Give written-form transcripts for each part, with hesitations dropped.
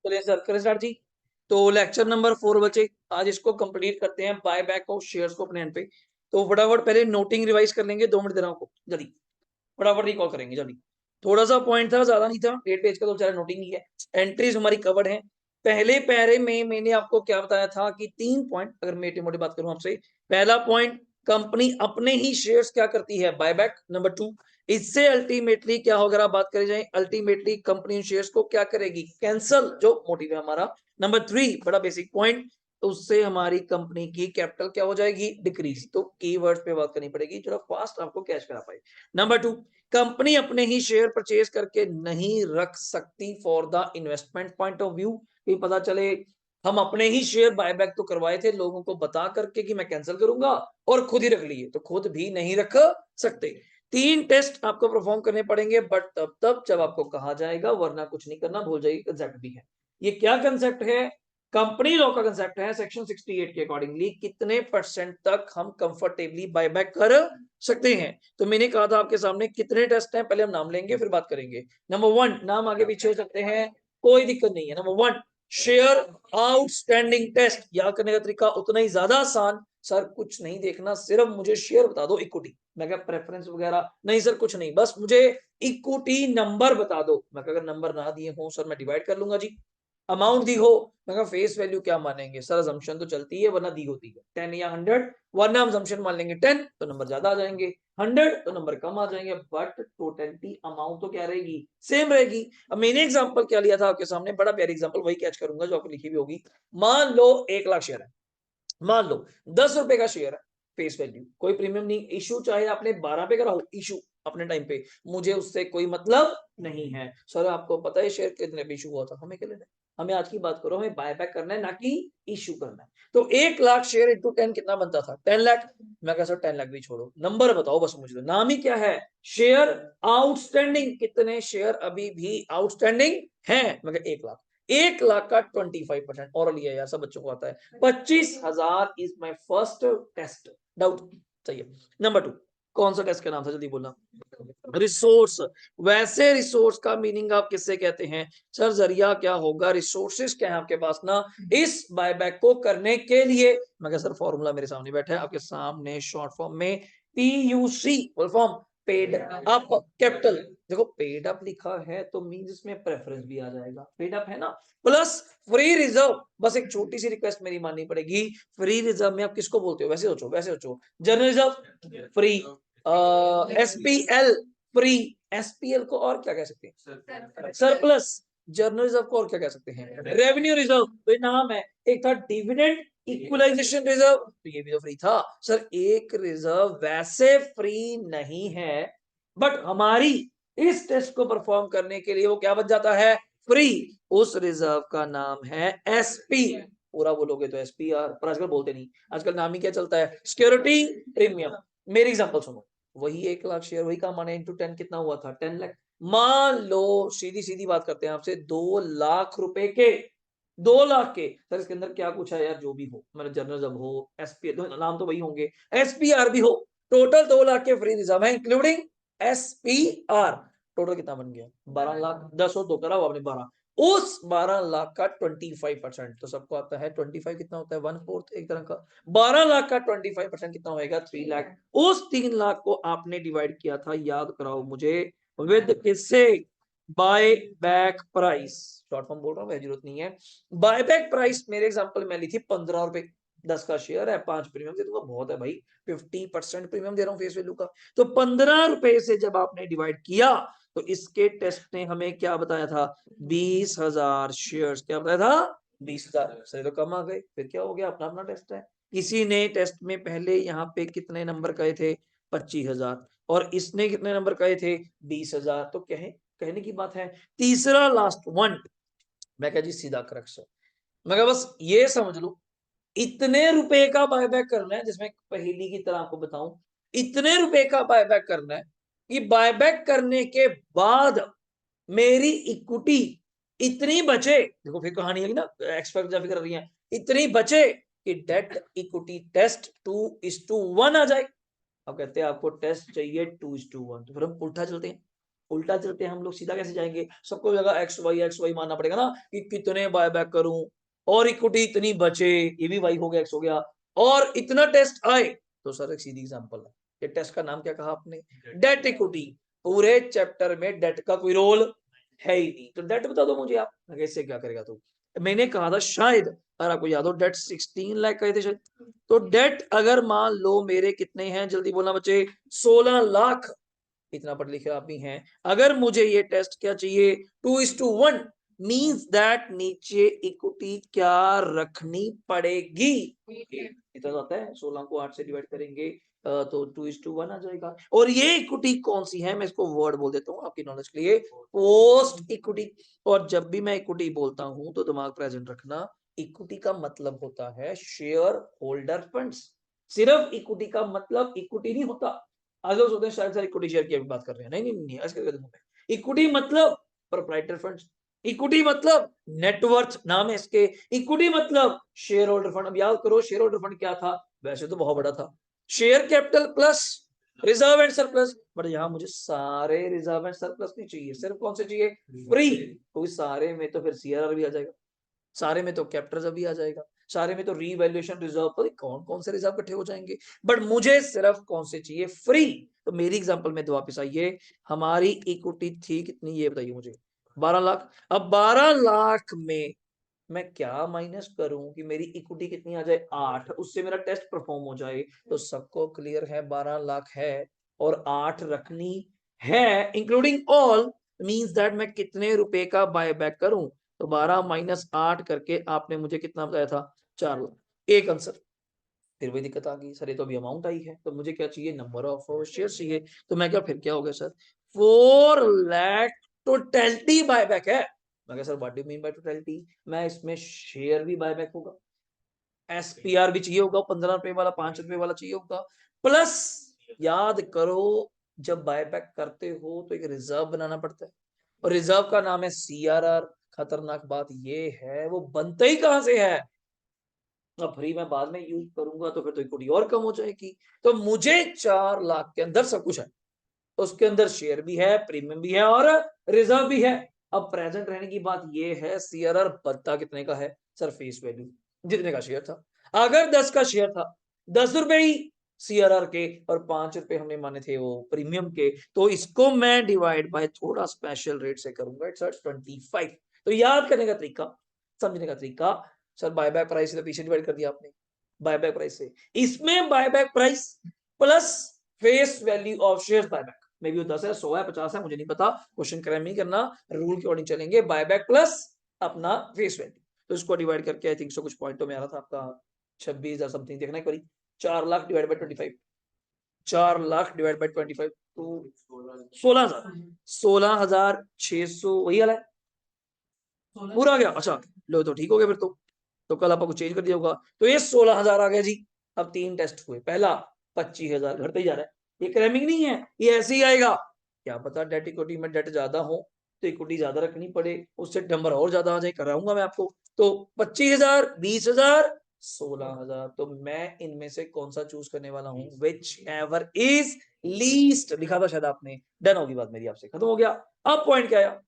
चलिए सर करें स्टार्ट जी। तो लेक्चर नंबर 4 बचे, आज इसको कंप्लीट करते हैं, बाय बैक ऑफ शेयर्स को अपने एंड पे। तो फटाफट पहले नोटिंग रिवाइज कर लेंगे, 2 मिनट दे रहा हूं आपको, जल्दी फटाफट रिकॉल करेंगे जल्दी। थोड़ा सा पॉइंट था, ज्यादा नहीं था, 1.5 पेज का तो बेचारा नोटिंग ही है। एंट्रीज हमारी कवर्ड है। पहले पैरे में मैंने आपको क्या बताया था कि 3 पॉइंट, अगर मैं मोटी बात करूं आपसे, पहला पॉइंट, कंपनी अपने ही शेयर्स क्या करती है, बायबैक। नंबर 2, इससे अल्टीमेटली क्या होगा, आप बात करें जाए, अल्टीमेटली कंपनी शेयर्स को क्या करेगी, कैंसल, जो मोटिव है हमारा। नंबर 3, बड़ा बेसिक पॉइंट, तो उससे हमारी कंपनी की कैपिटल क्या हो जाएगी, डिक्रीज। तो कीवर्ड्स पे बात करनी पड़ेगी, थोड़ा फास्ट आपको कैच करा पाए। नंबर 2, कंपनी अपने ही शेयर परचेज करके नहीं रख सकती for the investment point of view, कि पता चले हम अपने ही शेयर बायबैक तो करवाए थे लोगों को बता करके कि मैं कैंसिल करूंगा, और खुद ही रख लिए, तो खुद भी नहीं रख सकते। 3 टेस्ट आपको परफॉर्म करने पड़ेंगे, बट तब जब आपको कहा जाएगा, वरना कुछ नहीं करना, भूल जाइए कंसेप्ट भी है। ये क्या कंसेप्ट है, कंपनी लॉ का कंसेप्ट है, सेक्शन 68 के अकॉर्डिंगली कितने परसेंट तक हम कंफर्टेबली बायबैक कर सकते हैं। तो मैंने कहा था आपके सामने कितने टेस्ट हैं, पहले हम नाम लेंगे फिर बात करेंगे। नंबर 1, नाम आगे पीछे हो सकते हैं, कोई दिक्कत नहीं है। Number 1, share outstanding test. याद करने का तरीका उतना ही ज्यादा आसान, सर कुछ नहीं देखना, सिर्फ मुझे शेयर बता दो, इक्विटी। मैं क्या प्रेफरेंस वगैरह नहीं सर, कुछ नहीं, बस मुझे इक्विटी नंबर बता दो। मैं अगर नंबर ना दिए हो सर, मैं डिवाइड कर लूंगा जी। अमाउंट दी हो, मैं फेस वैल्यू क्या मानेंगे सर, असम्पशन तो चलती है, वरना दी होती है 10 या 100, वरना हम असम्पशन मान लेंगे 10, तो नंबर ज्यादा आ जाएंगे, 100 तो नंबर कम आ जाएंगे, बट टोटलिटी अमाउंट तो क्या रहेगी, सेम रहेगी। अब मैंने एग्जांपल क्या लिया था आपके सामने, बड़ा प्यारी एग्जांपल, वही कैच करूंगा जो आपको लिखी भी होगी। मान लो 1 लाख शेयर है, मान लो 10 रुपए का शेयर है, फेस वैल्यू, कोई प्रीमियम नहीं, इशू चाहे आपने 12 पे करा हो, इशू अपने टाइम पे, मुझे उससे कोई मतलब नहीं है। सर आपको पता है शेयर कितने पे इशू हुआ था, हमें क्या लेना है, हमें आज की बात करो, हमें बायबैक करना है, ना कि इशू करना है। तो 1 लाख शेयर इंटू 10 कितना बनता था, 10 लाख। मैं कहा सर 10 लाख भी छोड़ो, नंबर बताओ बस मुझे, नाम ही क्या है, शेयर आउटस्टैंडिंग, कितने शेयर अभी भी आउटस्टैंडिंग हैं, मैं 1 लाख। 1 लाख का 25%, और लिया यार, सब बच्चों को आता है। 25,000 is my first test. Doubt सही है। नंबर 2, कौन सा टेस्ट का नाम था, जल्दी बोलना, रिसोर्स। वैसे रिसोर्स का मीनिंग आप किससे कहते हैं, सर जरिया क्या होगा, रिसोर्सेस क्या है आपके पास ना, इस बायबैक को करने के लिए। मैं क्या सर फॉर्मूला मेरे सामने बैठा है आपके सामने, शॉर्ट फॉर्म में PUC, full form paid up capital. देखो पेड अप लिखा है तो मींस इसमें प्रेफरेंस भी आ जाएगा, पेड अप है ना, प्लस फ्री रिजर्व। बस एक छोटी सी रिक्वेस्ट मेरी माननी पड़ेगी, फ्री रिजर्व में आप किसको बोलते हो, वैसे सोचो, वैसे सोचो, general reserve free, SPL free, SPL को और क्या कह सकते हैं, सरप्लस। जर्नल रिजर्व को और क्या कह सकते हैं, रेवेन्यू रिजर्व, तो नाम है। एक था डिविडेंड इक्वलाइजेशन रिजर्व, तो ये भी तो फ्री था। सर एक रिजर्व वैसे फ्री नहीं है, बट हमारी इस टेस्ट को परफॉर्म करने के लिए वो क्या बन जाता है, फ्री। उस रिजर्व का नाम है SP, पूरा बोलोगे तो SPR, पर आजकल बोलते नहीं, आजकल नाम ही क्या चलता है, सिक्योरिटी प्रीमियम। मेरी एग्जांपल सुनो, वही 1 लाख शेयर, वही काम माने, इंटू 10 कितना हुआ था, 10 लाख। मान लो सीधी सीधी बात करते हैं आपसे, 2 लाख रुपए के, 2 लाख के, सर इसके अंदर क्या कुछ है यार, जो भी हो, मतलब जर्नलिज्म हो, SP नाम तो वही होंगे, SPR भी हो, टोटल 2 लाख के फ्री रिजर्व है, इंक्लूडिंग SPR। टोटल कितना बन गया, 12 लाख, 10 हो तो करा आपने 12, उस 12 लाख का 25%, तो सबको आता है 25 कितना होता है, 1/4 एक तरह का। 12 लाख का 25% कितना होएगा, 3 लाख। उस 3 लाख को आपने डिवाइड किया था, याद कराओ मुझे, विद किससे, buy back price, short form बोल रहा हूँ, जरूरत नहीं है। बाय बैक प्राइस मेरे एग्जांपल में ली थी 15 रुपए, 10 का शेयर है, 5 प्रीमियम दे दूंगा, बहुत है भाई, 50% प्रीमियम दे रहा हूँ फेस वैल्यू का। तो 15 रुपए से जब आपने डिवाइड किया, तो इसके टेस्ट ने हमें क्या बताया था, 20,000 शेयर्स, क्या बताया था, 20,000 से, तो कम आ गए, फिर क्या हो गया, अपना अपना टेस्ट है। किसी ने टेस्ट में पहले यहाँ पे कितने नंबर कहे थे, 25,000, और इसने कितने नंबर कहे थे, 20,000, तो कहने की बात है। तीसरा लास्ट वन, मैं क्या जी सीधा क्रक्स है, मैं क्या बस ये समझ लो, इतने रुपए का बायबैक करना है, जिसमें पहली की तरह आपको बताऊं, इतने रुपए का बायबैक करना है कि बायबैक करने के बाद मेरी इक्विटी इतनी बचे, देखो फिर कहानी है ना, एक्सपर्ट जब कर रही है, इतनी बचे कि डेट इक्विटी टेस्ट 2:1 आ जाए। अब कहते हैं आपको टेस्ट चाहिए 2:1, तो फिर हम उल्टा चलते हैं, उल्टा चलते हैं हम लोग, सीधा कैसे जाएंगे? सबको जगह एक्स वाई मानना पड़ेगा ना कि कितने बायबैक करूं और इक्विटी इतनी बचे, ये भी वाई हो गया एक्स हो गया, और इतना टेस्ट आए। तो सर एक सीधी एग्जांपल है, ये टेस्ट का नाम क्या कहा आपने? Debt equity. पूरे चैप्टर में डेट का कोई रोल है ही नहीं, तो डेट बता दो मुझे आप, कैसे क्या करेगा? तो मैंने कहा था शायद, अगर आपको याद हो, डेट 16 लाख कहे थे शायद। तो डेट अगर मान लो मेरे कितने हैं, जल्दी बोलना बच्चे, 16 लाख, इतना पढ़ लिखे आप भी हैं। अगर मुझे ये टेस्ट क्या चाहिए, 2:1, मींस दैट नीचे इक्विटी क्या रखनी पड़ेगी, इतना आता है। 16 को 8 से डिवाइड करेंगे तो 2:1 आ जाएगा। और ये इक्विटी कौन सी है, मैं इसको वर्ड बोल देता हूँ आपकी नॉलेज के लिए, पोस्ट इक्विटी। और जब भी मैं इक्विटी बोलता हूं तो दिमाग प्रेजेंट रखना, इक्विटी का मतलब होता है शेयर होल्डर फंड्स। सिर्फ इक्विटी का मतलब इक्विटी नहीं होता। आज लोग सोचते हैं शायद सर इक्विटी शेयर की बात कर रहे हैं, नहीं नहीं नहीं, ऐसे कर इक्विटी मतलब प्रोप्राइटर फंड्स, इक्विटी मतलब नेटवर्थ नाम है इसके, इक्विटी मतलब शेयर होल्डर फंड। अब याद करो शेयर होल्डर फंड क्या था, वैसे तो बहुत बड़ा था, share capital plus reserve and surplus, but यहाँ मुझे सारे रिजर्व एंड सरप्लस नहीं चाहिए, सिर्फ कौन से चाहिए? फ्री। क्योंकि सारे में तो फिर सीआरआर भी आ जाएगा, सारे में तो कैपिटल भी आ जाएगा, सारे में तो रीवैल्यूएशन रिजर्व, पर कौन कौन से रिजर्व इकट्ठे हो जाएंगे, बट मुझे सिर्फ कौन से चाहिए? फ्री। तो मेरी एग्जांपल में तो वापस आइए, हमारी इक्विटी थी कितनी, ये बताइए मुझे, 12 लाख। अब 12 लाख में मैं क्या माइनस करूं कि मेरी इक्विटी कितनी आ जाए? 8, उससे मेरा टेस्ट परफॉर्म हो जाए। तो सबको क्लियर है 12 लाख है और 8 रखनी है, इंक्लूडिंग ऑल, मींस दैट मैं कितने रुपए का बायबैक करूं? तो 12 माइनस 8 करके आपने मुझे कितना बताया था? 4 लाख। एक आंसर। फिर वही दिक्कत आ गई, सर ये तो अभी अमाउंट आई है, तो मुझे क्या चाहिए? नंबर ऑफ शेयर चाहिए। तो मैं क्या, फिर क्या हो गया सर? 4 लाख टोटलिटी बायबैक है। मैं क्या sir what do mean by totality? मैं इसमें शेयर भी बायबैक होगा, एसपीआर भी चाहिए होगा, 15 रुपए वाला, 5 रुपए वाला चाहिए होगा, प्लस याद करो जब बायबैक करते हो तो एक रिजर्व बनाना पड़ता है, और रिजर्व का नाम है सीआरआर। खतरनाक बात ये है वो बनता ही कहां से है? अब फ्री में बाद में यूज करूंगा तो फिर तो इक्विटी और कम हो जाएगी। तो मुझे 4 लाख के अंदर सब कुछ है, उसके अंदर शेयर भी है, प्रीमियम भी है और रिजर्व भी है। अब प्रेजेंट रहने की बात ये है, सीआरआर बनता कितने का है? सर फेस वैल्यू जितने का शेयर था, अगर 10 का शेयर था, 10 रुपए ही सीआरआर के और 5 रुपए हमने माने थे वो प्रीमियम के, तो इसको मैं डिवाइड बाय थोड़ा स्पेशल रेट से करूंगा, इट्स 25। तो याद करने का तरीका, समझने का तरीका, सर बायबैक प्राइस से तो पीछे डिवाइड कर दिया आपने, बायबैक प्राइस से, इसमें buyback price plus face value of share buyback, may be वो 10 है, 100 है, 50 है, मुझे नहीं पता, क्वेश्चन क्रैम नहीं करना, रूल के अकॉर्डिंग चलेंगे, बायबैक प्लस अपना फेस वैल्यू। तो इसको डिवाइड करके आई थिंक सो कुछ पॉइंटों में आ रहा था आपका 26 समथिंग, देखना एक बारी, 4 lakh divide by 25, 4 lakh divide by 25 तो 16,000, 16,600 वही वाला है, पूरा आ गया। अच्छा लो तो ठीक हो गया फिर तो कल आपको चेंज कर दिया होगा। तो ये 16,000 आ गया जी। अब 3 टेस्ट हुए, पहला 25,000 घटते ही जा रहा है, ये क्रैमिंग नहीं है, ये ऐसे ही आएगा। क्या पता डेट इक्विटी में डेट ज्यादा हो तो इक्विटी ज्यादा रखनी पड़े, उससे नंबर और ज्यादा आ जाए, कराऊंगा मैं आपको। तो 25,000, 20,000, 16,000, तो मैं इनमें से कौन सा चूज करने वाला हूँ? विच एवर इज लीस्ट, लिखा था शायद आपने। डन होगी बात मेरी आपसे, खत्म हो गया। अब पॉइंट क्या आया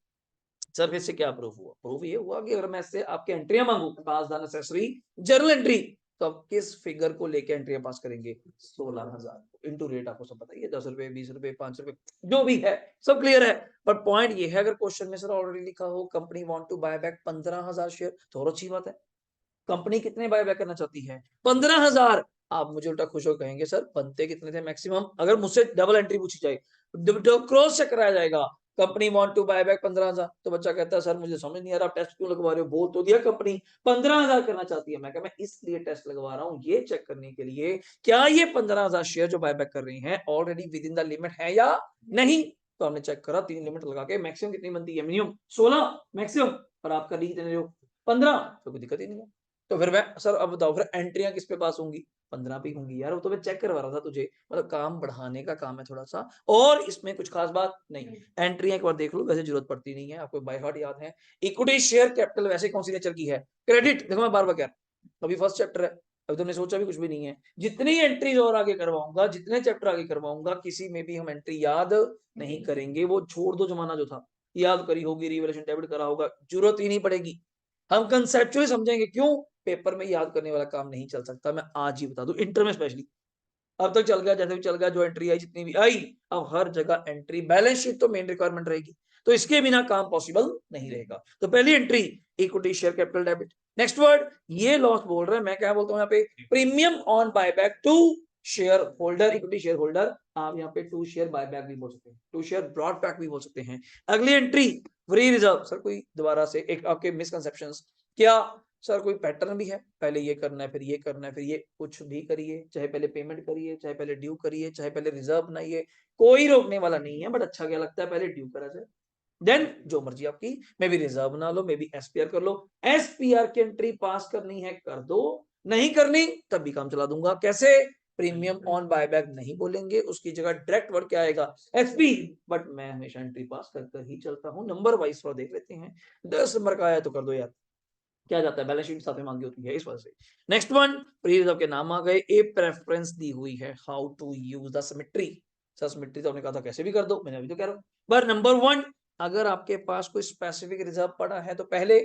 सर, इससे क्या प्रूफ हुआ? प्रूफ ये हुआ कि अगर मैं इससे आपके एंट्रियां मांगू, पास द नेसेसरी जर्नल एंट्री, तो आप किस फिगर को लेके एंट्रियां पास करेंगे? 16,000 इंटू रेट, आपको सब बताइए, 10 रुपए, 20 रुपए, 5 रुपए, जो भी है सब क्लियर है। पर पॉइंट ये है, अगर क्वेश्चन में सर ऑलरेडी लिखा हो company want to buy back 15,000 share, तो और अच्छी बात है। कंपनी कितने बाय बैक करना चाहती है? 15,000। आप मुझे उल्टा खुश हो कहेंगे सर बनते कितने थे मैक्सिमम, अगर मुझसे डबल एंट्री पूछी जाए, क्रॉस चेक कराया जाएगा, company want to buy back 15,000, तो बच्चा कहता है सर मुझे समझ नहीं आ रहा, आप टेस्ट क्यों लगवा रहे हो? बोल तो दिया कंपनी 15,000 करना चाहती है। मैं इसलिए टेस्ट लगवा रहा हूँ, ये चेक करने के लिए क्या ये 15,000 शेयर जो बाय बैक कर रही है already with in the limit है या नहीं। तो हमने चेक करा, 3 लिमिट लगा के, मैक्सिमम कितनी बनती है? मिनिमम 16 मैक्सिमम, पर आप कर ली कितने हो? 15, तो कोई दिक्कत ही नहीं है। तो फिर मैं सर अब बताओ फिर एंट्रियां किस पे पास होंगी? 15 पे होंगी यार, वो तो मैं चेक करवा रहा था तुझे, मतलब काम बढ़ाने का काम है थोड़ा सा, और इसमें कुछ खास बात नहीं। एंट्रियां एक बार देख लो, वैसे जरूरत पड़ती नहीं है, आपको बाय हार्ट याद है। इक्विटी शेयर कैपिटल वैसे कौन सी नेचर की है? क्रेडिट। देखो मैं बार बार कह रहा हूं, अभी फर्स्ट चैप्टर है, अभी तुमने सोचा भी कुछ भी नहीं है। जितनी एंट्रीज और आगे करवाऊंगा, जितने चैप्टर आगे करवाऊंगा, किसी में भी हम एंट्री याद नहीं करेंगे। वो छोड़ दो जमाना जो था, याद करी होगी, रिवैल्यूएशन डेबिट करा होगा, जरूरत ही नहीं पड़ेगी। हम कंसेप्चुअली समझेंगे। क्यों? पेपर में याद करने वाला काम नहीं चल सकता, मैं आज ही बता दूं, इंटर में स्पेशली। अब तक चल गया जैसे भी चल गया, जो एंट्री आई जितनी भी आई, अब हर जगह एंट्री, बैलेंस शीट तो मेन रिक्वायरमेंट रहेगी, तो इसके बिना काम पॉसिबल नहीं रहेगा। तो पहली entry equity share capital debit. Next word ये लॉस बोल रहा है, मैं क्या बोलता हूँ यहाँ पे, premium on buyback to shareholder, equity share holder. आप यहाँ पे टू शेयर बायबैक भी बोल सकते हैं, टू शेयर ब्रॉड बैक भी बोल सकते हैं। अगली एंट्री फ्री रिजर्व। सर कोई दोबारा से एक आपके मिसकंसेप्शन, क्या सर कोई पैटर्न भी है, पहले ये करना है फिर ये करना है फिर ये, कुछ भी करिए, चाहे पहले पेमेंट करिए, चाहे पहले ड्यू करिए, चाहे पहले रिजर्व बनाइए, कोई रोकने वाला नहीं है। बट अच्छा क्या लगता है, पहले ड्यू करा जाए, देन जो मर्जी आपकी, मे बी रिजर्व बना लो, मे बी एसपीआर कर लो। एसपीआर की एंट्री पास करनी है कर दो, नहीं करनी तब भी काम चला दूंगा। कैसे? प्रीमियम ऑन बायबैक नहीं बोलेंगे, उसकी जगह डायरेक्ट वर्ड क्या आएगा, एसपी। बट मैं हमेशा एंट्री पास कर ही चलता हूं। नंबर वाइज थोड़ा देख लेते हैं, 10 नंबर का आया तो कर दो यार, क्या जाता है, बैलेंस शीट साथ में मांगी होती है इस वजह से। नेक्स्ट वन, प्री रिजर्व के नाम आ गए, ए प्रेफरेंस दी हुई है, how to use the symmetry. Sir symmetry तो आपने कहा था कैसे भी कर दो, मैंने अभी तो कह रहा हूं। पर नंबर वन, अगर आपके पास कोई स्पेसिफिक रिजर्व पड़ा है तो पहले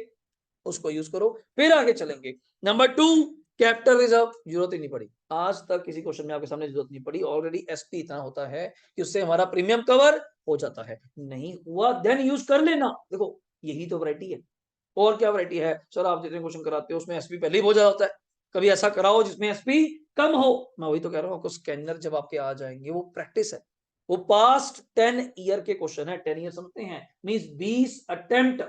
उसको यूज करो, फिर आगे चलेंगे। नंबर टू, कैपिटल रिजर्व, जरूरत ही नहीं पड़ी आज तक किसी क्वेश्चन में आपके सामने, जरूरत नहीं पड़ी। ऑलरेडी एसपी इतना होता है कि उससे हमारा प्रीमियम कवर हो जाता है। नहीं हुआ देन यूज कर लेना। देखो यही तो वैरायटी है। और क्या वैरायटी है सर, आप जितने क्वेश्चन कराते हो उसमें एसपी पहले ही हो जाता होता है, कभी ऐसा कराओ जिसमें एसपी कम हो। मैं वही तो कह रहा हूँ आपको, स्कैनर जब आपके आ जाएंगे वो प्रैक्टिस है, वो पास्ट 10 ईयर के क्वेश्चन है। 10 ईयर समझते हैं, मींस 20 अटेम्प्ट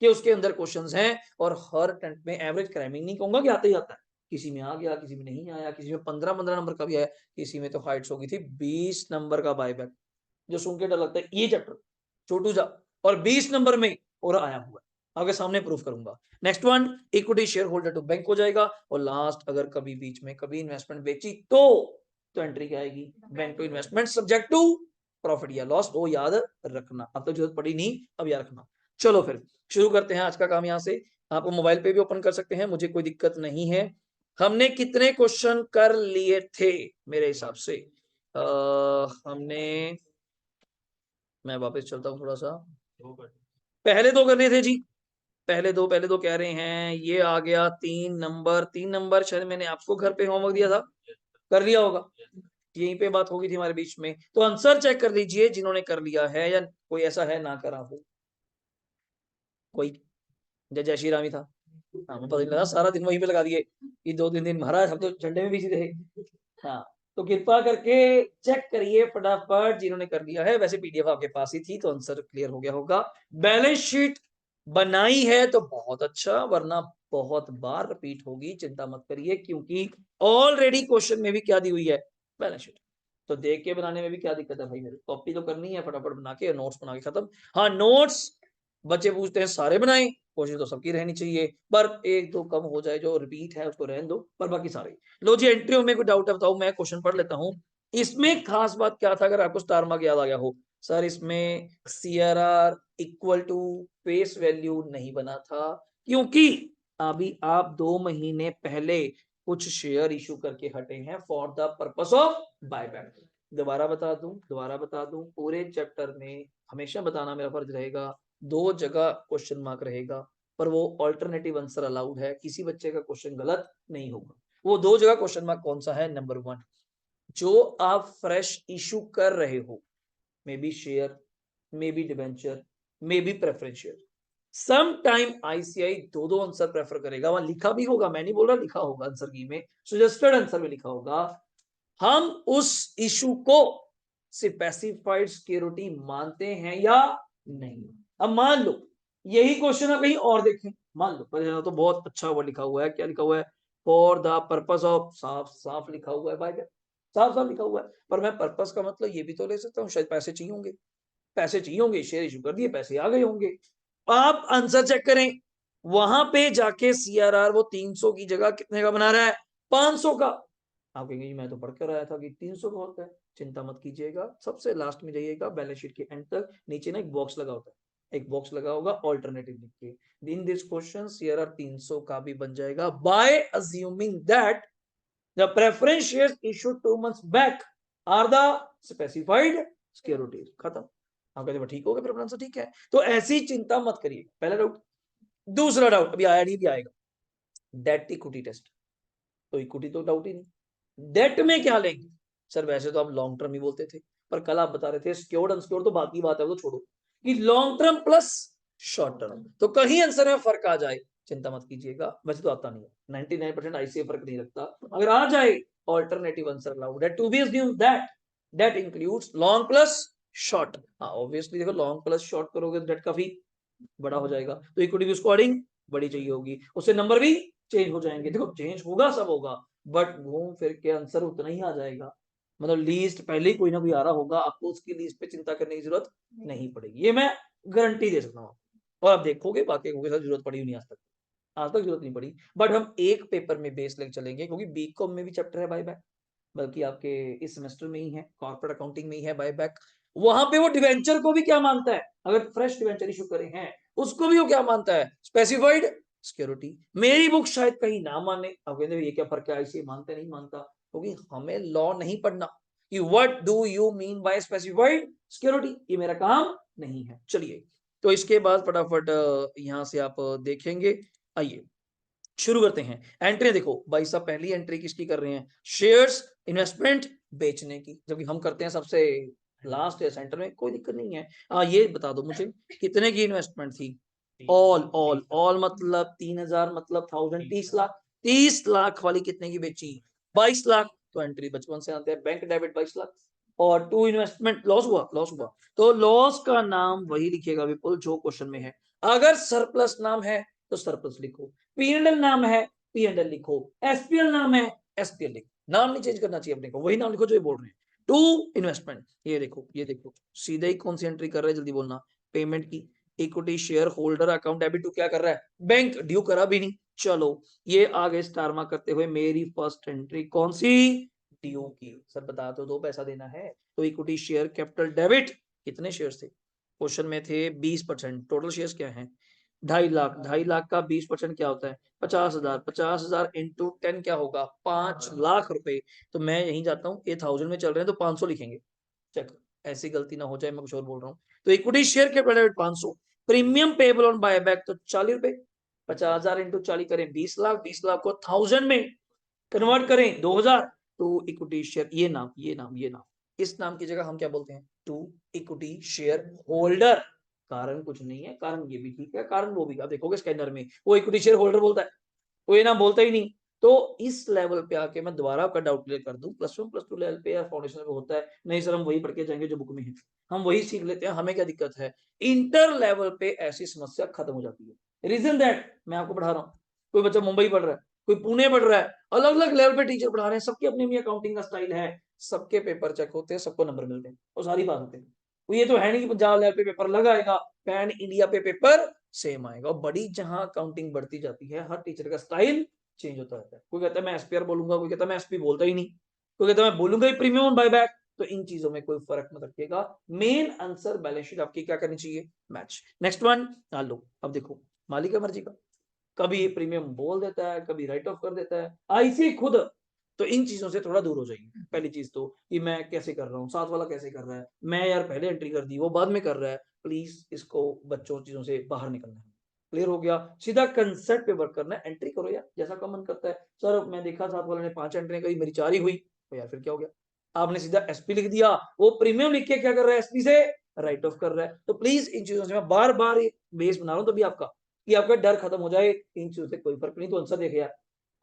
के उसके अंदर क्वेश्चंस हैं। और हर अटेम्प्ट में एवरेज क्रैमिंग नहीं कहूंगा कि आता ही आता है, किसी में आ गया, किसी में नहीं आया, किसी में 15-15 नंबर का भी आया, किसी में तो हाइट्स हो गई थी 20 नंबर का बायबैक, जो सुन के डर लगता है ये चैप्टर छोटू जा, और 20 नंबर में और आया हुआ है, आपके सामने प्रूफ करूंगा। Next one, equity share holder to bank हो जाएगा। और लास्ट, अगर कभी बीच में कभी इन्वेस्टमेंट बेची तो एंट्री क्या आएगी, bank to investment subject to profit या लॉस। वो याद रखना, अब तो जरूरत पड़ी नहीं, अब याद रखना। चलो फिर शुरू करते हैं आज का काम। यहाँ से आपको मोबाइल पे भी ओपन कर सकते हैं, मुझे कोई दिक्कत नहीं है। हमने कितने क्वेश्चन कर लिए थे मेरे हिसाब से, हमने, मैं वापस चलता हूँ थोड़ा सा, पहले दो कर लिए थे जी, पहले दो कह रहे हैं। ये आ गया 3 नंबर, 3 नंबर शायद मैंने आपको घर पे होमवर्क दिया था, कर लिया होगा, यहीं पे बात होगी थी हमारे बीच में। तो आंसर चेक कर लीजिए जिन्होंने कर लिया है, या कोई ऐसा है ना करा हो कोई, जय श्री राम ही था। हाँ मुझे पता नहीं लगा, सारा दिन वहीं पे लगा दिए कि 2-3 दिन महाराज हम तो झंडे में बिजी रहे। हाँ, तो कृपा करके चेक करिए फटाफट जिन्होंने कर लिया है। वैसे पीडीएफ आपके पास ही थी तो आंसर क्लियर हो गया होगा। बैलेंस शीट बनाई है तो बहुत अच्छा, वरना बहुत बार रिपीट होगी, चिंता मत करिए, क्योंकि ऑलरेडी क्वेश्चन में भी क्या दी हुई है, बैलेंस शीट। तो देख के बनाने में भी क्या दिक्कत है भाई, मेरी कॉपी तो करनी है, फटाफट बना के नोट्स बना के खत्म। हाँ नोट्स बच्चे पूछते हैं सारे बनाए, कोशिश तो सबकी रहनी चाहिए, पर एक दो कम हो जाए, जो रिपीट है उसको रहने दो, पर बाकी सारे। लो जी, एंट्री में कोई डाउट है बताओ, मैं क्वेश्चन पढ़ लेता हूँ। इसमें खास बात क्या था, अगर आपको स्टार मार्क याद आ गया हो, सर इसमें CRR equal to face value नहीं बना था, क्योंकि अभी आप 2 महीने पहले कुछ शेयर इशू करके हटे हैं for the purpose of buyback. दोबारा बता दूं, पूरे चैप्टर में हमेशा बताना मेरा फर्ज रहेगा, 2 जगह क्वेश्चन मार्क रहेगा, पर वो ऑल्टरनेटिव आंसर अलाउड है, किसी बच्चे का क्वेश्चन गलत नहीं होगा। वो 2 जगह क्वेश्चन मार्क कौन सा है, नंबर 1, जो आप फ्रेश इशू कर रहे हो, maybe share, maybe debenture, maybe preference share, some time ICI 2 answer prefer करेगा, वहां लिखा भी होगा, मैं नहीं बोल रहा, लिखा होगा आंसर की में, सजेस्टेड आंसर में लिखा होगा, हम उस इशू को स्पेसिफाइड सिक्योरिटी मानते हैं या नहीं। अब मान लो यही क्वेश्चन आप कहीं और देखें, मान लो पर तो बहुत अच्छा वो लिखा हुआ है, क्या लिखा हुआ है, फॉर द पर्पस ऑफ, साफ साफ लिखा हुआ है भाई, साफ साफ लिखा हुआ है। पर मैं पर्पस का मतलब ये भी तो ले सकता हूँ, शायद पैसे चाहिए होंगे, पैसे चाहिए होंगे, शेयर इशू कर दिए, पैसे आ गए होंगे। आप आंसर चेक करें, वहां पे जाके CRR वो 300 की जगह कितने का बना रहा है, 500 का। आप कहेंगे मैं तो पढ़ कर आया था कि 300 का होता है। चिंता मत कीजिएगा, सबसे लास्ट में जाइएगा, बैलेंस शीट के एंड तक, नीचे ना एक बॉक्स लगा होता है, एक बॉक्स लगा होगा ऑल्टरनेटिव लिख के, इन दिस क्वेश्चन CRR 300 का भी बन जाएगा, by assuming that the preference shares issued 2 months back are the specified securities. खत्म। आप कहते ठीक हो गया, फिर आंसर ठीक है। तो ऐसी चिंता मत करिए। पहला डाउट। दूसरा डाउट अभी आया नहीं, भी आएगा। Debt equity test. तो इक्विटी तो डाउट ही नहीं। डेट में क्या लेंगे सर? वैसे तो आप लॉन्ग टर्म ही बोलते थे, पर कल आप बता रहे थे सिक्योर्ड अनसिक्योर्ड तो बाकी बात है, वो तो छोड़ो, कि long term plus short term. तो कहीं आंसर में फर्क आ जाए, चिंता मत कीजिएगा। वैसे तो आता नहीं है, 99% आईसीए फर्क नहीं रखता। अगर आ जाए ऑल्टरनेटिव आंसर अलाउड है to be assumed that that includes long plus short. हाँ ऑब्वियसली देखो, लॉन्ग प्लस शॉर्ट करोगे तो डेट काफी बड़ा हो जाएगा, तो इक्विटी भी उसको अकॉर्डिंग बड़ी चाहिए होगी, उससे नंबर भी चेंज हो जाएंगे। देखो चेंज होगा, सब होगा, बट घूम फिर के आंसर उतना ही आ जाएगा। मतलब लीस्ट पहले ही कोई ना कोई आ रहा होगा, आपको उसकी लीस्ट पे चिंता करने की जरूरत नहीं पड़ेगी, ये मैं गारंटी दे सकता हूँ। और आप देखोगे बाकी को जरूरत पड़ी नहीं, आज तक जरूरत नहीं पड़ी। बट हम एक पेपर में बेस लेके चलेंगे, क्योंकि बीकॉम में भी चैप्टर है बायबैक, बल्कि आपके इस सेमेस्टर में ही है, कॉर्पोरेट अकाउंटिंग में ही है बायबैक। वहां पे वो डिवेंचर को भी क्या मानता है, अगर फ्रेश डिवेंचर इशू करे हैं उसको भी वो क्या मानता है, स्पेसिफाइड सिक्योरिटी। मेरी बुक शायद कहीं ना माने। अब कहते ये क्या फर्क है, इसे मानते नहीं मानता, क्योंकि हमें लॉ नहीं पढ़ना कि what do you mean by specified security, ये मेरा काम नहीं है। चलिए, तो इसके बाद फटाफट यहां से आप देखेंगे। आइए शुरू करते हैं। एंट्री देखो भाई साहब, पहली एंट्री किसकी कर रहे हैं, शेयर्स इन्वेस्टमेंट बेचने की, जबकि हम करते हैं सबसे लास्ट है सेंटर में, कोई दिक्कत नहीं है। ये बता दो मुझे कितने की इन्वेस्टमेंट थी। ऑल ऑल ऑल मतलब 3000, मतलब 1000, 30 लाख। 30 लाख वाली कितने की बेची, 22 लाख। तो एंट्री बचपन से आते हैं, बैंक डेबिट 22 लाख। और टू इन्वेस्टमेंट लॉस हुआ, लॉस हुआ, तो लॉस का नाम वही लिखेगा विपुल जो क्वेश्चन में है। अगर सरप्लस नाम है तो सरप्लस लिखो, पीएनएल नाम है पीएनएल लिखो, एसपीएल नाम है एसपीएल लिखो, नाम नहीं चेंज करना चाहिए अपने को, वही नाम लिखो जो ये बोल रहे हैं। टू इन्वेस्टमेंट, ये देखो ये देखो, सीधे ही कौन सी एंट्री कर रहे हैं, जल्दी बोलना, पेमेंट की। Equity share holder account debit to क्या कर रहा है, बैंक ड्यू करा भी नहीं। चलो ये आगे स्टार मार्क करते हुए मेरी फर्स्ट एंट्री कौन सी, ड्यू की। सर बता तो दो, पैसा देना है। तो इक्विटी शेयर कैपिटल डेबिट, कितने शेयर थे क्वेश्चन में थे 20%, टोटल शेयर्स क्या है 2.5 लाख। 2.5 लाख का 20% क्या होता है 50,000। 50,000 इंटू 10 क्या होगा 5 लाख रुपए। तो मैं यहीं जाता हूँ, ये 1000 में चल रहे हैं तो 500 लिखेंगे। चेक, ऐसी गलती ना हो जाए, मैं कुछ और बोल रहा हूँ। तो equity share capital 500, premium payable on buyback तो 40 रुपए। 50,000 इंटू 40 करें 20 लाख, 20 लाख को 1000 में कन्वर्ट करें 2000। टू इक्विटी शेयर, ये नाम ये नाम ये नाम, इस नाम की जगह हम क्या बोलते हैं, टू इक्विटी शेयर होल्डर। कारण कुछ नहीं है, कारण ये भी ठीक है, कारण वो भी। आप देखोगे स्कैनर में वो इक्विटी शेयर होल्डर बोलता है, वो ये नाम बोलता ही नहीं। तो इस लेवल पे आके मैं दोबारा आपका डाउट क्लियर कर दूं, प्लस 1 प्लस 2 लेवल पे या फाउंडेशन पे होता है, नहीं सर हम वही पढ़ के जाएंगे जो बुक में है, हम वही सीख लेते हैं, हमें क्या दिक्कत है। इंटर लेवल पे ऐसी समस्या खत्म हो जाती है। रीजन दैट मैं आपको पढ़ा रहा हूँ, कोई बच्चा मुंबई पढ़ रहा है, कोई पुणे पढ़ रहा है, अलग अलग लेवल पे टीचर पढ़ा रहे हैं, सबकी अपनी अपनी अकाउंटिंग का स्टाइल है, सबके पेपर चेक होते हैं, सबको नंबर मिलते हैं, और सारी बात होती है। ये तो है नहीं कि पंजाब लेवल पे पेपर अलग आएगा, पैन इंडिया पे पेपर सेम आएगा। और बड़ी जहां अकाउंटिंग बढ़ती जाती है, हर टीचर का स्टाइल चेंज होता रहता है। कोई कहता है मैं एसपीआर बोलूंगा, कोई कहता है मैं एसपी बोलता ही नहीं, कोई कहता है मैं बोलूंगा ही प्रीमियम बायबैक। तो इन चीजों में कोई फर्क मत रखिएगा, मेन आंसर बैलेंस शीट आपकी क्या करनी चाहिए, मैच। नेक्स्ट वन लो, अब देखो मालिक है मर्जी का, कभी प्रीमियम बोल देता है, कभी राइट ऑफ कर देता है, आईसी खुद। तो इन चीजों से थोड़ा दूर हो जाइए। पहली चीज तो कि मैं कैसे कर रहा हूँ, साथ वाला कैसे कर रहा है, मैं यार पहले एंट्री कर दी वो बाद में कर रहा है, प्लीज इसको बच्चों चीजों से बाहर निकलना है। क्लियर हो गया, सीधा कंसेप्ट पे वर्क करना है, एंट्री करो यार जैसा का मन करता है। सर मैं देखा साथ वाले ने 5 एंट्री करी, मेरी 4 ही हुई, तो यार फिर क्या हो गया, आपने सीधा एसपी लिख दिया, वो प्रीमियम लिख के क्या कर रहा है, एसपी से राइट ऑफ कर रहा है। तो प्लीज इन चीजों से मैं बार बार बेस बना रहा हूँ तभी आपका, कि आपका डर खत्म हो जाए। इन चीजों से कोई फर्क नहीं, तो आंसर देखे यार,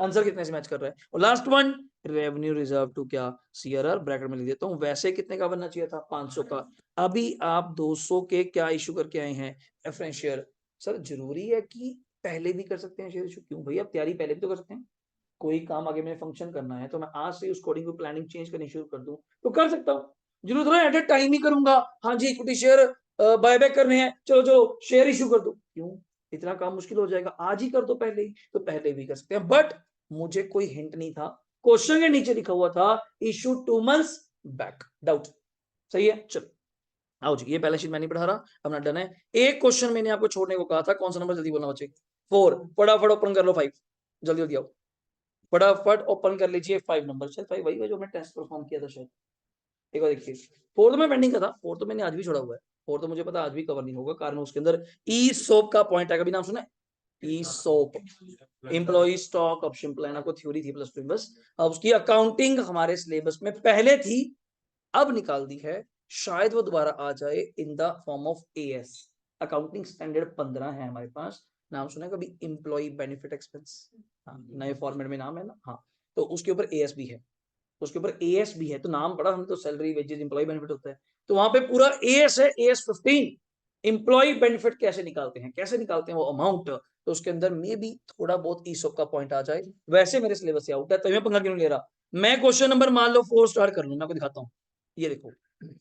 आंसर कितने से मैच कर रहा है। और last one, revenue reserve to क्या, सीआरआर, ब्रैकेट में लिख देता हूँ, वैसे कितने का बनना चाहिए था 500 का, अभी आप 200 के क्या इशू करके आए हैं, प्रेफरेंस शेयर। सर जरूरी है कि पहले भी कर सकते हैं शेयर इशू, क्यों भैया तैयारी पहले भी तो कर सकते हैं। कोई काम आगे मैंने फंक्शन करना है तो मैं आज से उस कोडिंग को प्लानिंग चेंज करनी शुरू कर दूं तो कर सकता हूँ। जरूरत है एट ए टाइम ही करूंगा, हाँ जी इक्विटी शेयर बायबैक करने हैं, चलो चलो शेयर इशू कर दो, क्यों इतना काम मुश्किल हो जाएगा, आज ही कर दो पहले ही, तो पहले भी कर सकते हैं। बट मुझे कोई हिंट नहीं था, क्वेश्चन के नीचे लिखा हुआ था इशू 2 months बैक, डाउट सही है। चलो आओ जी, ये बैलेंस शीट मैं नहीं पढ़ा रहा, अपना डन है। एक क्वेश्चन मैंने आपको छोड़ने को कहा था, कौन सा नंबर, जल्दी बोलना बच्चे, 4, फटाफट ओपन कर लो 5, जल्दी जल्दी आओ। फटाफट ओपन कर लीजिए 5 नंबर, शायद 5 वही है जो हमने टेस्ट परफॉर्म किया था शायद, एक बार देखिए। 4 तो मैं पेंडिंग का था, 4 तो मैंने आज भी छोड़ा हुआ है, 4 तो मुझे पता आज भी कवर नहीं होगा, कारण उसके अंदर ई सोप का पॉइंट है, कभी नाम सुना है ESOP, employee stock option plan, आपको थ्योरी थी प्लस 2 बस, अब उसकी अकाउंटिंग हमारे सिलेबस में पहले थी, अब निकाल दी है, शायद वो दोबारा आ जाए in the form of as, accounting standard 15 है हमारे पास, नाम सुना है कभी, एम्प्लॉय बेनिफिट एक्सपेंस, हाँ नए फॉर्मेट में नाम है ना, हाँ तो उसके ऊपर एएस भी है, उसके ऊपर एएस भी है, तो नाम पड़ा हमने तो सैलरी वेजेस एम्प्लॉय बेनिफिट होता है, तो वहां पे पूरा एएस है, एएस 15 एम्प्लॉय बेनिफिट कैसे निकालते हैं, कैसे निकालते हैं वो अमाउंट, तो उसके अंदर में भी थोड़ा बहुत ईसोप का पॉइंट आ जाए, वैसे मेरे सिलेबस से आउट है, तो मैं पंगा क्यों ले रहा, मैं क्वेश्चन नंबर मान लो 4 स्टार्ट कर लूं, मैं आपको दिखाता हूँ, ये देखो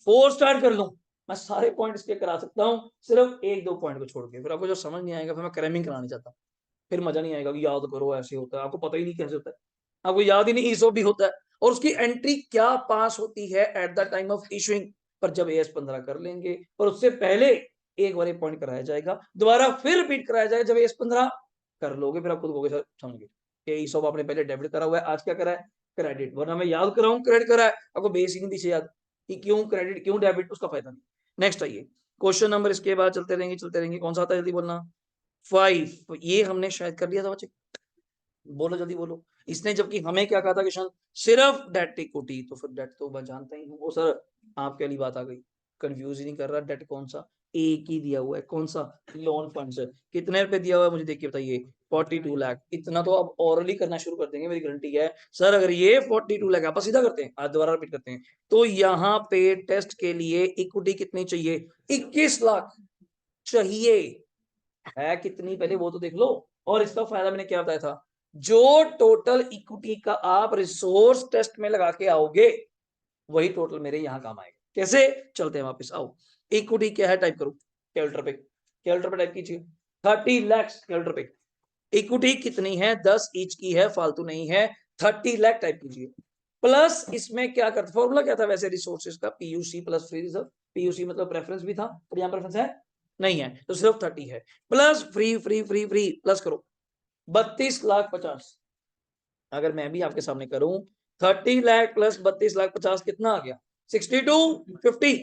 4 स्टार्ट कर लूं, मैं सारे पॉइंट इसके करा सकता हूँ, सिर्फ 1-2 पॉइंट को छोड़ के, फिर आपको जो समझ नहीं आएगा फिर मैं क्रैमिंग कराना चाहता, फिर मजा नहीं आएगा कि याद करो ऐसे होता है, आपको पता ही नहीं कैसे होता है, आपको याद ही नहीं ईसोप भी होता है, और उसकी एंट्री क्या पास होती है at the time of issuing, पर जब एएस 15 कर लेंगे, पर उससे पहले एक बार पॉइंट कराया जाएगा, दोबारा फिर रिपीट कराया जाएगा जब एएस 15 कर लोगे, फिर आप खुद कहोगे सर समझ गए, ईसोप आपने पहले डेबिट करा हुआ है, आज क्या करा है क्रेडिट, वरना मैं याद कराऊं क्रेडिट करा है, आपको बेस ही नहीं पीछे याद कि क्यों क्रेडिट क्यों डेबिट, उसका फायदा नहीं। नेक्स्ट आइए क्वेश्चन नंबर, इसके बाद चलते रहेंगे, कौन सा आता है जल्दी बोलना, 5, ये हमने शायद कर लिया था बच्चे, बोलो जल्दी बोलो, इसने जबकि हमें क्या कहा था किशन, सिर्फ डेट इक्विटी, तो फिर डेट तो मैं जानता ही हूँ, वो सर आपके वाली बात आ गई, कंफ्यूज ही नहीं कर रहा, डेट कौन सा, एक ही दिया हुआ है, कौन सा, लोन फंड्स, कितने रुपए दिया हुआ है मुझे देखिए बताइए, 42 लाख, इतना तो अब ओरली करना शुरू कर देंगे, मेरी गारंटी है सर, अगर ये 42 लाख आप सीधा करते हैं, आज दोबारा रिपीट करते हैं, तो यहाँ पे टेस्ट के लिए इक्विटी कितनी चाहिए, 21 लाख चाहिए, है कितनी पहले वो तो देख लो, और इसका फायदा मैंने क्या बताया था, जो टोटल इक्विटी का आप रिसोर्स टेस्ट में लगा के आओगे वही टोटल मेरे यहां काम आएगा, कैसे, चलते हैं वापस, आओ इक्विटी क्या है टाइप करो कैलकुलेटर पे, कैलकुलेटर पे टाइप कीजिए 30 लाख कैलकुलेटर पे, इक्विटी कितनी है 10 ईच की है, फालतू नहीं है, 30 लाख टाइप कीजिए, प्लस इसमें क्या करते, फॉर्मूला क्या था वैसे रिसोर्सेज का, PUC plus free reserve, PUC मतलब प्रेफरेंस भी था, पर यहाँ प्रेफरेंस है नहीं है, तो सिर्फ 30 है, plus free free free free plus करो 32,50,000, अगर मैं भी आपके सामने करूं 30 लाख प्लस 32,50,000 कितना आ गया 6250,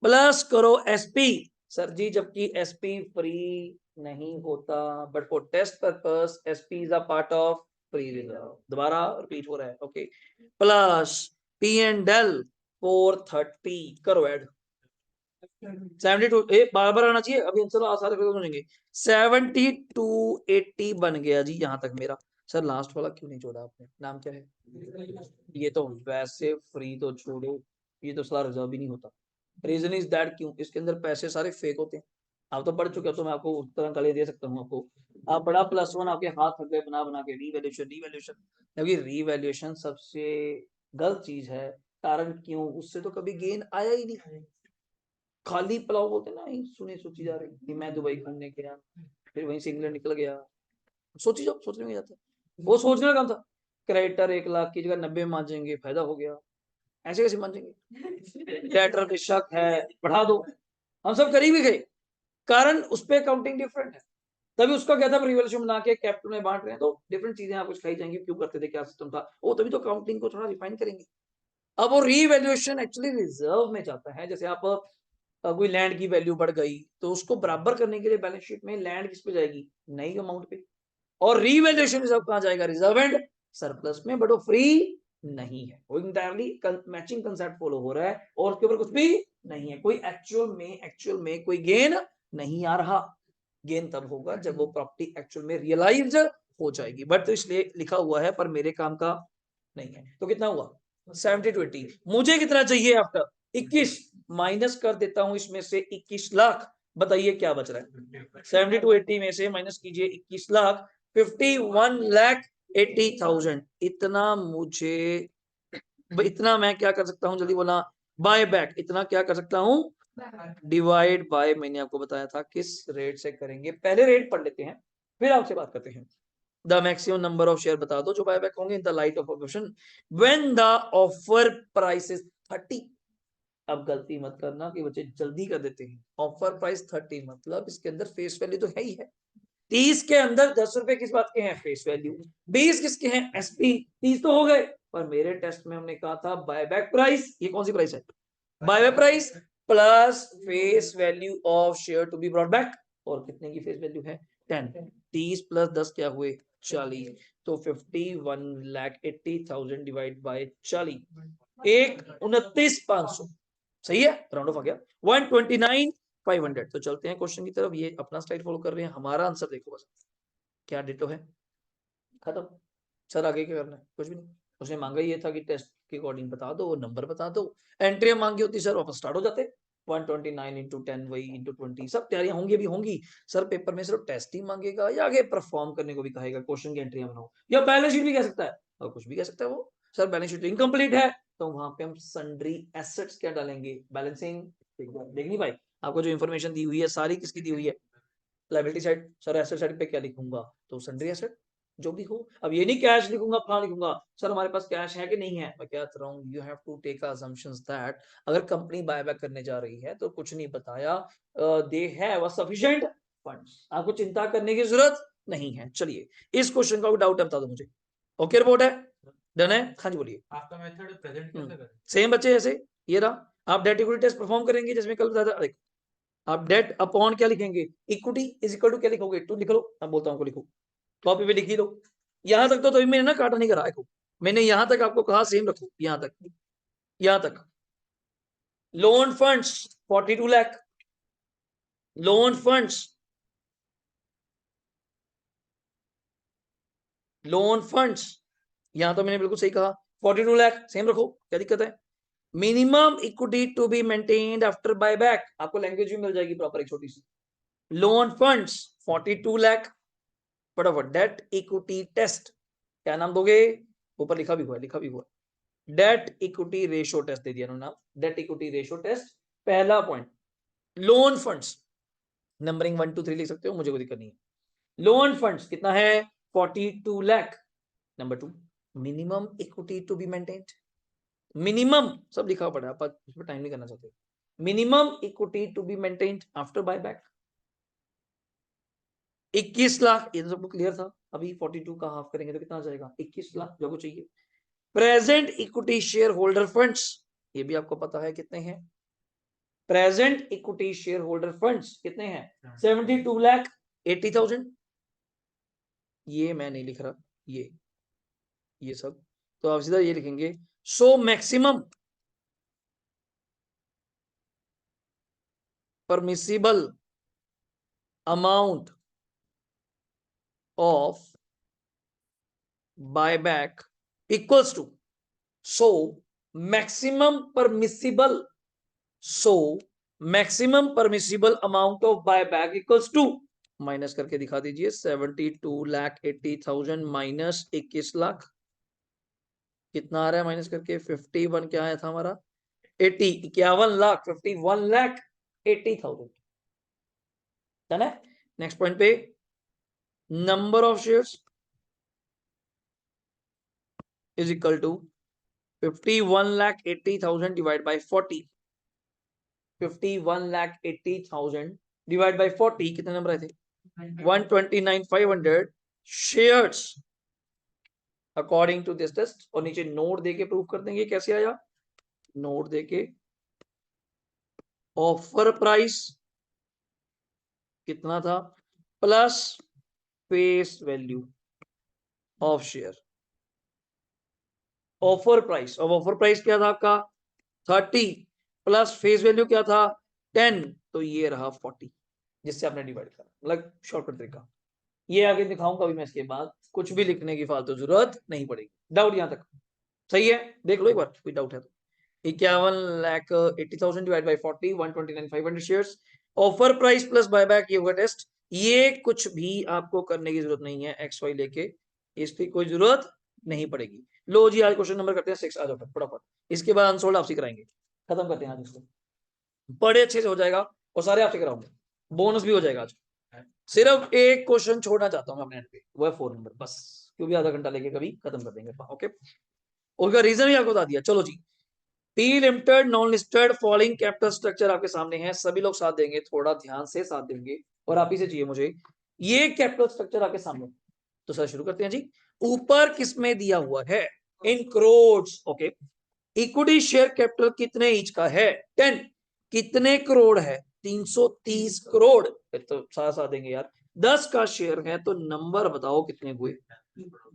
प्लस करो एसपी, सर जी जबकि एसपी फ्री नहीं होता, but for test purpose SP is a part of free reserve, दोबारा रिपीट हो रहा है, okay, plus P and L 430 करो ऐड, 72 बार बार आना चाहिए, अभी चलो आसान समझेंगे, 7280 बन गया जी यहां तक मेरा, सर लास्ट वाला क्यों नहीं जोड़ा आपने, नाम क्या है, ये तो वैसे फ्री तो छोड़ो, ये तो सारा रिजर्व भी नहीं होता, रीजन इज दैट क्यों, इसके अंदर पैसे सारे फेक होते हैं, आप तो पढ़ चुके हो, तो मैं आपको उस तरह गाली दे सकता हूँ आपको, आप बड़ा +1 आपके हाथ थक गए बना बना के, रीवैल्यूएशन रीवैल्यूएशन, क्योंकि रीवैल्यूएशन सबसे गलत चीज है, कारण क्यों, उससे तो कभी गेन आया ही नहीं, खाली पुलाव बोलते ना, सुनी सोची जा रही कि मैं दुबई घूमने गया, फिर वहीं से इंग्लैंड निकल गया, सोची जाओ, सोचने में जाता है, वो सोचने का काम था, क्रेडिटर 1 लाख की जगह 90 में मांजेंगे, फायदा हो गया, ऐसे कैसे मांजेंगे, क्रेडिटर पे शक है बढ़ा दो, हम सब करीब ही गए, कारण उस पर अकाउंटिंग डिफरेंट है, तभी उसका क्या था, रिवॉल्यूशन बना के कैपिटल में बांट रहे हैं, तो डिफरेंट चीजें आपको सिखाई जाएंगी, क्यों करते थे, क्या सिस्टम था वो, तभी तो अकाउंटिंग को थोड़ा रिफाइन करेंगे, अब वो रीवैल्यूएशन एक्चुअली रिजर्व में जाता है, जैसे आप कोई लैंड की वैल्यू बढ़ गई तो उसको बराबर करने के लिए बैलेंस शीट में लैंड किस पे जाएगी, नई अमाउंट पे, और रीवैल्यूएशन रिजर्व कहां जाएगा, रिजर्व एंड सरप्लस में, बट वो फ्री नहीं है, वो इंटायरली मैचिंग कंसेप्ट फॉलो हो रहा है, और उसके ऊपर कुछ भी नहीं है, कोई एक्चुअल में कोई गेन नहीं आ रहा, गेन तब होगा जब वो प्रॉपर्टी एक्चुअल में रियलाइज हो जाएगी, बट तो इसलिए लिखा हुआ है पर मेरे काम का नहीं है, तो कितना हुआ 70-80, मुझे कितना चाहिए आफ्टर 21, माइनस कर देता हूं इसमें से 21 लाख, बताइए क्या बच रहा है, 70-80 में से माइनस कीजिए 21 लाख, 51,80,000, इतना मुझे, इतना मैं क्या कर सकता हूं जल्दी बोला, बाय बैक, इतना क्या कर सकता हूं, डिवाइड बाय, मैंने आपको बताया था किस रेट से करेंगे, पहले रेट पढ़ लेते हैं फिर आपसे बात करते हैं, the maximum number of share बता दो जो बायबैक होंगे in the light of question, when the offer price is 30, अब गलती मत करना कि बच्चे जल्दी कर देते हैं, ऑफर प्राइस 30 मतलब इसके अंदर फेस वैल्यू तो है ही है, 30 के अंदर 10 रुपए किस बात के हैं, फेस वैल्यू। 20 किसके हैं, एसपी। 30 तो हो गए, पर मेरे टेस्ट में हमने कहा था बायबैक प्राइस, ये कौन सी प्राइस है, buyback price plus face value of share to be brought back, और कितने की फेस वैल्यू है 10। 30 प्लस 10 क्या हुए 40, तो 51,80,000 डिवाइड बाय 40, 1,29,500, सही है, राउंड ऑफ आ गया 129,500। तो चलते हैं क्वेश्चन की तरफ, ये अपना स्लाइड फॉलो कर रहे हैं, हमारा आंसर देखो बस क्या डिटो है, खत्म। सर आगे क्या करना है, कुछ भी नहीं, उसने मांगा ये था कि टेस्ट के अकॉर्डिंग बता दो, नंबर बता दो, एंट्री मांगी होती सर वापस स्टार्ट हो जाते, 129 इंटू 10 वही इंटू 20, सब तैयारियां होंगी भी होंगी। सर पेपर में सिर्फ टेस्ट ही मांगेगा या आगे परफॉर्म करने को भी कहेगा, क्वेश्चन की एंट्री बनाओ, या बैलेंस शीट भी कह सकता है, और कुछ भी कह सकता है वो, सर बैलेंस शीट इनकम्प्लीट है, तो वहां पे हम सन्ड्री एसेट्स क्या डालेंगे, बैलेंसिंग। देख नहीं भाई, आपको जो इन्फॉर्मेशन दी हुई है सारी किसकी दी हुई है, liability side, sir asset side पे क्या लिखूंगा, तो सन्ड्री एसेट जो भी हो। अब ये नहीं कैश लिखूंगा फलाना लिखूंगा, सर हमारे पास कैश है कि नहीं है, मैं क्या कर रहा हूँ, you have to take assumptions that अगर कंपनी बायबैक करने जा रही है तो कुछ नहीं बताया, they have a sufficient funds, आपको चिंता करने की जरूरत नहीं है। चलिए इस क्वेश्चन का डाउट है बता दो मुझे, ओके रिपोर्ट है, डन है, हाँ जी बोलिए। आपका मेथड प्रेजेंट कैसे करें, सेम बच्चे जैसे ये रहा, आप डेट इक्विटी टेस्ट परफॉर्म करेंगे जिसमें कल बताया था, आप डेट अपॉन क्या लिखेंगे, इक्विटी इज इक्वल टू क्या लिखोगे, टू लिख लो, मैं बोलता हूँ लिखो, कॉपी पे लिख ही लो। यहां तक तो तभी मैंने ना काटा नहीं करा है, मैंने यहां तक आपको कहा सेम रखो, यहां तक, यहां तक loan funds 42 lakh, loan funds, loan funds, यहां तो मैंने बिल्कुल सही कहा 42 लाख, सेम रखो, क्या दिक्कत है। Minimum equity to be maintained after buyback, आपको लैंग्वेज भी मिल जाएगी प्रॉपर एक छोटी सी, लोन फंड्स 42 लाख, फटाफट डेट इक्विटी टेस्ट, क्या नाम दोगे, ऊपर लिखा भी हुआ है, लिखा भी हुआ है, डेट इक्विटी रेशियो टेस्ट दे दिया उन्होंने नाम, डेट इक्विटी रेशियो टेस्ट, पहला पॉइंट। लोन फंड्स नंबरिंग 1 2 3 लिख सकते हो, मुझे कोई दिक्कत नहीं है। लोन फंड्स कितना है 42 lakh. Number 2, minimum equity to be maintained, minimum सब लिखा पड़ा है, आप इसमें टाइम नहीं करना चाहते, minimum equity to be maintained after buyback 21 lakh, ये तो सबको क्लियर था, अभी 42 का हाफ करेंगे तो कितना आ जाएगा 21 लाख जो को चाहिए। Present equity share holder funds, ये भी आपको पता है कितने हैं, present equity share holder funds कितने हैं 72 लाख 80,000, ये मैं नहीं लिख रहा, ये सब, तो आप सीधा ये लिखेंगे, so maximum permissible amount of buyback equals to, so maximum permissible, so maximum permissible amount of buyback equals to, minus करके दिखा दीजिए 72,80,000 माइनस 21 लाख, कितना आ रहा है माइनस करके 51, क्या आया था हमारा 80, 51 लाख 51 लाख 80,000, डन है। नेक्स्ट पॉइंट पे, number of shares is equal to 51 lakh 80,000 divide by 40, 51 lakh 80,000 divide by 40 कितने नंबर आए थे 129,500 shares according to this test, और नीचे नोट देके प्रूव कर देंगे कैसे आया, नोट देके ऑफर प्राइस कितना था plus face value of share, offer price, अब ऑफर प्राइस क्या था आपका 30 प्लस फेस वैल्यू क्या था 10, तो ये रहा 40 जिससे आपने डिवाइड करा, मतलब शॉर्टकट तरीका, ये आगे दिखाऊंगा अभी मैं, इसके बाद कुछ भी लिखने की फालतू जरूरत नहीं पड़ेगी। डाउट यहां तक सही है, देख लो एक बार कोई डाउट है तो, 51,80,000 divide by 40, 129,500 shares, offer price plus buyback, ये होगा टेस्ट, ये कुछ भी आपको करने की जरूरत नहीं है, एक्स वाई लेके इसकी कोई जरूरत नहीं पड़ेगी। लो जी आज क्वेश्चन नंबर करते हैं 6, आ जाओ फटाफट, इसके बाद अनसोल्ड आपसे कराएंगे, खत्म करते हैं आज इसको, बड़े अच्छे से हो जाएगा और सारे आपसे कराऊंगा, बोनस भी हो जाएगा आज। सिर्फ एक क्वेश्चन छोड़ना चाहता हूँ मैं अपने एंड पे, वो है 4 नंबर बस, क्योंकि आधा घंटा लेके कभी खत्म कर देंगे, ओके, उसका रीजन भी आपको बता दिया। चलो जी, P limited non listed following capital structure आपके सामने है, सभी लोग साथ देंगे, थोड़ा ध्यान से साथ देंगे, और आप ही से चाहिए मुझे, ये कैपिटल स्ट्रक्चर आके सामने। तो सर शुरू करते हैं जी। ऊपर किसमें दिया हुआ है? In crores. Okay, equity share capital कितने इंच का है? 10। कितने करोड़ है? 330 करोड़। तो साथ साथ देंगे यार। 10 का शेयर है तो नंबर बताओ कितने हुए?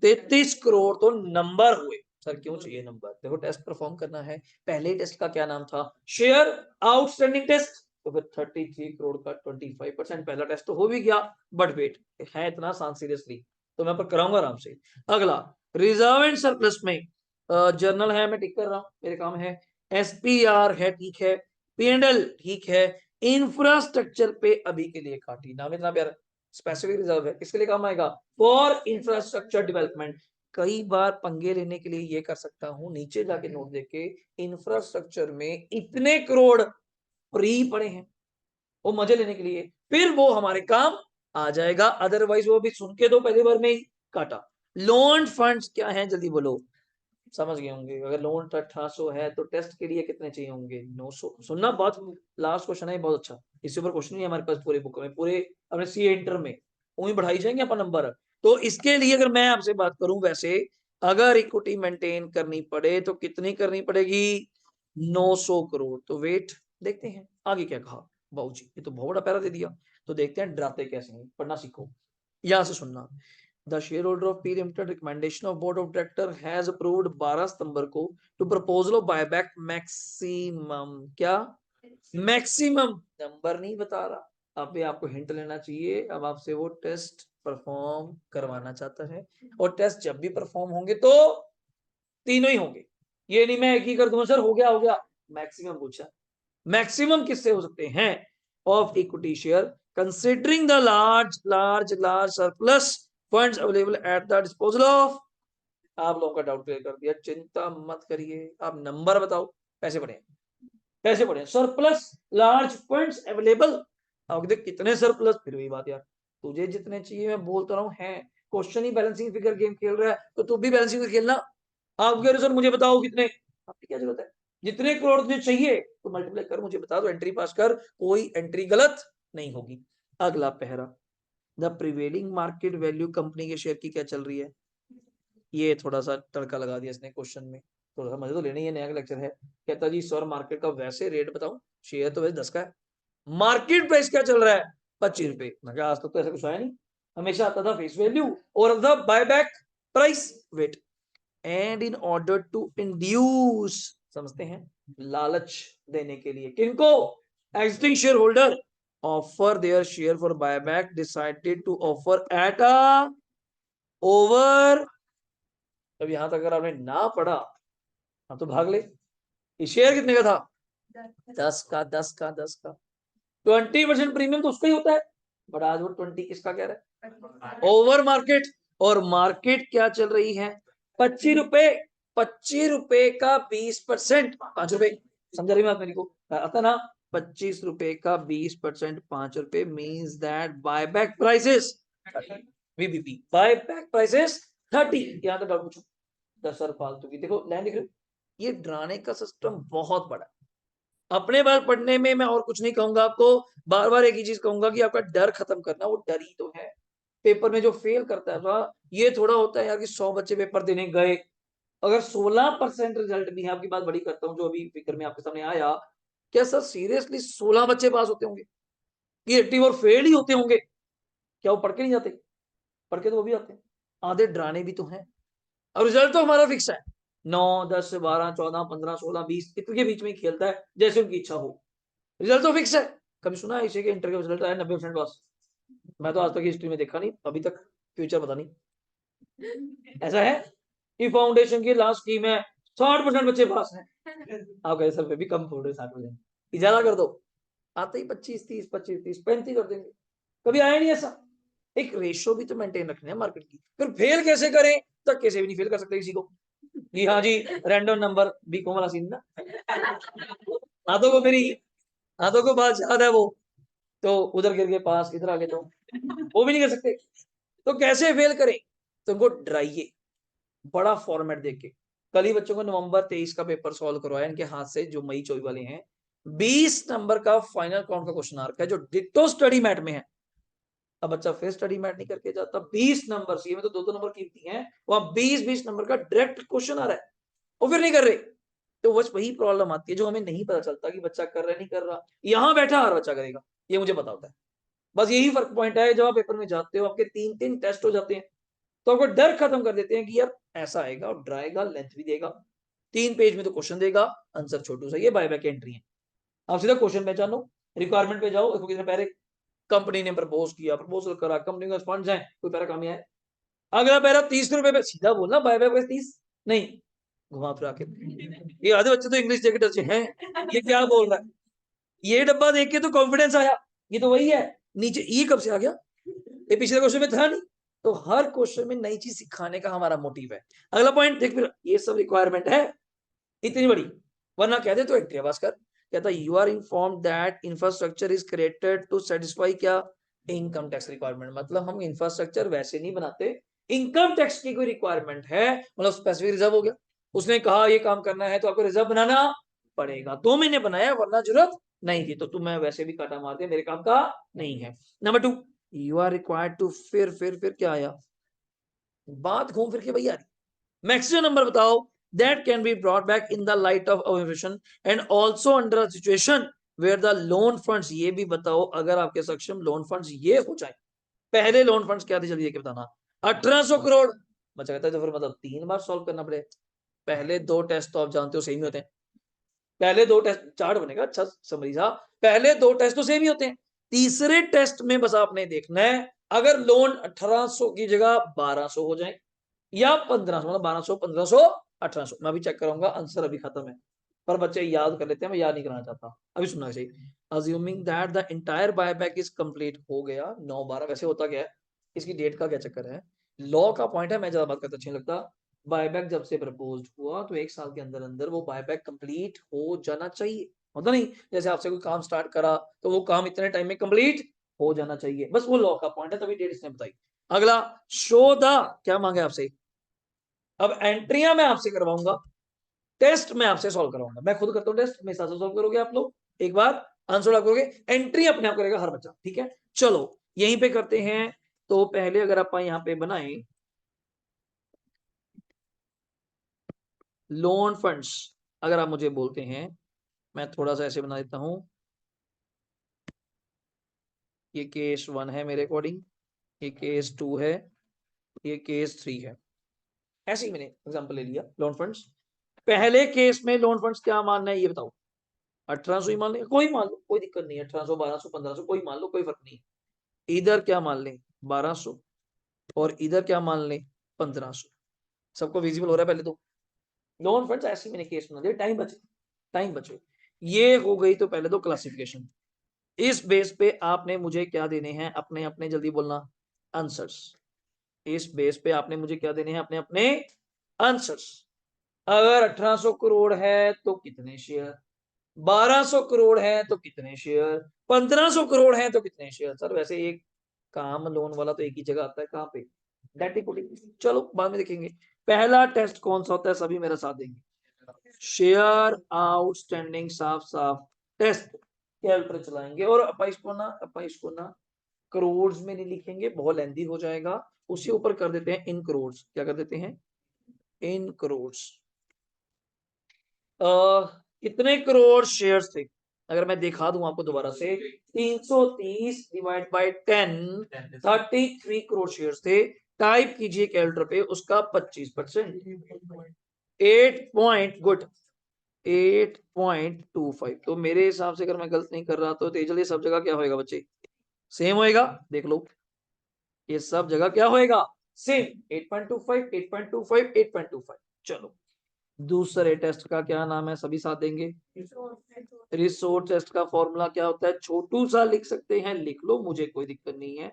33 करोड़ तो नंबर हुए। सर क्यों चाहिए नंबर? देखो टेस्ट परफॉर्म करना है। पहले टेस्ट का क्या नाम था? Share outstanding test. तो फिर 33 करोड़ का 25% पहला टेस्ट तो हो भी गया। बट वेट, है इतना आसान सीरियसली? तो मैं पर कराऊंगा आराम से। अगला, रिजर्व एंड सरप्लस में जर्नल है, मैं टिक कर रहा हूं, मेरे काम है। एसपीआर है, ठीक है। पीएनएल ठीक है। इंफ्रास्ट्रक्चर पे अभी के लिए काटी, नाम इतना प्यारा। स्पेसिफिक रिजर्व है, किसके लिए काम आएगा? For infrastructure development. कई बार पंगे लेने के लिए ये कर सकता हूं, नीचे जाके नोट देके इंफ्रास्ट्रक्चर में इतने करोड़ फ्री पड़े हैं, वो मजे लेने के लिए, फिर वो हमारे काम आ जाएगा। अदरवाइज वो भी सुन के दो पहली बार में ही काटा। लोन फंड्स क्या है, जल्दी बोलो। समझ गए होंगे, अगर लोन 1800 है तो टेस्ट के लिए कितने चाहिए होंगे? 900। सुनना, बहुत लास्ट क्वेश्चन है, बहुत अच्छा। इसके ऊपर क्वेश्चन नहीं है हमारे पास पूरे बुक में, पूरे अपने सी इंटर में वही बढ़ाई जाएंगे अपन नंबर। तो इसके लिए अगर मैं आपसे बात करूं, वैसे अगर इक्विटी मेंटेन करनी पड़े तो कितनी करनी पड़ेगी? 900 करोड़। तो वेट, देखते हैं आगे क्या कहा बाबू जी। ये तो बहुत बड़ा पैरा दे दिया। तो देखते हैं डराते कैसे हैं, पढ़ना सीखो। यहां से सुनना। The shareholder of P Limited recommendation of board of director has approved 12 सितंबर को to proposal of buyback maximum, क्या मैक्सिमम नंबर नहीं बता रहा। अब आपको हिंट लेना चाहिए। अब आपसे वो टेस्ट परफॉर्म करवाना चाहता है, और टेस्ट जब भी परफॉर्म होंगे तो तीनों ही होंगे। ये नहीं मैं एक ही कर दूंगा सर हो गया हो गया। मैक्सिमम पूछा। मैक्सिमम किससे हो सकते हैं? Of equity share considering the large surplus funds available at the disposal of. आप लोगों का डाउट क्लियर कर दिया, चिंता मत करिए। आप नंबर बताओ, पैसे बढ़े, पैसे बढ़े, सरप्लस लार्ज फंड्स अवेलेबल। अब देख कितने सरप्लस, फिर वही बात यार, तुझे जितने चाहिए मैं बोलता रहा हूँ है। क्वेश्चन ही बैलेंसिंग फिगर गेम खेल रहा है तो तू भी बैलेंसिंग फिगर खेलना। आप कह रहे सर मुझे बताओ कितने, आपकी क्या जरूरत है? जितने करोड़ तुझे चाहिए तो मल्टीप्लाई कर, मुझे बता दो, एंट्री पास कर, कोई एंट्री गलत नहीं होगी। अगला पहरा, the prevailing market value company के शेयर की क्या चल रही है? ये थोड़ा सा तड़का लगा दिया इसने क्वेश्चन में, थोड़ा सा मजे तो लेने ही, नया लेक्चर है। कहता जी सर मार्केट का वैसे रेट बताओ, शेयर तो वैसे 10 का है, मार्केट प्राइस क्या चल रहा है? 25 रुपए। मैं आज तक तो ऐसा कुछ आया नहीं, हमेशा आता था फेस वैल्यू और the buyback price. Wait, and in order to induce, समझते हैं, लालच देने के लिए किनको? Existing share holder offer their share for buyback decided to offer at a over. अब यहां तक अगर आपने ना पढ़ा हाँ तो भाग ले। ये शेयर कितने का था? 10 का, 10 का, 10 का। 20% प्रीमियम तो उसका ही होता है, बट आज वो 20 किसका कह रहा है? Over market. और मार्केट क्या चल रही है? 25 रुपए। 25 रुपए का 20%, 5 रुपए। समझ रही बात मेरी को? आता ना? 25 रुपए का 20%, 5 रुपए, means that buyback prices BBP, buyback prices 30। यहाँ तक पूछो 10 फालतू की, देखो लाइन दिख रही, ये डराने का सिस्टम बहुत बड़ा है। अपने बार पढ़ने में मैं और कुछ नहीं कहूंगा आपको, बार बार एक ही चीज कहूंगा कि आपका डर खत्म करना, वो डर ही तो है। पेपर में जो फेल करता है ये थोड़ा होता है यार कि 100 बच्चे पेपर देने गए, अगर 16% रिजल्ट भी है, आपकी बात बड़ी करता हूँ जो अभी फिगर में आपके सामने आया, क्या सर सीरियसली 16 बच्चे पास होते होंगे कि 80 और फेल ही होते होंगे? क्या वो पढ़ के नहीं जाते? पढ़ के तो वो भी आते हैं। आधे डराने भी तो हैं, और रिजल्ट तो हमारा फिक्स है, 9, 10, 12, 14, 15, 16, 20 इतने बीच में ही खेलता है जैसे उनकी इच्छा हो। रिजल्ट तो फिक्स है। कभी सुना है इसे के इंटर का रिजल्ट आया 90% पास? मैं तो आज तक हिस्ट्री में देखा नहीं अभी तक, फ्यूचर पता नहीं। ऐसा है कि फाउंडेशन की लास्ट स्कीम है 60% बच्चे पास हैं। आप कहे सर भी कम बोल रहे 60%, ज्यादा कर दो। आते ही 25, 30, 25, 30, 35 कर देंगे। कभी आया नहीं ऐसा। एक रेशो भी तो मेंटेन रखनी है मार्केट की। फिर फेल कैसे करें? तक कैसे भी नहीं फेल कर सकते किसी को कि हाँ जी रैंडम नंबर बीकॉम वाला सीन ना। हाथों को मेरी, हाथों को बात याद है वो, तो उधर गिर के पास इधर आ गए तो वो भी नहीं कर सकते। तो कैसे फेल करें? तुमको डराइए बड़ा फॉर्मेट देख के। कल ही बच्चों को नवंबर 23 का पेपर सॉल्व करवाया इनके हाथ से, जो मई 24 वाले हैं। 20 नंबर का फाइनल काउंट का क्वेश्चन आ रखा है जो डिट्टो स्टडी मैट में है। अब बच्चा फिर स्टडी मैट नहीं करके जाता, 20 नंबर सी में तो 2-2 नंबर कीमती हैं, वहां 20-20 नंबर का डायरेक्ट क्वेश्चन आ रहा है और फिर नहीं कर रहे। तो बस वही प्रॉब्लम आती है जो हमें नहीं पता चलता कि बच्चा कर रहा है नहीं कर रहा, यहाँ बैठा हर बच्चा करेगा, ये मुझे पता होता है। बस यही फर्क पॉइंट है, जब आप पेपर में जाते हो आपके 3-3 टेस्ट हो जाते हैं, तो आपको डर खत्म कर देते हैं कि यार ऐसा आएगा और डराएगा, लेंथ भी देगा, 3 पेज में तो क्वेश्चन देगा, आंसर छोटू सा, ये बाय बैक एंट्री है। आप सीधा क्वेश्चन पहचानो, रिक्वायरमेंट पे जाओ, देखो कितने पैरे कंपनी ने प्रपोज किया, प्रपोजल करा, कंपनी का फंड्स है, कोई पैरा कमी है, अगला पैरा 30 रुपए पे, सीधा बोलना बाय बैक 30 नहीं, घुमा फिरा के। ये आधे बच्चे तो इंग्लिश जैकेट अच्छे हैं, ये क्या बोल रहा है, ये डब्बा देख के तो कॉन्फिडेंस आया, ये तो वही है, नीचे ये कब से आ गया, ये पिछले क्वेश्चन में था नहीं। तो हर क्वेश्चन में नई चीज सिखाने का हमारा मोटिव है। अगला पॉइंट देख, फिर ये सब रिक्वायरमेंट है इतनी बड़ी, वरना कहते तो एक भास्कर कहता you are inform that infrastructure is created to satisfy क्या, इनकम टैक्स रिक्वायरमेंट। मतलब हम इंफ्रास्ट्रक्चर वैसे नहीं बनाते, इनकम टैक्स की कोई रिक्वायरमेंट है, मतलब स्पेसिफिक रिजर्व हो गया, उसने कहा ये काम करना है तो आपको रिजर्व बनाना पड़ेगा, तो मैंने बनाया वरना जरूरत नहीं थी, तो तुम्हें वैसे भी काटा मार दिया, मेरे काम का नहीं है। Number 2, you are required to फिर क्या आया, बात घूम फिर के भैया मैक्सिमम नंबर बताओ that can be brought back in the light of our information and also under a situation where the loan funds, ये भी बताओ अगर आपके सक्षम लोन फंड्स ये हो जाए, पहले लोन फंड्स क्या थे जल्दी देके बताना, 1800 करोड़। बच्चा कहता है तो फिर मतलब 3 बार सॉल्व करना पड़े, पहले 2 टेस्ट तो आप जानते हो सेम ही होते हैं, पहले 2 टेस्ट चार्ट बनेगा, अच्छा समरी साहब, पहले 2 टेस्ट तो सेम ही होते हैं, तीसरे टेस्ट में बस आपने देखना है अगर लोन 1800 की जगह 1200 हो जाए या 1500, मतलब 1200 1500 1800, मैं अभी चेक करूंगा, आंसर अभी खत्म है, पर बच्चे याद कर लेते हैं, मैं याद नहीं कराना चाहता, अभी सुनना चाहिए। Assuming that the entire buyback is complete, हो गया 9-12, वैसे होता क्या है, इसकी डेट का क्या चक्कर है, लॉ का पॉइंट है, मैं ज्यादा बात करता अच्छा नहीं लगता, बायबैक जब से प्रपोज हुआ तो 1 साल के अंदर अंदर वो बायबैक कंप्लीट हो जाना चाहिए, होता नहीं, जैसे आपसे कोई काम स्टार्ट करा तो वो काम इतने टाइम में कंप्लीट हो जाना चाहिए, बस वो लॉ का पॉइंट है, तभी डेट इसने बताई। अगला, शो द, क्या मांगे आपसे, अब एंट्रियां मैं आपसे करवाऊंगा, टेस्ट मैं आपसे सॉल्व करवाऊंगा, मैं खुद करता हूं टेस्ट, मेरे साथ सॉल्व करोगे आप लोग, एक बार आंसर करोगे, एंट्री अपने आप करेगा हर बच्चा, ठीक है। चलो यहीं पे करते हैं, तो पहले अगर आप यहाँ पे बनाए लोन फंड्स, अगर आप मुझे बोलते हैं, मैं थोड़ा सा ऐसे बना देता हूं, ये केस 1 है मेरे अकॉर्डिंग, ये केस 2 है, ये केस 3 है, ऐसे ही मैंने एग्जांपल ले लिया लोन फंड्स। पहले केस में लोन फंड्स क्या मानना है ये बताओ, 1800 ही मान लें, कोई मान लो, कोई दिक्कत नहीं है, 1800 1200 1500 कोई मान लो, कोई फर्क नहीं, इधर क्या मान लें 1200 और इधर क्या मान लें 1500, सबको विजिबल हो रहा है पहले तो, लोन फंड्स ऐसे मैंने केस बना दिया, टाइम बचे, ये हो गई तो पहले तो क्लासिफिकेशन, इस बेस पे आपने मुझे क्या देने हैं, अपने अपने जल्दी बोलना आंसर्स, इस बेस पे आपने मुझे क्या देने हैं, अपने अपने आंसर्स। अगर 1800 करोड़ है तो कितने शेयर, 1200 करोड़ है तो कितने शेयर, 1500 करोड़ है तो कितने शेयर, सर वैसे एक काम लोन वाला तो एक ही जगह आता है, कहाँ पे, डेट इक्विटी, चलो बाद में देखेंगे। पहला टेस्ट कौन सा होता है, सभी मेरा साथ देंगे, शेयर आउटस्टैंडिंग, साफ साफ टेस्ट, कैलकुलेटर चलाएंगे, और अपा इसको ना करोड़ में नहीं लिखेंगे, बहुत लेंदी हो जाएगा, उसी ऊपर कर देते हैं इन करोड़, क्या कर देते हैं इन करोड़। कितने करोड़ शेयर्स थे, अगर मैं दिखा दूं आपको दोबारा से, 330 डिवाइड बाय 10, 33 करोड़ शेयर्स थे, टाइप कीजिए कैलकुलेटर पे उसका 25%, 8 पॉइंट गुड 8.25, तो मेरे हिसाब से अगर मैं गलत नहीं कर रहा तो तेजल ये सब जगह क्या होएगा बच्चे, सेम होएगा, देख लो ये सब जगह क्या होएगा सेम, 8.25 8.25 8.25। चलो दूसरे टेस्ट का क्या नाम है, सभी साथ देंगे, रिसोर्स टेस्ट का फॉर्मूला क्या होता है, छोटू सा लिख सकते हैं, लिख लो मुझे कोई दिक्कत नहीं है,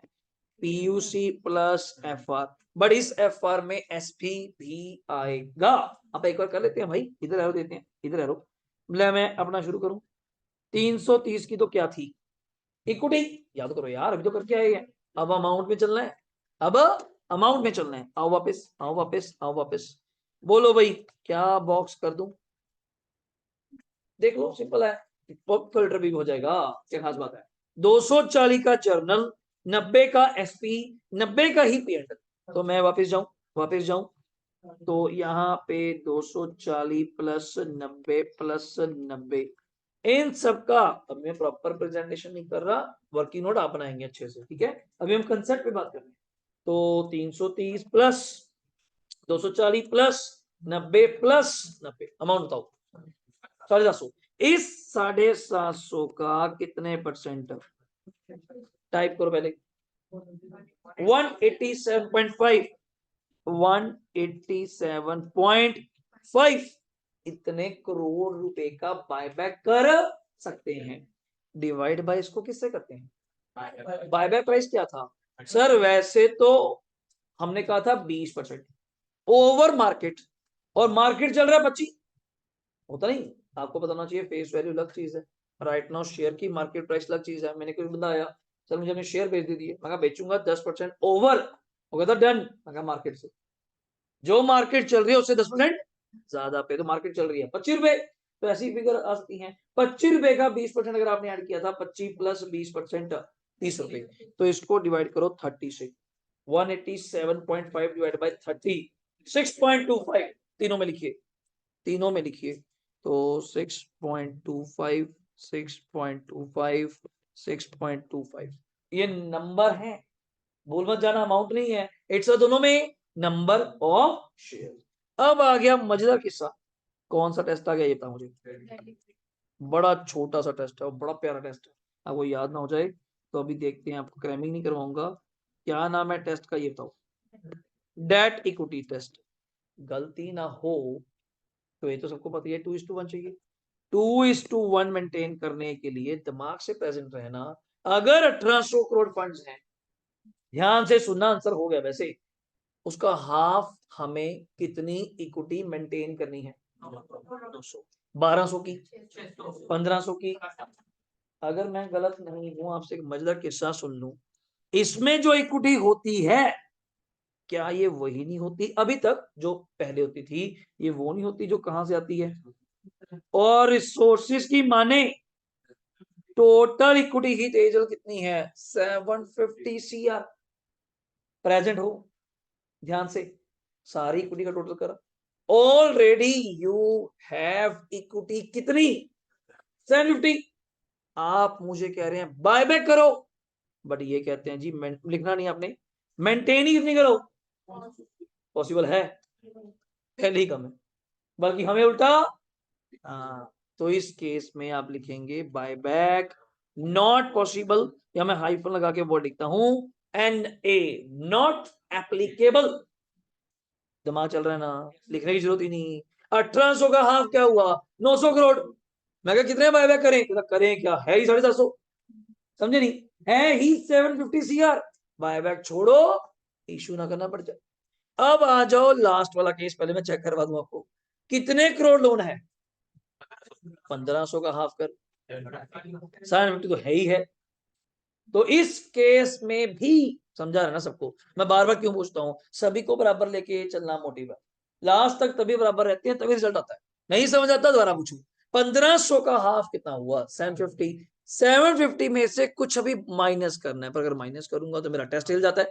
पीयूसी प्लस एफआर, बट इस एफआर में एसपी भी आएगा, आप एक बार कर लेते हैं भाई, इधर एरो देते हैं, इधर एरो, मैं अपना शुरू करूं, 330 की तो क्या थी इक्विटी, याद करो यार अभी तो करके आए हैं, अब अमाउंट में चलना है, अब अमाउंट में चलना है, आओ वापस आओ वापस आओ वापस, बोलो भाई क्या बॉक्स कर दूं, देख लो सिंपल है, फिल्टर भी हो जाएगा, क्या खास बात है, 240 का जर्नल 90 का एसपी, 90 का ही पी&एल। तो मैं वापस जाऊं तो यहाँ पे 240 प्लस 90 प्लस 90, इन सबका अब मैं प्रॉपर प्रेजेंटेशन नहीं कर रहा, वर्किंग नोट आप बनाएंगे अच्छे से, ठीक है। अभी हम कंसेप्ट पे बात कर रहे हैं। तो 330 प्लस 240 प्लस 90 प्लस 90, अमाउंट बताओ 750। इस 750 का कितने परसेंट, टाइप करो पहले। 187.5, 187.5 इतने करोड़ रुपए का बायबैक कर सकते हैं। डिवाइड बाय इसको किससे करते हैं, बायबैक प्राइस क्या था सर, वैसे तो हमने कहा था 20% ओवर मार्केट, और मार्केट चल रहा है 25, होता नहीं। आपको बताना चाहिए फेस वैल्यू अलग चीज है, राइट नाउ शेयर की मार्केट प्राइस अलग चीज है। मैंने कोई बंदा आया, सर मुझे अपने शेयर बेच दिए, मैं बेचूंगा 10% ओवर, हो गया था डन। मैं मार्केट से जो मार्केट चल रही है उससे 10% ज्यादा पे, तो मार्केट चल रही है 25 रुपए, तो ऐसी फिगर आ सकती है। 25 रुपए का 20% अगर आपने ऐड किया था, 25 प्लस 20% 30 रुपए, तो इसको डिवाइड करो 30 से, 187.5 डिवाइड बाय 30, 6.25, तीनों में लिखिए, तीनों में लिखिए। तो 6.25, 6.25, 6.25 ये नंबर है, भूल मत जाना, अमाउंट नहीं है, इट्स दोनों में नंबर ऑफ शेयर। अब आ गया मजेदार किस्सा, कौन सा टेस्ट आ गया ये बताओ मुझे। बड़ा छोटा सा टेस्ट है और बड़ा प्यारा टेस्ट है, आपको याद ना हो जाए तो अभी देखते हैं, आपको क्रैमिंग नहीं करवाऊंगा। क्या नाम है टेस्ट का ये बताओ, डेट इक्विटी टेस्ट। गलती ना हो तो ये तो सबको पता है 2:1 चाहिए। 2:1 मेंटेन करने के लिए दिमाग से प्रेजेंट रहना, अगर 1800 करोड़ फंड्स हैं, ध्यान से सुनना, आंसर हो गया वैसे, उसका हाफ हमें कितनी इक्विटी मेंटेन करनी है, 1200 की, 1500 की। अगर मैं गलत नहीं हूं, आपसे एक मजेदार किस्सा सुन लूं, इसमें जो इक्विटी होती है, क्या ये वही नहीं होती अभी तक जो पहले होती थी, ये वो नहीं होती जो कहां से आती है, और रिसोर्सेज की माने टोटल इक्विटी ही तेजल कितनी है, 750 CR प्रेजेंट हो, ध्यान से सारी इक्विटी का टोटल करा, ऑलरेडी यू हैव इक्विटी कितनी, 750। आप मुझे कह रहे हैं बायबैक करो, बट ये कहते हैं जी लिखना नहीं आपने, मेंटेन ही कितनी करो, पॉसिबल है, पहले ही कम है, बल्कि हमें उल्टा। तो इस केस में आप लिखेंगे बायबैक नॉट पॉसिबल, या मैं हाइफन लगा के वर्ड लिखता हूं, NA नॉट एप्लीकेबल। दिमाग चल रहा है ना, लिखने की जरूरत ही नहीं। 1800 का हाफ क्या हुआ, 900 करोड़। मैं क्या कितने बायबैक करें, करें क्या, है ही 750, समझे नहीं, है ही 750 CR, बायबैक छोड़ो, इश्यू ना करना पड़ जाए। अब आ जाओ लास्ट वाला केस, पहले मैं चेक करवा दूं आपको, कितने करोड़ लोन है, 1500 का हाफ कर, 750 तो है ही है। तो इस केस में भी समझा रहा ना सबको, मैं बार बार क्यों पूछता हूं, सभी को बराबर लेके चलना मोटिव है, लास्ट तक तभी बराबर रहते हैं, तभी रिजल्ट आता है। नहीं समझ आता दोबारा पूछू। 1500 का हाफ कितना हुआ, 750, 750 में से कुछ अभी माइनस करना है, पर अगर माइनस करूंगा तो मेरा टेस्ट हिल जाता है,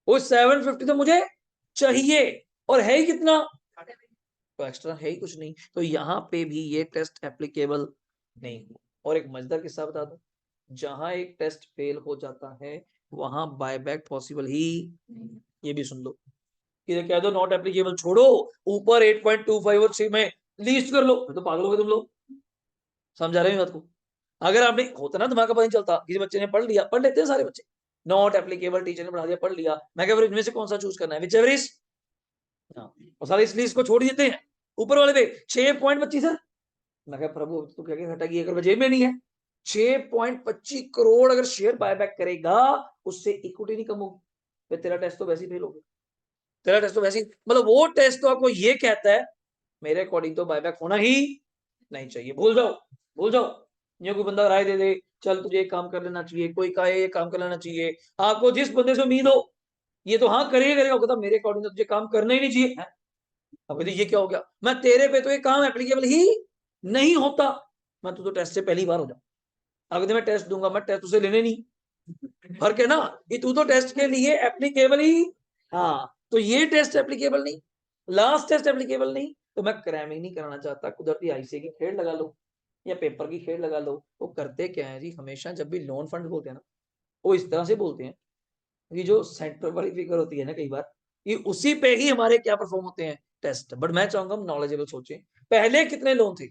वो 750 तो मुझे चाहिए, और है ही कितना, तो एक्स्ट्रा है ही कुछ नहीं, तो यहाँ पे भी ये टेस्ट एप्लीकेबल नहीं हुआ। और एक मजेदार किस्सा बता दो, जहां एक टेस्ट फेल हो जाता है वहां बायबैक पॉसिबल ही नहीं। ये भी सुन लो, कि कह दो नॉट एप्लीकेबल छोड़ो, ऊपर 8.25 और 6 में लीस्ट कर लो, तो पागल हो गए तुम लोग, समझा रहे हैं बात को। अगर आपने होता ना दिमाग का पता नहीं चलता, किसी बच्चे ने पढ़ लिया, पढ़ लेते हैं सारे बच्चे, नॉट एप्लीकेबल टीचर ने पढ़ा दिया, पढ़ लिया, मैं क्या इनमें से कौन सा चूज करना है, विच एवर इज, और सारे इस लिस्ट को छोड़ देते हैं, ऊपर वाले पे 6.25 है, मैं कहा प्रभु तो क्या क्या घटा, 1 रुपए जेब में नहीं है, 6.25 करोड़ अगर शेयर बायबैक करेगा, उससे इक्विटी नहीं कम होगी, फिर तेरा टेस्ट तो वैसे ही फेल हो गया, तेरा टेस्ट तो वैसे ही, मतलब वो टेस्ट तो आपको ये कहता है मेरे अकॉर्डिंग तो बायबैक होना ही नहीं चाहिए, भूल जाओ, भूल जाओ। ये कोई बंदा राय दे दे, चल तुझे एक काम कर लेना चाहिए, कोई कहे ये काम कर लेना चाहिए, आपको जिस बंदे से उम्मीद हो ये तो हाँ करेगा करेगा, कहता मेरे अकॉर्डिंग तो तुझे काम करना ही नहीं चाहिए, अब कहते ये क्या हो गया, मैं तेरे पे तो ये काम एप्लीकेबल ही नहीं होता, मैं तो टेस्ट से पहली बार हो जाऊं, अगर मैं टेस्ट दूंगा, मैं टेस्ट उसे लेने नहीं, फर्क है ना, ये तू तो टेस्ट के लिए एप्लीकेबल ही, हाँ तो ये टेस्ट एप्लीकेबल नहीं, लास्ट टेस्ट एप्लीकेबल नहीं, तो मैं क्रैमिंग नहीं कराना चाहता, कुदरती आईसीए की खेड़ लगा लो या पेपर की खेड़ लगा लो। वो करते क्या है जी, हमेशा जब भी लोन फंड बोलते हैं ना, वो इस तरह से बोलते हैं कि जो सेंटर वाली फिगर होती है ना, कई बार ये उसी पे ही हमारे क्या परफॉर्म होते हैं टेस्ट। बट मैं चाहूंगा हम नॉलेजेबल सोचें। पहले कितने लोन थे?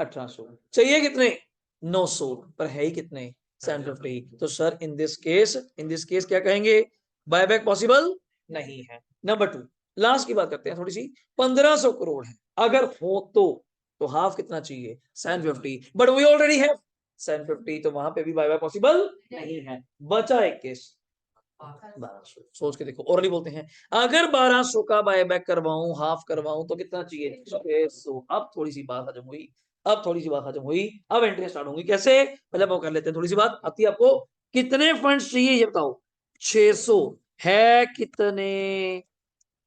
1800। चाहिए कितने? 900। पर है ही कितने? 750। तो सर इन दिस केस क्या कहेंगे, बायबैक पॉसिबल नहीं है। नंबर 2, लास्ट की बात करते हैं थोड़ी सी। 1500 करोड़ है, अगर हो तो हाफ कितना चाहिए? 750। बट वी ऑलरेडी हैव 750, तो वहां पे भी बायबैक पॉसिबल नहीं है। बचा एक केस 1200। सोच के देखो, और नहीं बोलते हैं अगर 1200 का बायबैक करवाऊं, हाफ करवाऊं तो कितना चाहिए? 600। अब थोड़ी सी बात हजम हुई, अब थोड़ी सी बात हजम हुई, अब एंट्री स्टार्ट होंगी कैसे, पहले हम कर लेते हैं थोड़ी सी बात आती है आपको। कितने फंड्स चाहिए ये बताओ? 600 है कितने?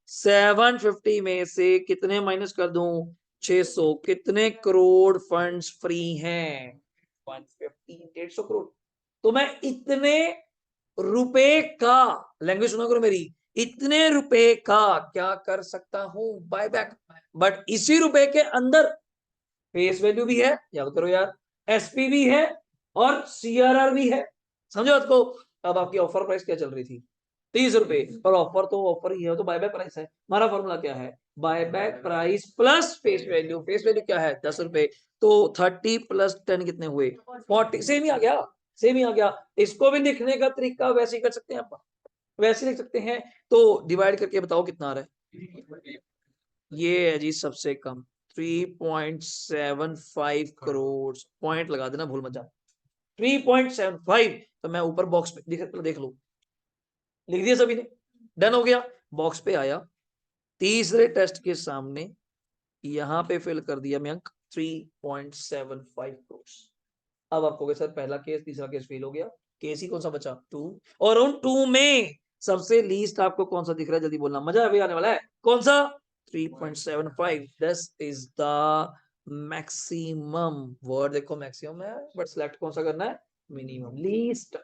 750 में से कितने माइनस कर दूं? 600। कितने करोड़ फंड्स फ्री हैं? 150, 150 करोड़। तो मैं इतने रुपए का, लैंग्वेज सुना करो मेरी, इतने रुपए का क्या कर सकता हूं? बायबैक। बट इसी रुपए के अंदर फेस वैल्यू भी है, याद करो यार, एसपी भी है और सीआरआर भी है। समझो आपको। अब आपकी ऑफर प्राइस क्या चल रही थी? 30 रुपए। और ऑफर तो ऑफर ही है, तो बायबैक प्राइस है। हमारा फॉर्मूला क्या है? Buyback price plus face value. Face value क्या है? 10 रुपए। तो 30 प्लस 10 कितने हुए? 40। सेम ही आ गया, सेम ही आ गया। इसको भी लिखने का तरीका वैसे ही कर सकते हैं आप, वैसे लिख सकते हैं। तो डिवाइड करके बताओ कितना आ रहा है। ये है जी सबसे कम 3.75 करोड़। पॉइंट लगा देना, भूल मत जा। 3.75। तो मैं ऊपर बॉक्स पे देख लो, लिख दिया सभी ने, डन हो गया। बॉक्स पे आया, तीसरे टेस्ट के सामने यहां पे फिल कर दिया मैं अंक 3.75 करोड़। अब आप कहोगे सर पहला केस तीसरा केस फेल हो गया, केस ही कौन सा बचा? 2। और उन 2 में सबसे लीस्ट आपको कौन सा दिख रहा है? जल्दी बोलना, मजा अभी आने वाला है। कौन सा? 3.75। This is the maximum. Word देखो मैक्सिमम है, बट सिलेक्ट कौन सा करना है? मिनिमम। लीस्ट,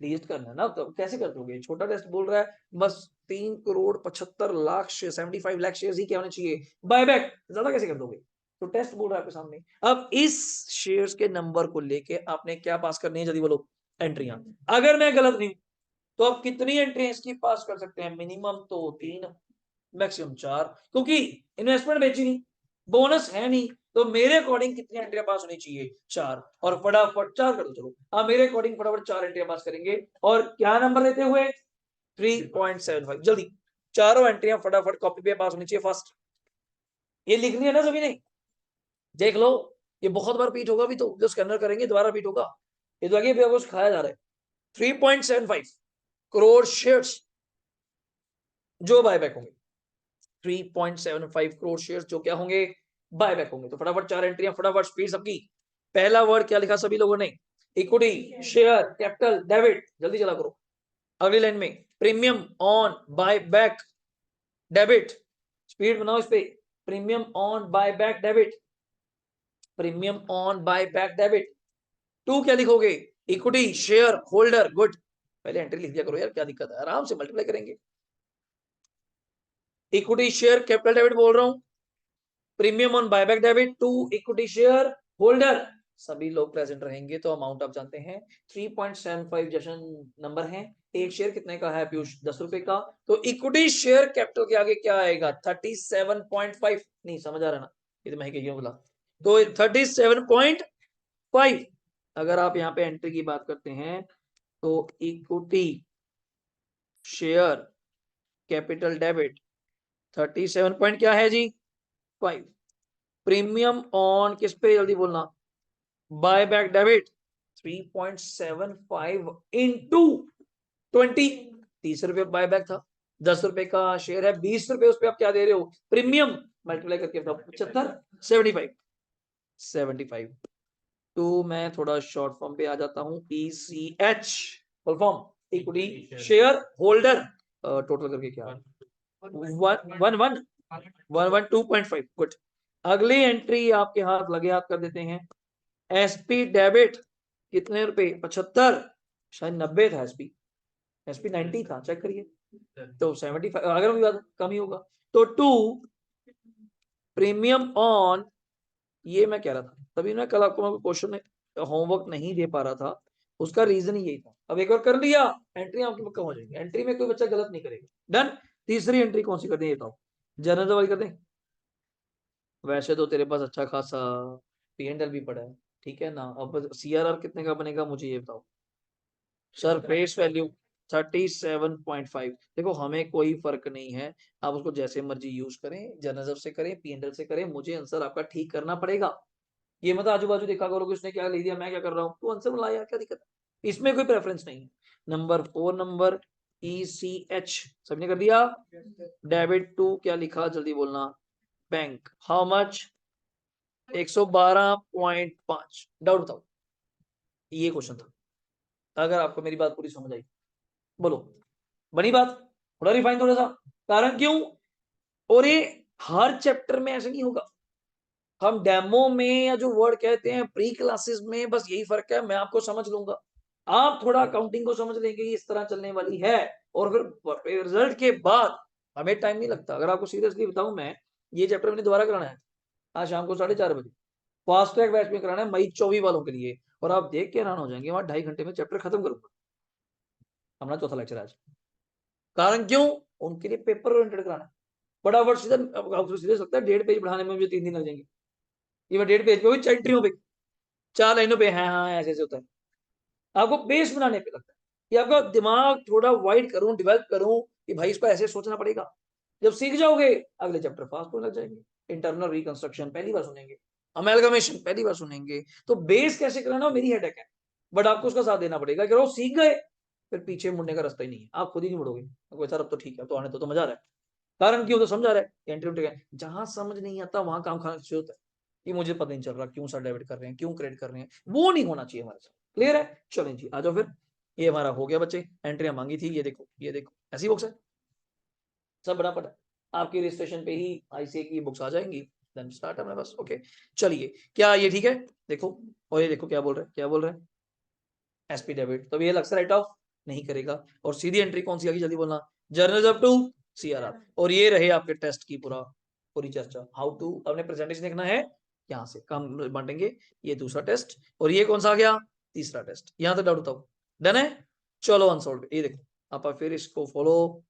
लीस्ट करना है ना। तो कैसे कर दोगे? छोटा टेस्ट बोल रहा है बस 3,75,00,000 75 लाख शेयर ही क्या होने चाहिए? बायबैक। ज्यादा कैसे कर दोगे? तो टेस्ट बोल रहा है आपके सामने। अब इस शेयर्स के नंबर को लेके आपने क्या पास करनी है? जल्दी बोलो। एंट्रियां। अगर मैं गलत नहीं तो आप कितनी एंट्री इसकी पास कर सकते हैं? मिनिमम तो 3, मैक्सिमम 4, क्योंकि इन्वेस्टमेंट बेची नहीं, बोनस है नहीं, तो मेरे अकॉर्डिंग कितनी एंट्रियां पास होनी चाहिए? 4। और फटाफट 4 कर दो चलो। हाँ मेरे अकॉर्डिंग फटाफट 4 एंट्रियां पास करेंगे। और क्या नंबर लेते हुए? 3.75। जल्दी चारों एंट्रियां फटाफट कॉपी पे पास होनी चाहिए फास्ट। ये लिख लिया ना सभी ने? देख लो, ये बहुत बार रिपीट होगा भी, तो जो स्कैनर करेंगे दोबारा रिपीट होगा। ये तो आगे भी आपको सिखाया जा रहा है। 3.75 करोड़ शेयर्स जो बायबैक होंगे। 3.75 करोड़ शेयर्स जो क्या होंगे? बायबैक होंगे। तो फटाफट 4 एंट्रियां, फटाफट स्पीड सबकी। पहला वर्ड क्या लिखा सभी लोगों ने? Equity, share, capital, debit. जल्दी चला करो। अगली लाइन में premium on buyback debit. Speed बनाओ इस पे। Premium on buyback debit, premium on buyback debit. 2 क्या लिखोगे? Equity, share holder. गुड। पहले एंट्री लिख दिया करो यार, क्या दिक्कत है? आराम से मल्टीप्लाई करेंगे। इक्विटी, शेयर, कैपिटल, डेबिट बोल रहा हूं। Premium on buyback debit. 2 equity share holder. सभी लोग प्रेजेंट रहेंगे तो अमाउंट आप जानते हैं 3.75 जशन नंबर है। एक शेयर कितने का है पीयूष? 10 रुपए का। तो इक्विटी शेयर कैपिटल के आगे क्या आएगा? 37.5। नहीं समझ आ रहा ना, ये तो मैं क्यों बोला? तो 37.5। अगर आप यहाँ पे एंट्री की बात करते हैं तो equity share capital debit 37 point क्या है जी? 5। प्रीमियम ऑन किस पे? जल्दी बोलना। Buy back debit 3.75 into 20। 30 रुपए बाय बैक था, 10 रुपए का शेयर है, 20 रुपए उस पर आप क्या दे रहे हो? प्रीमियम। मल्टीप्लाई करके बताओ। 75, 75। तो मैं थोड़ा शॉर्ट फॉर्म पे आ जाता हूं। ECH full form equity share holder. Total करके क्या? 112.5। गुड। अगली एंट्री आपके हाथ लगे हाथ कर देते हैं। एसपी डेबिट कितने रुपए? 75। शायद 90 था एसपी 90 था, चेक करिए। तो 75 अगर भी बात कम ही होगा। तो 2 प्रीमियम ऑन, ये मैं कह रहा था तभी ना कल आपको मैं क्वेश्चन होमवर्क नहीं दे पा रहा था, उसका रीजन ही यही था। अब एक बार कर लिया, एंट्री आपकी कम हो जाएगी, एंट्री में कोई बच्चा गलत नहीं करेगा। डन। तीसरी एंट्री कौन सी कर दें ये बताओ, जनरल वाली कर दें। वैसे तो तेरे पास अच्छा खासा P&L भी पड़ा है, ठीक है ना। अब CRR कितने का बनेगा मुझे ये बताओ। Sir face value 37.5। देखो हमें कोई फर्क नहीं है, आप उसको जैसे मर्जी यूज करें, जनरल से करें, P&L से करें, मुझे आंसर आपका ठीक करना पड़ेगा। ये मत आजू बाजू देखा करो कि उसने क्या ले दिया मैं क्या कर रहा हूँ, तू आंसर मिला यार, क्या दिक्कत है, इसमें कोई प्रेफरेंस नहीं है। नंबर 4 नंबर ECH सबने कर दिया। डेबिट टू क्या लिखा जल्दी बोलना, बैंक हाउ मच 112.5। डाउट बताओ, ये क्वेश्चन था, अगर आपको मेरी बात पूरी समझ आई बोलो, बनी बात, थोड़ा रिफाइन थोड़ा सा। कारण क्यों, और ये हर चैप्टर में ऐसे नहीं होगा, हम डेमो में या जो वर्ड कहते हैं प्री क्लासेस में बस यही फर्क है, मैं आपको समझ लूंगा, आप थोड़ा अकाउंटिंग को समझ लेंगे इस तरह चलने वाली है, और फिर रिजल्ट के बाद हमें टाइम नहीं लगता। अगर आपको सीरियसली बताऊं, मैं ये चैप्टर मैंने दोबारा कराना है आज शाम को 4:30 बजे, फास्ट ट्रैक बैच में कराना है मई 24 वालों के लिए, और आप देख के हैरान हो जाएंगे, वहां 2.5 घंटे में चैप्टर खत्म करूंगा। हमारा चौथा लेक्चर आज, कारण क्यों, उनके लिए पेपर ओरिएंटेड कराना है। बड़ा वर्ड सीधा आपको सीधे सकता है 1.5 पेज बढ़ाने में मुझे 3 दिन लग जाएंगे, ये मैं 1.5 पेज पे हुई एंट्रियों पे 4 लाइनों पे है, हाँ ऐसे ऐसे होता है। आपको बेस बनाने पे लगता है कि आपका दिमाग थोड़ा वाइड करूं, डेवलप करूं कि भाई इसको ऐसे सोचना पड़ेगा। जब सीख जाओगे अगले चैप्टर फास्ट होने लग जाएंगे। इंटरनल रिकंस्ट्रक्शन पहली बार सुनेंगे, अमेलगमेशन पहली बार सुनेंगे, तो बेस कैसे करना मेरी हेडेक है, बट आपको उसका साथ देना पड़ेगा कि वो सीख गए फिर पीछे मुड़ने का रास्ता ही नहीं है, आप खुद ही नहीं मुड़ोगे। सर अब तो ठीक है, तो आने तो मजा आ रहा है, कारण क्यों, तो समझा रहा है एंट्री जहां समझ नहीं आता वहां काम खाना शुरू होता है कि मुझे पता नहीं चल रहा क्यों सर डेबिट कर रहे हैं, क्यों क्रेडिट कर रहे हैं, वो नहीं होना चाहिए हमारे साथ। क्लियर है, चलें जी आ जाओ फिर। ये हमारा हो गया बच्चे, एंट्रियां मांगी थी, ये देखो ऐसी बुक्स है, सब बड़ा पड़ा आपकी रजिस्ट्रेशन पे ही ICA की बुक्स आ जाएंगी, देन स्टार्ट है बस। ओके चलिए, क्या ये ठीक है, देखो, और ये देखो क्या बोल रहे हैं, क्या बोल रहे हैं, SP डेबिट, तो ये अलग से राइट ऑफ नहीं करेगा, और सीधी एंट्री कौन सी आगी जल्दी बोलना, जर्नल अप टू CRR। और ये रहे आपके टेस्ट की पूरी चर्चा, हाउ टू अपने प्रेजेंटेशन देखना है, यहाँ से काम बांटेंगे, ये दूसरा टेस्ट, और ये कौन सा आ गया, तीसरा टेस्ट। यहाँ तो डाउट बताओ, डन है, चलो अनसॉल्व, ये देखो आप फिर इसको फॉलो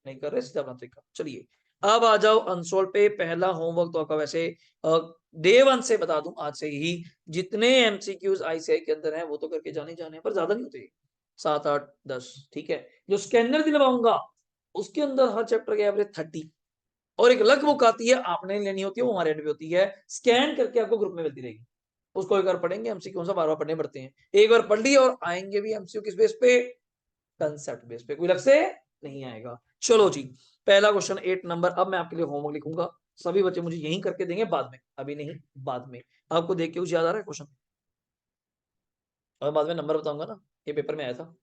नहीं कर रहे, सीधा अपना तरीका। चलिए अब आ जाओ अनसोल्व पे। पहला होमवर्क तो आपका वैसे डे 1 से बता दूं आज से ही, जितने MCQs ICI के अंदर हैं वो तो करके जाने जाने हैं, पर ज्यादा नहीं होते, 7 8 10, ठीक है। जो स्कैनर दिलवाऊंगा उसके अंदर हर चैप्टर के एवरेज 30, और एक अलग बुक आती है आपने लेनी होती है, वो हमारे एंड पे होती है, स्कैन करके आपको ग्रुप में मिलती रहेगी, उसको एक बार पढ़ेंगे, MCQ बार बार पढ़ने पड़ते हैं, एक बार पढ़ लिया और आएंगे भी MCQ किस बेस पे, कंसेप्ट बेस पे, कोई अलग से नहीं आएगा। चलो जी, पहला क्वेश्चन 8 नंबर, अब मैं आपके लिए होमवर्क लिखूंगा, सभी बच्चे मुझे यही करके देंगे बाद में, अभी नहीं बाद में। आपको देख के कुछ याद आ रहा है क्वेश्चन, और बाद में नंबर बताऊंगा ना, ये पेपर में आया था,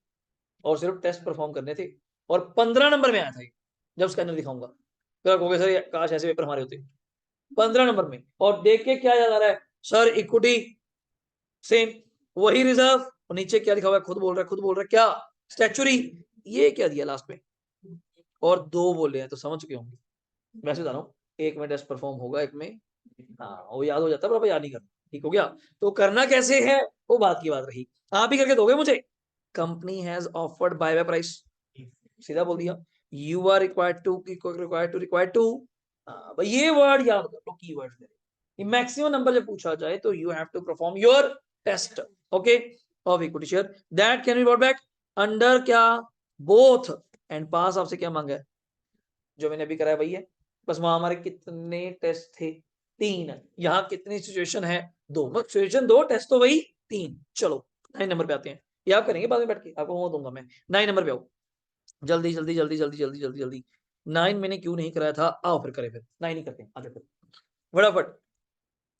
और सिर्फ टेस्ट परफॉर्म करने थे, और 15 नंबर में आया था ये, जब स्कैनर दिखाऊंगा फिर आप कहोगे सर काश ऐसे पेपर हमारे होते। 15 नंबर में, और देख के क्या याद आ रहा है, सर इक्विटी सेम, वही रिजर्व, और नीचे क्या लिखा हुआ है, खुद बोल रहा है, खुद बोल रहा है क्या, स्टैचुरी, ये क्या दिया लास्ट में, और 2 बोल रहे हैं, तो समझ चुके होंगे। वैसे बता रहा हूँ, एक में टेस्ट परफॉर्म होगा, एक में, हाँ वो याद हो जाता है पर याद नहीं करना, ठीक हो गया। तो करना कैसे है वो बात की बात रही, आप ही करके दोगे मुझे। Company has offered by price, सीधा बोल दिया, यू आर रिक्वायर्ड टू, भाई ये वर्ड याद कर लो, की वर्ड मैक्सिमम नंबर जब पूछा जाए तो you have to perform your test, okay, of equity share that can be bought back under क्या, बोथ, एंड पास आपसे क्या मांगा है, जो मैंने अभी कराया वही है, बस वहां हमारे कितने टेस्ट थे, 3, यहाँ कितनी सिचुएशन है, 2, बस सिचुएशन 2, टेस्ट तो वही 3। चलो 9 नंबर पे आते हैं, ये आप करेंगे बाद में बैठ के, आपको वो दूंगा मैं। 9 नंबर पे आओ, जल्दी जल्दी जल्दी जल्दी जल्दी जल्दी जल्दी, 9 मैंने क्यों नहीं कराया था, आओ फिर करें, फिर 9 ही करते हैं, आ जाओ फिर फटाफट।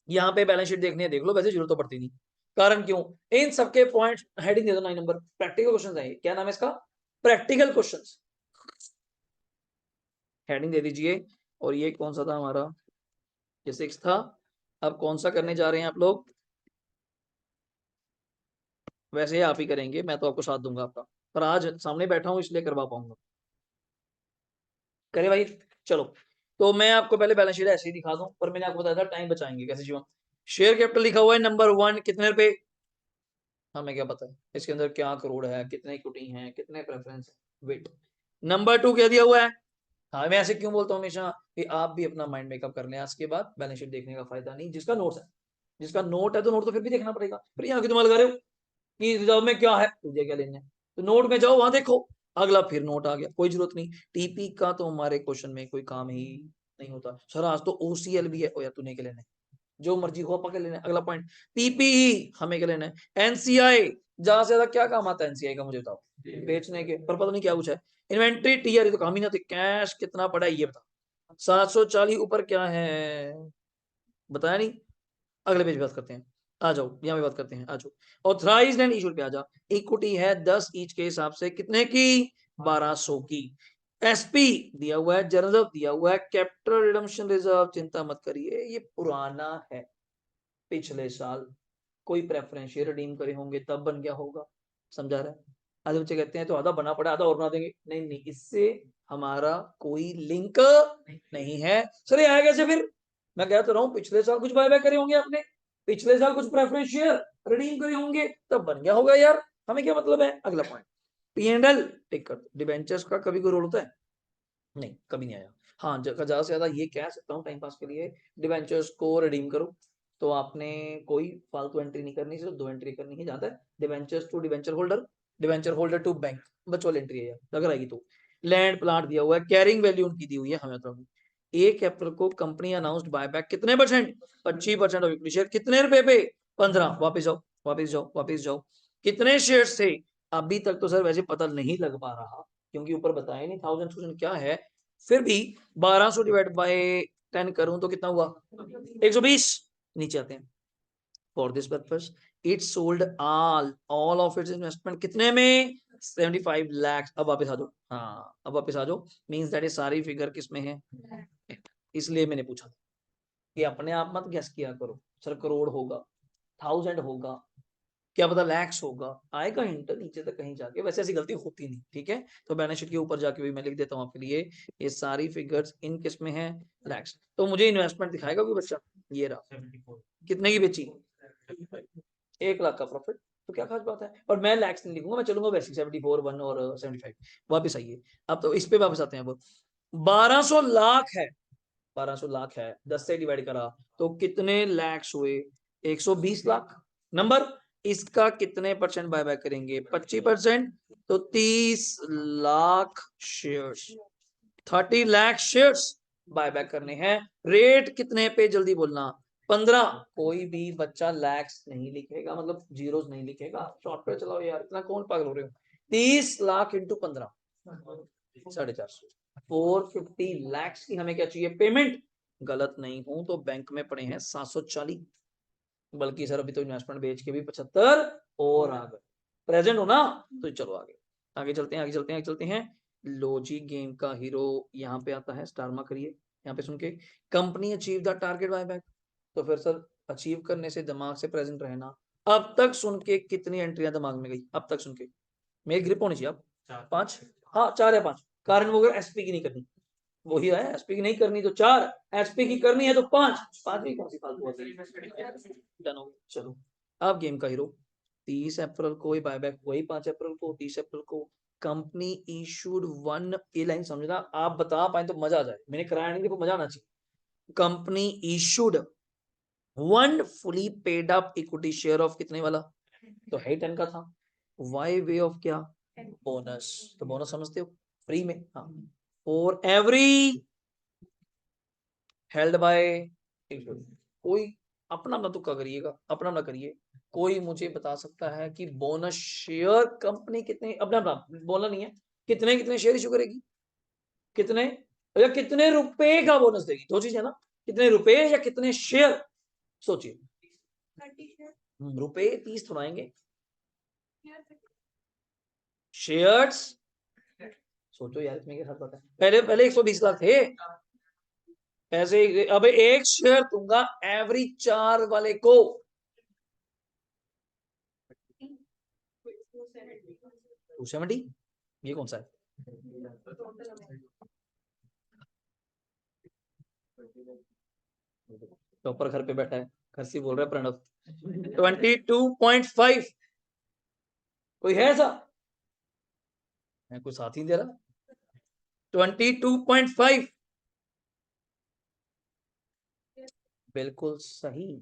यहाँ पे बैलेंस शीट देखनी है देख लो, वैसे जरूरत तो पड़ती नहीं, कारण क्यों, इन सबके पॉइंट हेडिंग दे दो 9 नंबर, प्रैक्टिकल क्वेश्चन है, क्या नाम है इसका, प्रैक्टिकल क्वेश्चन, हेडिंग दे दीजिए। और ये कौन सा था हमारा, ये 6 था, अब कौन सा करने जा रहे हैं आप लोग, वैसे आप ही करेंगे, मैं तो आपको साथ दूंगा आपका, पर आज सामने बैठा हूं इसलिए करवा पाऊंगा। करे भाई। चलो, तो मैं आपको पहले बैलेंस शीट ऐसे ही दिखा दूं, पर मैंने आपको बताया था टाइम बचाएंगे कैसे शिवम। शेयर कैपिटल लिखा हुआ है नंबर 1 कितने रुपए, हमें क्या पता है इसके अंदर क्या करोड़ है, कितने इक्विटी है, कितने प्रेफरेंस है, वेट। नंबर 2 क्या दिया हुआ है। हाँ, मैं ऐसे क्यों बोलता हूँ हमेशा कि आप भी अपना माइंड मेकअप कर लें, आज के बाद बैलेंस शीट देखने का फायदा नहीं, जिसका नोट्स है, जिसका नोट है तो नोट तो फिर भी देखना पड़ेगा, फिर यहाँ क्यों तुम लगा रहे हो कि रिजर्व में क्या है, तुझे क्या लेना है, तो नोट में जाओ वहां देखो, अगला फिर नोट आ गया, कोई जरूरत नहीं। टीपी का तो हमारे क्वेश्चन में कोई काम ही नहीं होता सर, आज तो ओसीएल भी है, ओ यार तूने क्या लेना है, जो मर्जी हो पकड़ लेना है। अगला पॉइंट पीपीई, हमें क्या लेना है, एनसीआई, ज्यादा से ज्यादा क्या काम आता है एनसीआई का मुझे बताओ, बेचने के, पर पता नहीं क्या कुछ है। इन्वेंट्री टीआर तो काम ही ना थे, कैश कितना पड़ा है ये बता, 740 ऊपर क्या है बताया नहीं। अगले पेज बात करते हैं, आ जाओ यहाँ पे बात करते हैं, आ जाओ ऑथराइज्ड एंड इशूड पे आ जाओ। इक्विटी है 10 ईच के हिसाब से कितने की, 1200 की। एसपी दिया हुआ है, जनरल दिया हुआ है, कैपिटल रिडम्पशन रिजर्व चिंता मत करिए ये पुराना है, पिछले साल कोई प्रेफरेंस शेयर रिडीम करे होंगे तब बन गया होगा, समझा रहा है। आधे बच्चे कहते हैं तो आधा बना पड़ा, आधा और बना देंगे, नहीं नहीं, इससे हमारा कोई लिंक नहीं है। सर ये आया कैसे फिर, मैं कहता रहा हूँ पिछले साल कुछ बायबैक करे होंगे आपने, पिछले साल कुछ प्रेफरेंस शेयर रिडीम करे होंगे तब बन गया होगा यार, हमें क्या मतलब है। अगला पॉइंट पी एंड एल टिक कर दो। डिबेंचर्स का कभी कोई रोल होता है, नहीं कभी नहीं आया। हाँ, ज्यादा से ज्यादा ये कह सकता हूँ टाइम पास के लिए, डिबेंचर्स को रिडीम करो तो आपने कोई फालतू एंट्री नहीं करनी, सिर्फ 2 एंट्री करनी है, जहां तक debentures to debenture holder to bank, बच वाली एंट्री है यार अगर आएगी तो। लैंड प्लाट दिया हुआ है, कैरिंग वैल्यू उनकी दी हुई है हमें, तो 1 अप्रैल को कंपनी अनाउंस्ड बायबैक कितने परसेंट, 25% ऑफ इक्विटी शेयर, कितने रुपए पे, 15। वापस जाओ वापस जाओ वापस जाओ, कितने शेयर थे, अभी तक तो सर वैसे पता नहीं लग पा रहा क्योंकि ऊपर बताया नहीं थाउजेंड क्या है, फिर भी 1200 डिवाइड बाय 10 करूं तो कितना हुआ, 120। नीचे आते हैं, for this purpose it sold all of its investment कितने में, 75 लाख। अब वापस आ जाओ, हाँ अब वापस आ जाओ, मींस दैट ये सारी फिगर किस में है, इसलिए मैंने पूछा कि अपने आप मत गेस किया करो सर करोड़ होगा, 1000 होगा, क्या पता लैक्स होगा, आएगा हिंट नीचे तक कहीं जाके, वैसे ऐसी गलती होती नहीं, ठीक है। तो बैलेंस शीट के ऊपर जाके भी मैं लिख देता हूँ आपके लिए, ये सारी फिगर्स इन किस में है, लैक्स। तो मुझे इन्वेस्टमेंट दिखाएगा कोई बच्चा, ये रहा, कितने की बेची, 1 लाख का प्रॉफिट, तो क्या खास बात है, और मैं लैक्स नहीं लिखूंगा, मैं चलूंगा वैसे 74 1 और 75। वापिस आइए, अब तो इस पे वापस आते हैं। अब 1200 लाख है, 1200 लाख है, 10 से डिवाइड करा तो कितने लैक्स हुए, 120 लाख। नंबर, इसका कितने परसेंट बायबैक करेंगे, 25%, तो 30 lakh shares, 30 lakh shares buyback करने हैं। रेट कितने पे जल्दी बोलना, 15। कोई भी बच्चा लैक्स नहीं लिखेगा, मतलब जीरोस नहीं लिखेगा, सॉफ्टवेयर चलाओ यार, इतना कौन पागल हो रहे हो। 30 लाख इंटू 15, 450, 450 लैक्स की हमें क्या चाहिए पेमेंट, गलत नहीं हूं तो बैंक में पड़े हैं 740, बल्कि सर अभी तो इन्वेस्टमेंट बेच के भी 75 और आ गए, प्रेजेंट हो ना, तो चलो आगे, आगे चलते हैं, आगे चलते हैं, आगे चलते हैं। लॉजी गेम का हीरो यहाँ पे आता है, स्टार मार्क करिए यहाँ पे सुन के, company achieve the target buyback, तो फिर सर अचीव करने से दिमाग से प्रेजेंट रहना। अब तक सुन के कितनी एंट्रियां दिमाग में गई, अब तक सुन के मेरी ग्रिप होनी चाहिए, आप 5, हाँ 4 या 5, कारण वो एसपी की नहीं करनी, वही है, एसपी की नहीं करनी तो 4, एसपी की करनी है तो 5, 5 भी कौन सी फालतू होती है, डन हो गया। चलो, अब गेम का हीरो, 30 अप्रैल को ही बायबैक, वही 5 अप्रैल को, 30 अप्रैल को कंपनी इशूड 1, ये लाइन समझना, आप बता पाए तो मजा आ जाए, मैंने कराया नहीं, देखो मजा आना चाहिए। Company issued 1 fully paid up equity share of कितने वाला, तो है 10 का था, वाई वे ऑफ क्या, बोनस, तो बोनस समझते हो, फ्री में, हाँ, फॉर एवरी हेल्ड बाय, कोई अपना अपना तुक्का करिएगा, अपना अपना करिए, कोई मुझे बता सकता है कि बोनस शेयर कंपनी कितने, अपना अपना बोलना नहीं है, कितने कितने शेयर इशू करेगी, कितने, या कितने रुपए का बोनस देगी, दो चीज है ना, कितने रुपए या कितने शेयर, सोचिए, रुपए 30 थोड़ा आएंगे, शेयर्स, सोचो यार इसमें क्या फर्क पता है, पहले पहले 120 लाख थे, ऐसे अब एक शेयर दूंगा एवरी 4 वाले को, 270, ये कौन सा है? टॉपर घर पे बैठा है, घर से बोल रहा है प्रणव 22.5, कोई है ऐसा? मैं कोई साथ ही नहीं दे रहा। 22.5 बिल्कुल सही।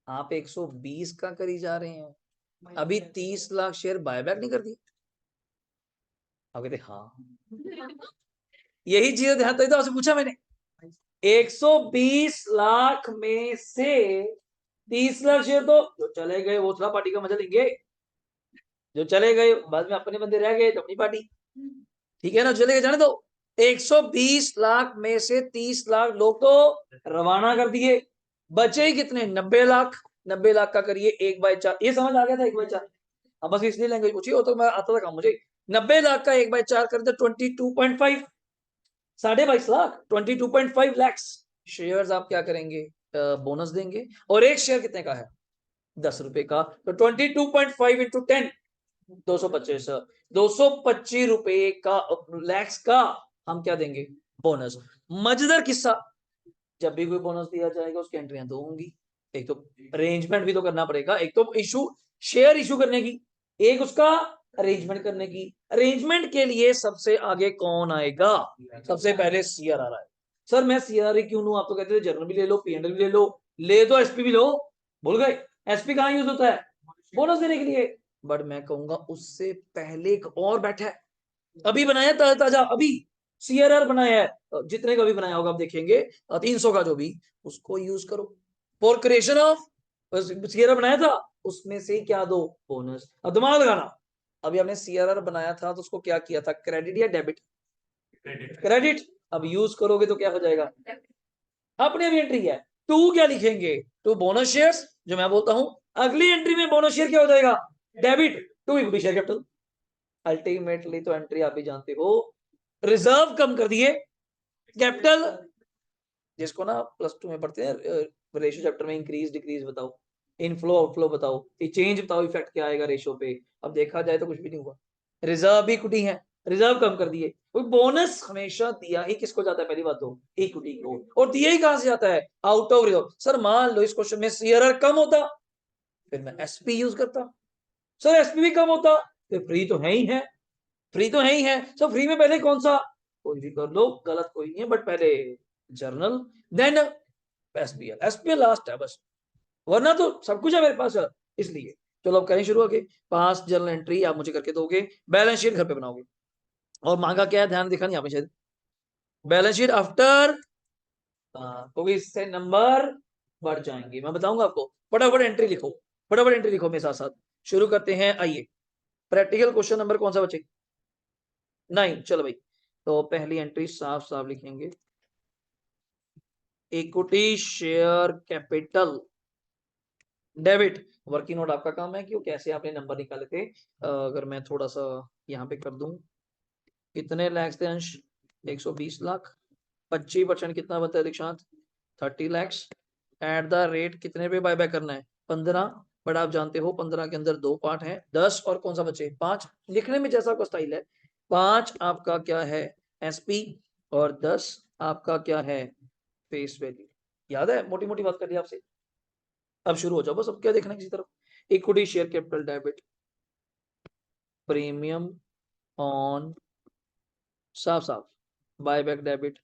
आप 120 का करी जा रहे हैं, अभी 30 लाख शेयर बायबैक नहीं कर दिए? आप कहते हाँ, यही चीज ध्यान तो आपसे पूछा मैंने। 120 लाख में से 30 लाख शेयर तो जो चले गए वो थोड़ा पार्टी का मजा लेंगे, जो चले गए बाद में अपने बंदे रह गए तो अपनी पार्टी, ठीक है ना, चले गए जाने दो। 120 लाख में से 30 लाख लोग तो रवाना कर दिए, बचे ही कितने? 90 लाख। 90 लाख का करिए 1/4, ये समझ आ गया था 1/4? अब बस इसलिए लैंग्वेज पूछी, हो तो मैं आता था काम मुझे। 90 लाख का 1/4 कर दे 22.5, 22.5 लाख, 22.5 लाख शेयर्स आप क्या करेंगे? बोनस देंगे। और एक शेयर कितने का है? 10 रुपए का, तो 22.5 इंटू 10, 225, 225 रुपए का लैक्स का हम क्या देंगे? बोनस। मजेदार किस्सा, जब भी कोई बोनस दिया जाएगा उसकी एंट्रियां दो होंगी। एक तो अरेंजमेंट भी तो करना पड़ेगा, एक तो इशू, शेयर इशू करने की, एक उसका अरेंजमेंट करने की। अरेंजमेंट के लिए सबसे आगे कौन आएगा? सबसे पहले सीआरआर आएगा। सर मैं सीआरआर क्यों लूं? आप तो कहते थे जनरल भी ले लो, पीएनएल भी ले लो, ले तो एसपी भी लो। भूल गए? एसपी कहां यूज होता है? बोनस देने के लिए। बट मैं कहूंगा उससे पहले एक और बैठा है, अभी बनाया ताजा ताजा, अभी सीआरआर बनाया है, जितने का भी बनाया होगा आप देखेंगे, 300 का जो भी, उसको यूज करो फॉर क्रिएशन ऑफ। सीआरआर बनाया था, उसमें से क्या दो? बोनस। अब दिमाग लगाना, अभी आपने सीआरआर बनाया था तो उसको क्या किया था? क्रेडिट या डेबिट? क्रेडिट। अब यूज करोगे तो क्या हो जाएगा? अपनी अभी एंट्री है, टू क्या लिखेंगे? टू बोनस शेयर्स, जो मैं बोलता हूं अगली एंट्री में बोनस शेयर क्या हो जाएगा? Debit to equity share capital. Ultimately तो एंट्री आप भी जानते हो, रिजर्व कम कर दिए, कैपिटल, जिसको ना +2 में पढ़ते हैं रेशियो चैप्टर में, इंक्रीज डिक्रीज बताओ, इनफ्लो आउटफ्लो बताओ, ये चेंज बताओ, इफेक्ट क्या आएगा रेशियो पे। अब देखा जाए तो कुछ भी नहीं हुआ, रिजर्व भी इक्विटी है, रिजर्व कम कर दिए। बोनस हमेशा दिया ही किसको जाता है? पहली बात तो इक्विटी को, और दिया ही कहां से जाता है? Out of reserve. सर मान लो इस क्वेश्चन में सीआरआर कम होता, फिर मैं एसपी यूज करता। सर एसपी भी कम होता, फिर फ्री तो है ही है, फ्री तो है ही है। सो फ्री में पहले कौन सा? कोई भी कर लो, गलत कोई नहीं है, बट पहले journal, then SPL. SPL last है बस, वरना तो सब कुछ है मेरे पास, इसलिए। चलो अब करें शुरू आगे। 5 जर्नल एंट्री आप मुझे करके दोगे, बैलेंस शीट घर पे बनाओगे, और मांगा क्या है ध्यान दिखा नहीं आपने शायद, बैलेंस शीट आफ्टर, क्योंकि इससे नंबर बढ़ जाएंगे, मैं बताऊंगा आपको। फटाफट एंट्री लिखो, फटाफट एंट्री लिखो मेरे साथ साथ। शुरू करते हैं, आइए। प्रैक्टिकल क्वेश्चन नंबर कौन सा बचे? 9। चलो भाई, तो पहली एंट्री साफ साफ लिखेंगे, equity share capital debit. Working note आपका काम है कि कैसे आपने नंबर निकाले थे। अगर मैं थोड़ा सा यहाँ पे कर दूं, कितने लैक्स थे अंश? 120 लाख। 25% कितना बनता है दीक्षांत? 30 लैक्स। एट द रेट कितने पे बाय बैक करना है? 15। बट आप जानते हो 15 के अंदर 2 पार्ट हैं, 10 और कौन सा बचे? 5। लिखने में जैसा आपका स्टाइल है, 5 आपका क्या है? एसपी, और 10 आपका क्या है? Face value. याद है, मोटी मोटी बात कर दी आपसे। अब शुरू हो जाओ बस, अब क्या देखना है किसी तरफ। Equity share capital debit, premium on, साफ साफ, buyback debit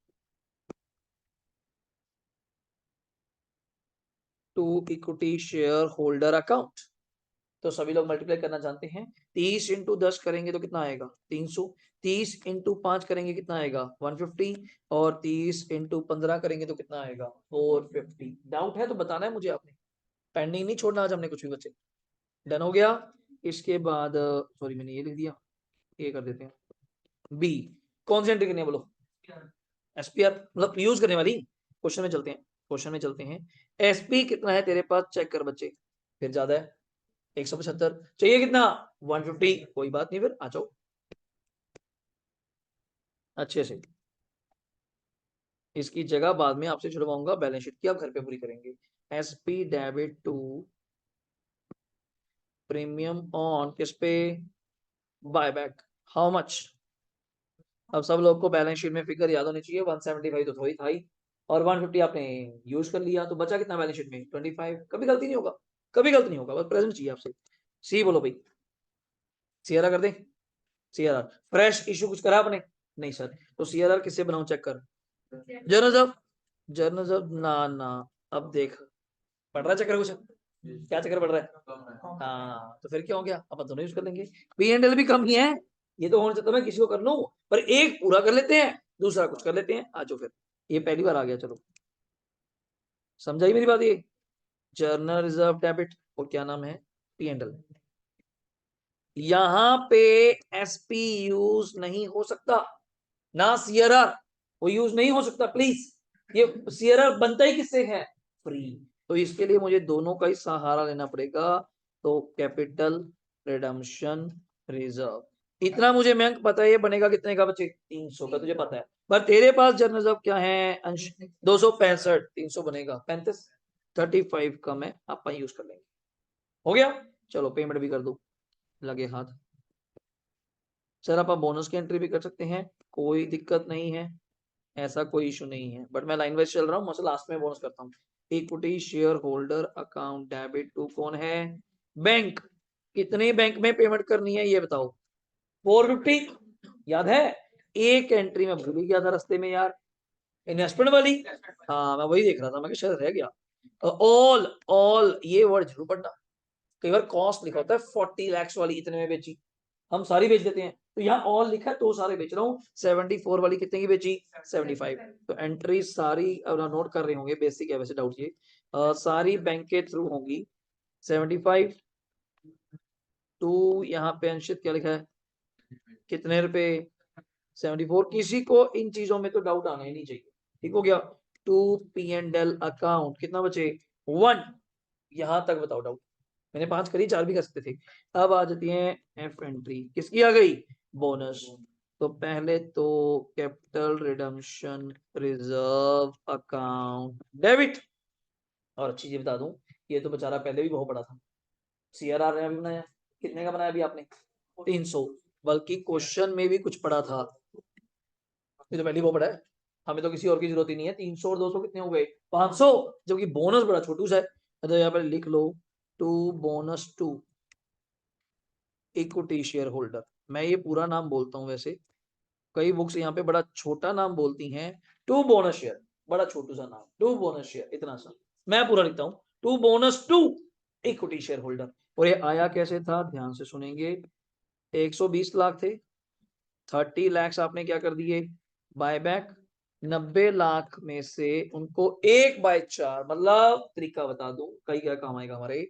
to equity share holder account. तो सभी लोग मल्टीप्लाई करना जानते हैं। 30 इंटू 10 करेंगे तो कितना आएगा? 300। 30 इंटू 5 करेंगे कितना आएगा? 150। और 30 इंटू 15 करेंगे तो कितना आएगा? 450। डाउट है तो बताना है मुझे आपने, पेंडिंग नहीं छोड़ना आज हमने कुछ भी बच्चे। डन हो गया। इसके बाद सॉरी मैंने ये लिख दिया, ये कर देते हैं बी। कौन सी एंट्री करनी है बोलो? एसपीआर, मतलब यूज करने वाली। क्वेश्चन में चलते हैं, क्वेश्चन में चलते हैं। एसपी कितना है तेरे पास? चेक कर बच्चे, फिर ज्यादा है 175, चाहिए कितना? 150। कोई बात नहीं, फिर आ जाओ अच्छे से। इसकी जगह बाद में आपसे छुड़वाऊंगा, बैलेंस शीट की आप घर पे पूरी करेंगे। SP debit to premium on किस पे? Buy back how much. अब सब लोग को बैलेंस शीट में फिगर याद होनी चाहिए। 175 तो थोड़ी था ही, और 150 आपने यूज कर लिया, तो बचा कितना बैलेंस शीट में? 25। कभी गलती नहीं होगा, कभी गलती नहीं होगा, बस प्रेजेंट चाहिए आपसे। सी बोलो भाई, सीआरआर कर दे। सीआरआर फ्रेश इशू कुछ करा आपने? नहीं सर। तो सीआरआर किससे बनाऊं, चेक कर। जर्नल जब, जर्नल जब ना ना। अब देख, पढ़ रहा है चक्कर कुछ? क्या चक्कर पड़ रहा है? हाँ, तो फिर क्या हो गया, अपन दोनों यूज कर लेंगे। पी एंड एल भी कम ही है, ये तो होना चाहता मैं किसी को कर लूं, पर एक पूरा कर लेते हैं, दूसरा कुछ कर लेते हैं। आ जाओ फिर, ये पहली बार आ गया, चलो समझाई मेरी बात। ये जर्नल रिजर्व डेबिट और क्या नाम है, पी एंड एल। यहां पे एसपी यूज नहीं हो सकता, ना सीआरआर, वो यूज नहीं हो सकता प्लीज। ये सीआरआर बनता ही किससे है, फ्री। तो इसके लिए मुझे दोनों का ही सहारा लेना पड़ेगा। तो कैपिटल रिडम्पशन रिजर्व, इतना मुझे मैं पता है ये बनेगा कितने का बच्चे, 300 का, तुझे पता है। पर तेरे पास जनरल रिजर्व क्या है अंश, 265, 300 बनेगा 35, 35 कम है, आप यूज कर लेंगे। हो गया, चलो पेमेंट भी कर दो, लगे हाथ। सर आप बोनस की एंट्री भी कर सकते हैं, कोई दिक्कत नहीं है, ऐसा कोई इशू नहीं है, बट मैं लाइन वाइज चल रहा हूँ, मतलब लास्ट में बोनस करता हूँ। Equity share holder account debit to कौन है, बैंक। कितने बैंक में पेमेंट करनी है ये बताओ, 450, याद है? एक एंट्री में भूल ही गया था रास्ते में यार, इन्वेस्टमेंट वाली। हाँ मैं वही देख रहा था, मैं शायद रह गया। ऑल ऑल ये वर्ड जरूर पढ़ना, कई बार कॉस्ट लिखा होता है 40 लाख वाली इतने में बेची, हम सारी बेच देते हैं, तो यहाँ ऑल लिखा है तो सारे बेच रहा हूँ। 74 वाली कितने की बेची, 75। तो एंट्री सारी अब नोट कर रहे होंगे, बेसिक है वैसे, डाउट ये सारी बैंक के थ्रू होंगी। 75 टू, यहाँ पे अंशित क्या लिखा है, कितने रुपए, 74। किसी को इन चीजों में तो डाउट आना ही नहीं चाहिए, ठीक हो गया। To P and L account कितना बचे, 1, यहां तक बताओ डाउट। मैंने 5 करी, 4 भी कर सकते थे। अब आ जाती है एफ एंट्री, किसकी आ गई, बोनस। तो पहले तो capital redemption reserve account debit. और अच्छी चीज बता दूं, ये तो बेचारा पहले भी बहुत बड़ा था, सीआरआर ने अभी बनाया, कितने का बनाया अभी आपने, 300। बल्कि क्वेश्चन में भी कुछ पड़ा था, ये तो पहले ही बहुत बड़ा है, हमें तो किसी और की जरूरत ही नहीं है। 300 और 200 कितने हो गए, 500, जबकि बोनस बड़ा छोटू सा है। तो यहाँ पर लिख लो, to bonus to equity share holder. मैं ये पूरा नाम बोलता हूँ वैसे, कई बुक्स यहाँ पे बड़ा छोटा नाम बोलती हैं, टू बोनस शेयर, बड़ा छोटू सा नाम, टू बोनस शेयर इतना सा, मैं पूरा लिखता हूँ, to bonus to equity share holder. और ये आया कैसे था, ध्यान से सुनेंगे। 120 लाख थे, 30 लाख आपने क्या कर दिए, बायबैक। 90 लाख में से उनको 1/4, मतलब तरीका बता दूं, कई क्या काम आएगा हमारे,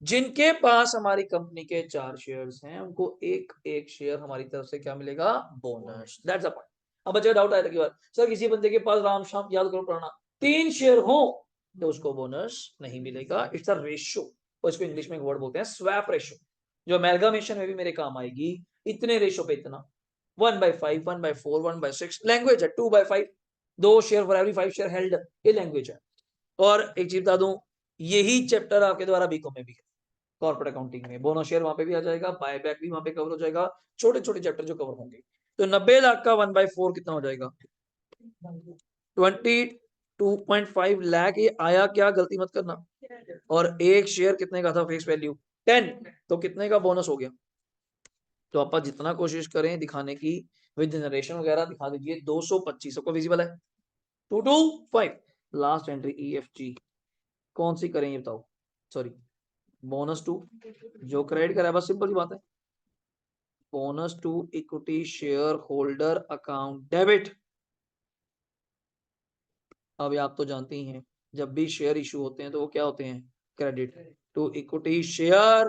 जिनके पास हमारी कंपनी के 4 शेयर्स हैं, उनको एक एक शेयर हमारी तरफ से क्या मिलेगा, बोनस। That's the point. अब बच्चे डाउट आया था कि बार सर किसी बंदे के पास, राम शाम याद करो पुराना, 3 शेयर हो तो उसको बोनस नहीं मिलेगा, इट्स अ रेशियो, और इसको इंग्लिश में एक वर्ड बोलते हैं स्वैप रेशियो, जो अमेलगामेशन में भी मेरे काम आएगी। इतने रेशियो पे इतना, 1/5, 1/4, 1/6 लैंग्वेज है, 2/5, 2 share for every 5 share held, ये लैंग्वेज है। और एक चीज बता दूं, यही चैप्टर आपके द्वारा बीकॉम में भी है, कॉर्पोरेट अकाउंटिंग में बोनस शेयर वहां पे भी आ जाएगा, बायबैक भी वहां पे कवर हो जाएगा, छोटे छोटे चैप्टर जो कवर होंगे। तो 90 लाख का 1/4 कितना हो जाएगा, 22.5 लाख। ये आया क्या, गलती मत करना। और एक शेयर कितने का था फेस वैल्यू, 10, तो कितने का बोनस हो गया। तो आप जितना कोशिश करें दिखाने की, विद जनरेशन वगैरह दिखा दीजिए। 225 सबको विजिबल है, 225। Last entry E F G, कौन सी करें ये बताओ, सॉरी बोनस टू, जो क्रेडिट करा है, बस सिंपल सी बात है, bonus to equity share holder account debit. अब आप तो जानते ही हैं, जब भी शेयर इशू होते हैं तो वो क्या होते हैं, credit to equity share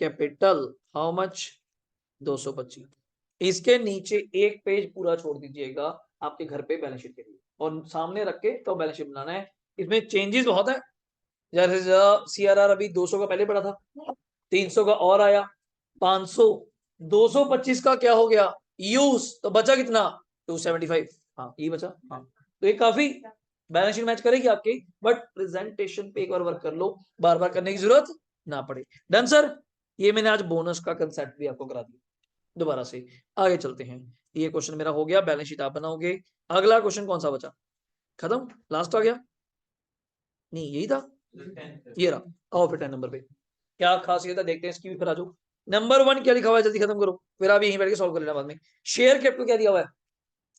capital, how much, 225। इसके नीचे एक पेज पूरा छोड़ दीजिएगा आपके घर पे बैलेंस शीट के लिए, और सामने रख के तो बैलेंस शीट बनाना है। इसमें चेंजेस बहुत है, जैसे सीआरआर अभी 200 का पहले पड़ा था, 300 का और आया, 500, 225 का क्या हो गया यूज, तो बचा कितना, 275। हाँ ये बचा, हाँ तो ये काफी बैलेंस शीट मैच करेगी आपकी, बट प्रेजेंटेशन पे एक बार वर्क कर लो, बार बार करने की जरूरत ना पड़े। डन सर, ये मैंने आज बोनस का कंसेप्ट भी आपको करा दिया। दोबारा से आगे चलते हैं। ये क्वेश्चन मेरा हो गया, बैलेंस शीट आप बनाओगे। अगला क्वेश्चन कौन सा बचा? खत्म, लास्ट आ गया? नहीं यही था, ये रहा। आओ फिर 10 नंबर पे क्या खासियत है देखते हैं इसकी भी, फिर आ जाओ। नंबर 1 क्या लिखा हुआ है, जल्दी खत्म करो, फिर आप यहीं बैठ के सॉल्व कर लेना बाद में। शेयर कैपिटल क्या दिया हुआ है?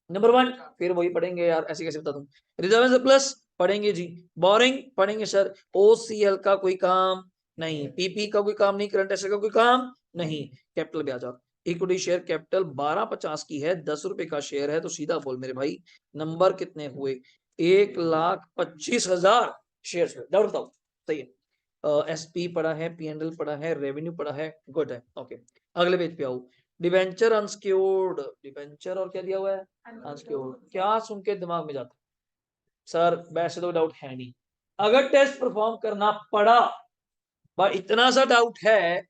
नंबर 1, फिर वही पढ़ेंगे यार, ऐसे कैसे बता दूं। रिजर्व प्लस पढ़ेंगे जी, बोरिंग पढ़ेंगे सर, ओसीएल का कोई काम नहीं, पीपी का कोई काम नहीं, करंट एसेट का कोई काम नहीं, कैपिटल ब्याज। इक्विटी शेयर कैपिटल 1250 की है, 10 रुपए का शेयर है, तो सीधा बोल मेरे भाई नंबर कितने हुए? 1,25,000 शेयर। डाउट बताओ, सही है। एसपी पढ़ा है, पीएनएल पढ़ा है, रेवेन्यू पढ़ा है, गुड है, ओके। अगले पेज पे आओ, डिबेंचर अनसिक्योर्ड, डिबेंचर और क्या दिया हुआ है? अनसिक्योर्ड। क्या सुन के दिमाग में जाता सर? वैसे तो डाउट है नहीं, अगर टेस्ट परफॉर्म करना पड़ा, पर इतना सा डाउट है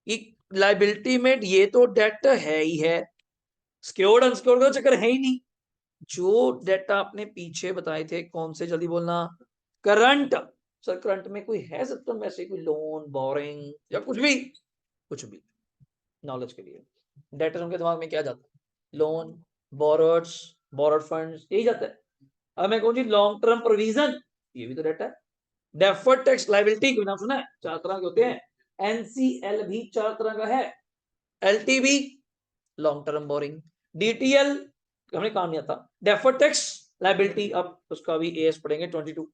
कि लाइबिलिटी में ये तो डेट है ही है, सिक्योर्ड अनसिक्योर्ड का चक्कर है ही नहीं। जो डेटा आपने पीछे बताए थे कौन से, जल्दी बोलना। करंट, सर करंट में कोई है सिस्टम वैसे, कोई लोन बोरिंग या कुछ भी? कुछ भी, नॉलेज के लिए। डेटर उनके दिमाग में क्या जाता है? लोन, बोरोड्स, बोरोड फंड्स, यही जाता है। अब मैं कहूँ जी लॉन्ग टर्म प्रोविजन, ये भी तो डेटा है। डेफर्ड टैक्स लायबिलिटी, कोई नाम सुना है? 4 तरह के होते हैं। एनसीएल भी 4 तरह का है। LTV long term borrowing, DTL हमें काम नहीं आता। डेफर्ड टैक्स लायबिलिटी, अब उसका भी एएस पढ़ेंगे 22,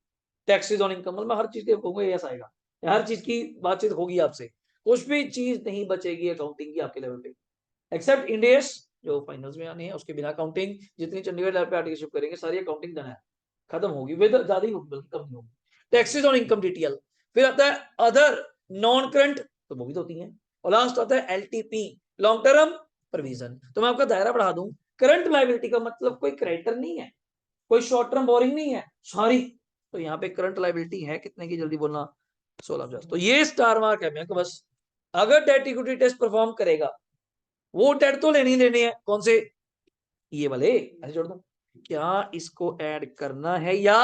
टैक्सेस ऑन इनकम। मतलब हर चीज के कहूंगा एएस आएगा, हर चीज की बातचीत होगी आपसे, कुछ भी चीज नहीं बचेगी अकाउंटिंग की आपके लेवल पे, एक्सेप्ट इंडियस जो फाइनल्स में आने हैं, उसके बिना अकाउंटिंग जितनी चंडीगढ़ लेवल पे आर्टिकलशिप करेंगे सारी अकाउंटिंग डन है, खत्म होगी, वे ज्यादा ही होगी बल्कि कम नहीं होगी। टैक्सेस ऑन इनकम डीटीएल, फिर आता है अदर नॉन करंट, तो वो भी तो होती है, और लास्ट आता है एलटीपी लॉन्ग टर्म प्रोविजन। तो मैं आपका दायरा बढ़ा दूं, करंट लायबिलिटी का मतलब कोई क्रेडिटर नहीं है, कोई शॉर्ट टर्म बोरिंग नहीं है, सॉरी। तो यहाँ पे करंट लायबिलिटी है कितने की, जल्दी बोलना, 16,000। तो ये स्टार मार्क है मैं बस, अगर डेट इक्विटी टेस्ट परफॉर्म करेगा, वो डेट तो लेनी लेनी है, कौन से? ये वाले, ऐसे जोड़ दो। क्या इसको ऐड करना है या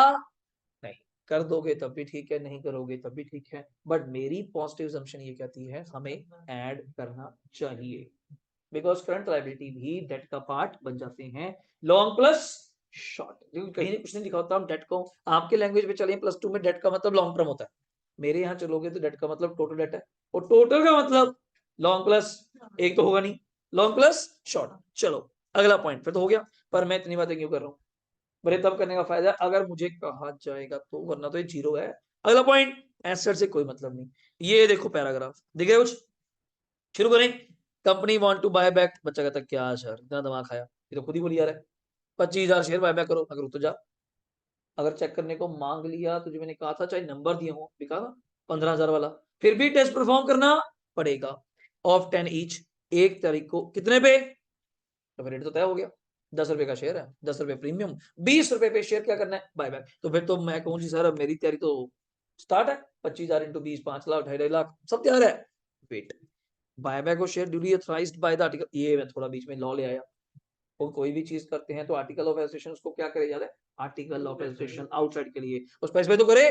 नहीं? कर दोगे तब भी ठीक है, नहीं करोगे तब भी ठीक है, बट मेरी पॉजिटिव असम्पशन ये कहती है हमें ऐड करना चाहिए, बिकॉज करंट लायबिलिटी भी डेट का पार्ट बन जाते हैं, लॉन्ग प्लस शॉर्ट। कहीं कुछ नहीं लिखा होता हम डेट को, आपके लैंग्वेज में चलिए +2 में डेट का मतलब लॉन्ग टर्म होता है, मेरे यहाँ चलोगे तो डेट का मतलब टोटल डेट है, और टोटल का मतलब लॉन्ग प्लस, एक तो होगा नहीं, लॉन्ग प्लस शॉर्ट। चलो अगला पॉइंट, फिर तो हो गया, पर मैं इतनी बातें क्यों कर रहा हूँ? बड़े तब करने का फायदा है अगर मुझे कहा जाएगा तो, वरना तो ये जीरो है। अगला पॉइंट, एसेट से कोई मतलब नहीं। ये देखो पैराग्राफ दिख रहा है कुछ? शुरू करें। Company want to buy back, बच्चा कहता क्या सर इतना दिमाग खाया, ये तो खुद ही बोली जा रहा है 25,000 शेयर बाय बैक करो, अगर उतर जा, अगर चेक करने को मांग लिया तुझे, मैंने कहा था चाहे नंबर दिए हो, लिखा था 15,000 वाला, फिर भी टेस्ट परफॉर्म करना पड़ेगा। ऑफ 10 ईच, 1 तारीख को कितने पे? तो रेट तो तय हो गया, 10 रुपए का शेयर है, 10 रुपए प्रीमियम, 20 रुपए पे शेयर क्या करना है? Buy back. तो फिर तो मैं कहूँ जी सर अब मेरी तैयारी तो स्टार्ट है, 25,000 इंटू 20, 5 लाख, 2.5 लाख सब तैयार है। वेट, बायबैक और share duly authorised by the article, ये मैं थोड़ा बीच में लॉ ले आया, वो कोई भी चीज करते हैं तो आर्टिकल ऑफ एसोसिएशन उसको क्या करे जाता है? आर्टिकल ऑफ एसोसिएशन आउटसाइड के लिए उस स्पेसिफाई तो करे,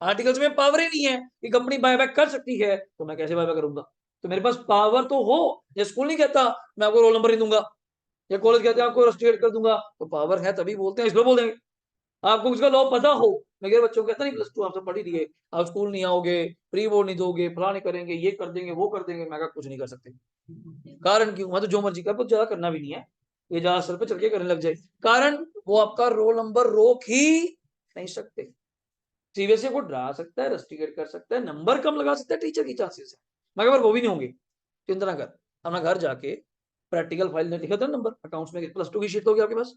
आर्टिकल्स में पावर ही नहीं है कि कंपनी बायबैक कर सकती है, तो मैं कैसे बायबैक करूंगा? तो मेरे पास पावर तो हो, ये स्कूल नहीं कहता मैं आपको रोल नंबर नहीं दूंगा, या कॉलेज कहते हैं आपको रस्टिकेट कर दूंगा, तो पावर है तभी बोलते हैं, इसलिए बोल देंगे आपको उसका लॉ पता हो। मेरे बच्चों को कहता नहीं +2 आप सब पढ़ ही दिए, आप स्कूल नहीं आओगे, प्री बोर्ड नहीं दोगे, फला नहीं करेंगे, ये कर देंगे वो कर देंगे, मैं कुछ नहीं कर सकते। कारण क्यों? मैं तो जो मर्जी कर, बहुत ज्यादा करना भी नहीं है, ये ज्यादा सर पे चल के करने लग जाए, कारण वो आपका रोल नंबर रोक ही नहीं सकते। सीबीएसई को डरा सकता है, रस्टिकेट कर सकता है, नंबर कम लगा सकता है, टीचर की चांसेस है, मगर वो भी नहीं होंगे। चिंता ना कर, अपना घर जाके प्रैक्टिकल फाइल में लिखा था नंबर, अकाउंट्स में +2 की शीट होगी आपके पास,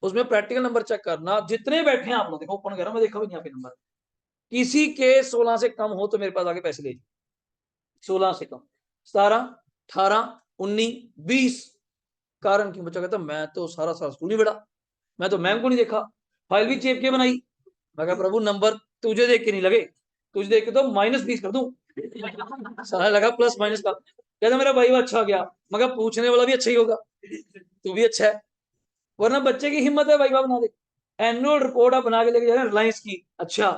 उसमें प्रैक्टिकल नंबर चेक करना, जितने बैठे हैं आप लोग, देखो ओपन कर रहा हूं मैं, देखा भी नहीं आपके नंबर, किसी के 16 से कम हो तो मेरे पास आके पैसे ले, 16 से कम, 17, 18, 19, 20। कारण क्यों? बच्चा कहता मैं तो सारा साल स्कूल ही बड़ा, मैं तो मैम को नहीं देखा, फाइल भी चेप के बनाई। मैं कहा प्रभु नंबर तुझे देख के नहीं लगे, तुझे देख के तो -20 कर दूं, सारा लगा प्लस माइनस का। कहता मेरा भाई अच्छा गया, मगर पूछने वाला भी अच्छा ही होगा, तू भी अच्छा है, वरना बच्चे की हिम्मत है भाई बना दे, एनुअल रिपोर्ट आप बना के लेके जा रहे हैं रिलायंस की, अच्छा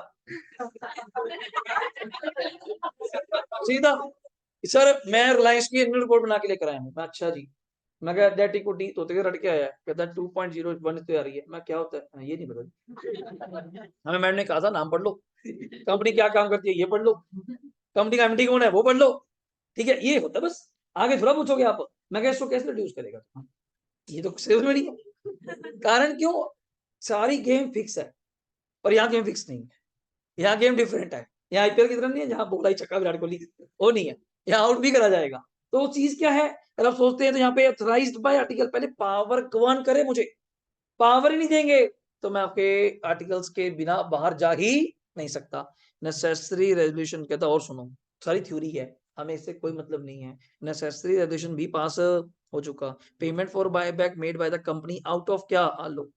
सीधा सर मैं रिलायंस की एनुअल रिपोर्ट बना के लेकर आया हूँ, अच्छा जी, मैं कहा दैट इक्विटी तो तेरे रट के आया, कहता 2.01 तो आ रही है। मैं क्या होता है ये नहीं पता। हमें मैम ने कहा था नाम पढ़ लो, कंपनी क्या काम करती है ये पढ़ लो, कंपनी का एमडी कौन है वो पढ़ लो, ठीक है ये होता है बस, आगे थोड़ा पूछोगे आप। मैं कहा इसको कैसे रिड्यूस करेगा, ये तो सिर्फ में नहीं है। कारण क्यों, सारी गेम फिक्स है पर यहाँ गेम फिक्स नहीं है, यहाँ गेम डिफरेंट है। यहाँ आईपीएल की तरह नहीं है जहाँ बोला ही छक्का विराट कोहली, वो नहीं है, यहाँ आउट भी करा जाएगा। तो वो चीज क्या है, अगर आप सोचते हैं तो यहाँ पे ऑथराइज्ड बाय आर्टिकल, पहले पावर गवर्न करे, मुझे पावर ही नहीं देंगे तो मैं आपके आर्टिकल्स के बिना बाहर जा ही नहीं सकता। नेसेसरी रेजोल्यूशन कहता, और सुनो सारी थ्योरी है, हमें इससे कोई मतलब नहीं है। नेसेसरी रेजोल्यूशन भी पास हो चुका, payment for buyback made by the company out of क्या, लो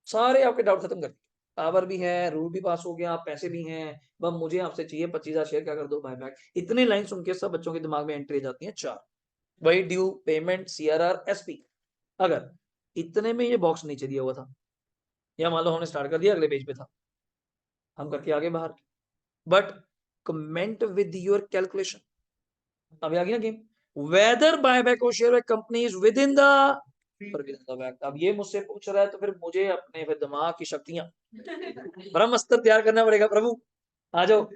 सारे आपके डाउट खत्म कर दिए, पावर भी है, रूल भी पास हो गया, पैसे भी हैं, बस मुझे आपसे चाहिए 25,000 शेयर, क्या कर दो बायबैक। इतने लाइन सुन के सब बच्चों के दिमाग में एंट्री जाती है चार, वही ड्यू, पेमेंट, सीआरआर, एसपी। अगर इतने में ये बॉक्स नीचे दिया हुआ था, या मान लो हमने स्टार्ट कर दिया अगले पेज पे था, हम करके आगे बाहर, but comment with your calculation, अभी आ गया गेम, वेदर बायबैक और share company is with in the, अब ये मुझसे पूछ रहा है तो फिर मुझे अपने फिर दिमाग की शक्तियां ब्रह्मास्त्र तैयार करना पड़ेगा। प्रभु आ जाओ,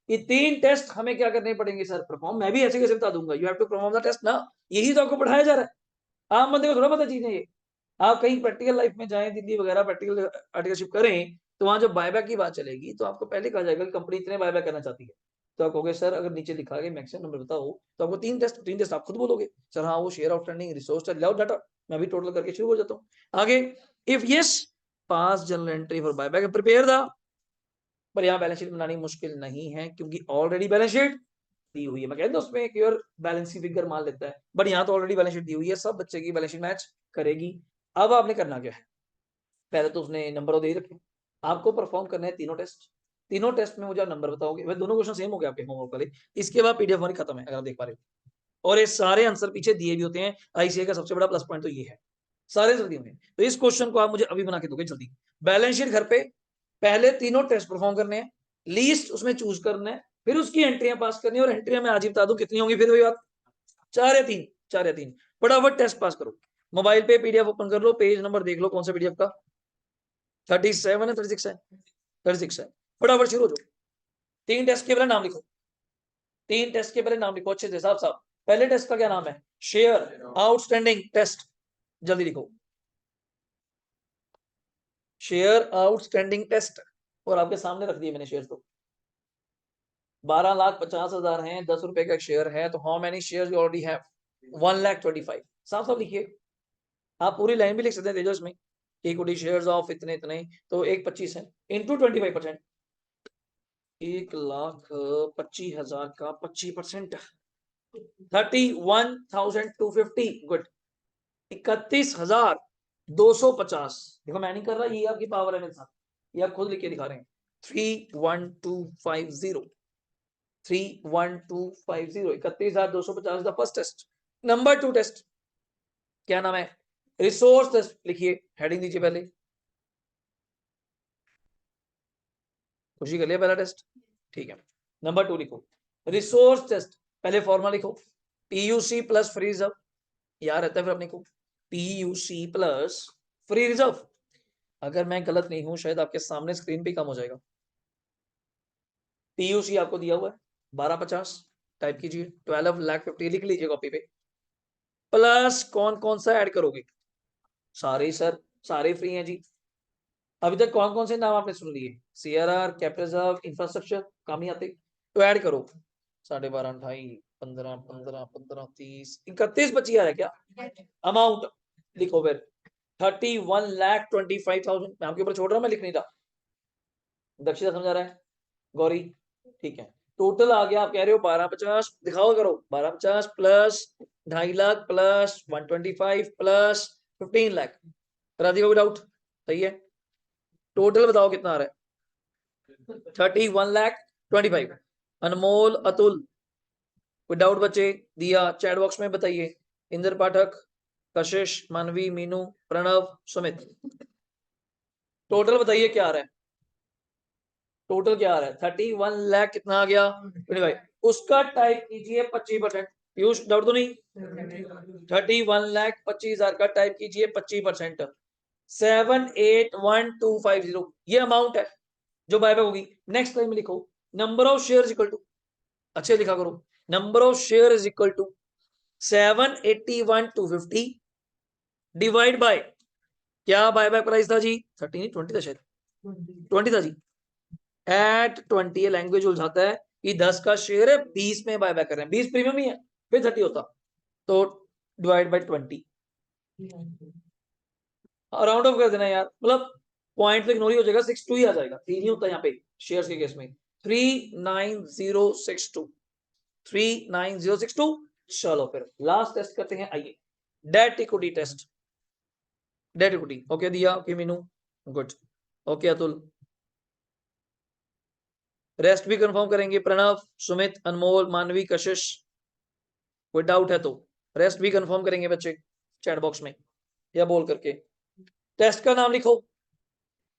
ये 3 टेस्ट हमें क्या करने पड़ेंगे सर, परफॉर्म, मैं भी ऐसे कैसे बता दूंगा, you have to perform the test ना, यही तो आपको पढ़ाया जा रहा है, आम बंदे को थोड़ा पता चीजें ये। आप कहीं प्रैक्टिकल लाइफ में जाएं, दिल्ली वगैरह प्रैक्टिकल आर्टिकलशिप करें, तो वहां जब बायबैक की बात चलेगी तो आपको पहले कहा जाएगा कि कंपनी इतने बायबैक करना चाहती है, तो आप कहोगे सर अगर नीचे लिखा है मैक्सिमम नंबर बताओ, तो आपको 3 टेस्ट आप खुद बोलोगे सर हाँ वो शेयर आउटस्टैंडिंग रिसोर्स लाओ डाटा, मैं भी टोटल करके शुरू हो जाता हूँ आगे। If yes pass general entry for buyback prepare the, पर यहाँ बैलेंस शीट बनानी मुश्किल नहीं है क्योंकि ऑलरेडी बैलेंस शीट दी हुई है। मैं कहता हूँ उसमें एक और बैलेंस की फिगर मान लेता है, बट यहाँ तो ऑलरेडी बैलेंस शीट दी हुई है, सब बच्चे की बैलेंस शीट मैच करेगी। अब आपने करना क्या है, पहले तो उसने नंबर दे रखे, आपको परफॉर्म करना है तीनों टेस्ट, तीनों टेस्ट में मुझे आप नंबर बताओगे, वह दोनों क्वेश्चन सेम हो गए आपके होमवर्क वाले, इसके बाद पीडीएफ हमारी खत्म है अगर आप देख पा रहे हो, और ये सारे आंसर पीछे दिए भी होते हैं। आईसीआई का सबसे बड़ा प्लस पॉइंट तो ये है, सारे जल्दी होंगे। तो इस क्वेश्चन को आप मुझे अभी बना के दोगे जल्दी, बैलेंस शीट घर पे, पहले तीनों टेस्ट परफॉर्म करने हैं, लीस्ट उसमें चूज करना है, फिर उसकी एंट्रियां पास करनी है, और एंट्रियां मैं आज ही बता दूं कितनी होंगी, फिर वही बात 4 या 3, 4 या 3, फटाफट टेस्ट पास करो। मोबाइल पे पीडीएफ ओपन कर लो, पेज नंबर देख लो कौन सा पीडीएफ का, 37 है, 36 है, 36 है, फटाफट शुरू हो जाओ। 3 टेस्ट के पहले नाम लिखो, 3 टेस्ट के पहले नाम लिखो अच्छे से साफ साफ। पहले टेस्ट का क्या नाम है, शेयर आउटस्टैंडिंग टेस्ट, जल्दी लिखो, शेयर आउटस्टैंडिंग टेस्ट, और आपके सामने रख दिए मैंने शेयर तो 12,50,000 हैं, 10 रुपए का शेयर है, तो how many share you already have, 1,25,000, साफ साफ लिखिए। आप पूरी लाइन भी लिख सकते हैं तेजस में, इक्विटी शेयर्स ऑफ इतने इतने, तो 1,25 है इंटू 25%, 1,25,000 का 25%, 31,250, गुड, 31,250। देखो मैं नहीं कर रहा, ये आपकी पावर है मेरे साथ, ये आप खुद लिख के दिखा रहे हैं, 31250, 31250, 31,250 the first test. Number 2 test क्या नाम है, रिसोर्स टेस्ट, लिखिए हेडिंग दीजिए पहले, खुशी कर लिया पहला टेस्ट, ठीक है। नंबर 2 लिखो रिसोर्स टेस्ट, पहले फॉर्मूला लिखो, पीयूसी प्लस फ्री रिजर्व, याद रहता है फिर अपने को, पीयूसी प्लस फ्री रिजर्व। अगर मैं गलत नहीं हूं शायद आपके सामने स्क्रीन पे कम हो जाएगा, पीयूसी आपको दिया हुआ है 1250, टाइप कीजिए 12,50,000 लिख लीजिए कॉपी पे, प्लस कौन कौन सा ऐड करोगे, सारे सर सारे फ्री हैं जी। अभी तक कौन कौन से नाम आपने सुन लिए, सीआरआर, कैपिटल रिजर्व, इंफ्रास्ट्रक्चर, काम नहीं आते, तो ऐड करो 12.5, 2.5, 15, 15, 15, 30, 31 बची आ रहा है क्या, अमाउंट लिखो फिर 31,25,000, मैं आपके ऊपर छोड़ रहा हूं, मैं लिख नहीं रहा, दक्षिणा समझा रहा है गौरी, ठीक है। टोटल आ गया, आप कह रहे हो 1250, दिखाओ करो 1250 plus 2.5 lakh plus 125 plus 15 lakh, राजी को डाउट, सही है, टोटल बताओ कितना आ रहा है, 31,25,000। अनमोल, अतुल, कोई डाउट बचे, दिया चैट बॉक्स में बताइए, इंद्र पाठक, कशिश, मानवी, मीनू, प्रणव, सुमित, टोटल बताइए क्या आ रहा है, टोटल क्या आ रहा है, 31 लाख कितना आ गया 25, उसका टाइप कीजिए 25%, पीयूष डाउट तो नहीं? 31,25,000 का टाइप कीजिए 25%, 781250 ये अमाउंट है जो बायबैक होगी। नेक्स्ट टाइम लिखो number of share equal to, अच्छे लिखा करो, number of share is equal to 781,250 divide by क्या बायबैक प्राइस था जी? 30 नहीं 20 था शायद, 20 था जी। एट 20 ये लैंग्वेज उलझाता है कि 10 का शेयर है 20 में बायबैक कर रहे हैं, 20 प्रीमियम ही है फिर 30 होता, तो डिवाइड बाय 20 राउंड ऑफ कर देना यार, मतलब पॉइंट तो इग्नोर ही हो जाएगा, 62 ही आ जाएगा, 3 ही होता है यहाँ पे शेयर्स के केस में। 39062 39062। चलो फिर लास्ट टेस्ट करते हैं, आइए debt equity test. Debt equity okay दिया, okay Meenu good, okay Atul, rest भी कंफर्म करेंगे, प्रणव, सुमित, अनमोल, मानवी, कशिश, कोई डाउट है तो रेस्ट भी कंफर्म करेंगे बच्चे चैट बॉक्स में या बोल करके। टेस्ट का नाम लिखो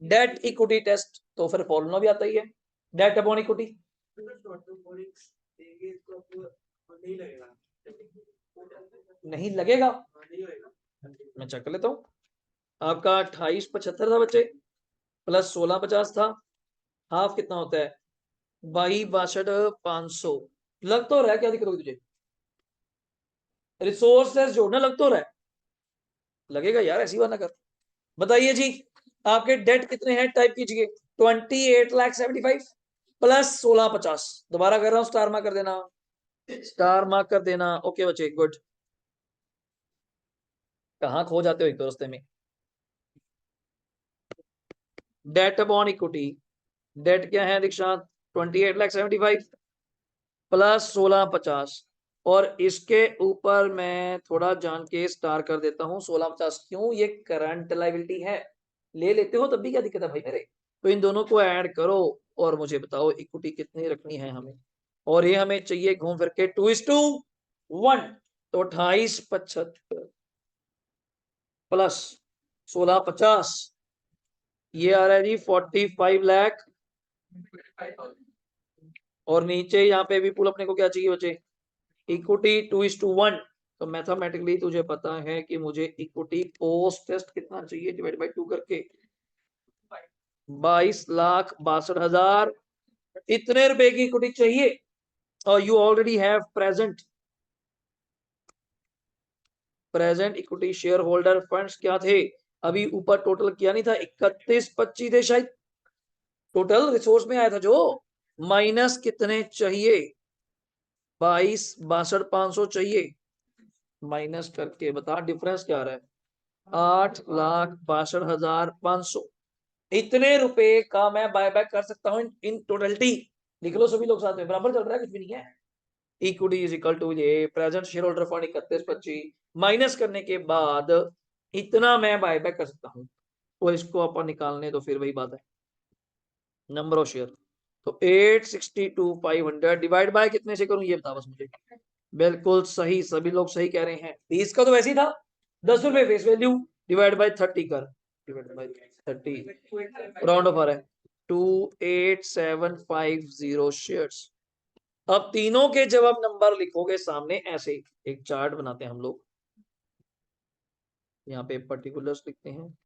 डेट इक्विटी टेस्ट, तो फिर फॉर्मूला भी आता ही है डेट अपॉन इक्विटी। नहीं लगेगा, मैं चेक कर लेता हूँ। आपका 2875 था बच्चे, प्लस 1650 था, हाफ कितना होता है 22,62,500, लग तो रहा है, क्या दिक्कत होगी तुझे? रिसोर्सेस जोड़ना लग तो रहा है, लगेगा यार, ऐसी बात ना कर। बताइए जी आपके डेट कितने हैं, टाइप कीजिए 28,75,000 प्लस 1650, दोबारा कर रहा हूं, स्टार मार्क कर देना, स्टार मार्क कर देना, ओके बच्चे गुड। कहां खो जाते हो एक तो रास्ते में। डेट अपॉन इक्विटी, डेट क्या है दीक्षांत? 28,75,000 प्लस 1650, और इसके ऊपर मैं थोड़ा जान के स्टार कर देता हूं 1650, क्यों? ये करंट लायबिलिटी है, ले लेते हो तब भी क्या दिक्कत है भाई मेरे। तो इन दोनों को ऐड करो और मुझे बताओ इक्विटी कितनी रखनी है हमें, और ये हमें चाहिए घूम फिर के 2:1, तो 2875 प्लस 1650 ये आ रहा है जी 45 लाख, और नीचे यहाँ पे भी पुल अपने को क्या चाहिए बच्चे? इक्विटी 2:1, तो मैथमेटिकली तुझे पता है कि मुझे इक्विटी पोस्ट टेस्ट कितना चाहिए, डिवाइड बाई 2 करके 22,62,000 इतने रुपए की इक्विटी चाहिए, और you already have present equity share holder funds क्या थे अभी ऊपर टोटल किया नहीं था, 3125 थे शायद टोटल रिसोर्स में आया था जो, माइनस कितने चाहिए 22,62,500 चाहिए, माइनस करके बता डिफरेंस क्या आ रहा है 8,62,500, इतने रुपए का मैं बायबैक कर सकता हूं इन टोटलिटी। लिख लो सभी लोग साथ में, बराबर चल रहा है, कुछ भी नहीं है। इक्विटी इज इक्वल टू ये present share holder fund 3125 minus करने के बाद इतना मैं बायबैक कर सकता हूं, और इसको अपन निकालने तो फिर वही बात है नंबर ऑफ शेयर, तो 862,500 डिवाइड बाय कितने से करूं ये बता बस मुझे। बिल्कुल सही, सभी लोग सही कह रहे हैं, 20 का तो वैसे ही था, 10 रुपए फेस वैल्यू, डिवाइड बाय 30 कर, डिवाइड बाय 30 राउंड ऑफ आ रहा है 28,750 शेयर्स। अब तीनों के जब आप नंबर लिखोगे सामने ऐसे, एक चार्ट बनाते हैं हम लोग, यहाँ पे पर्टिकुलर्स लिखते हैं,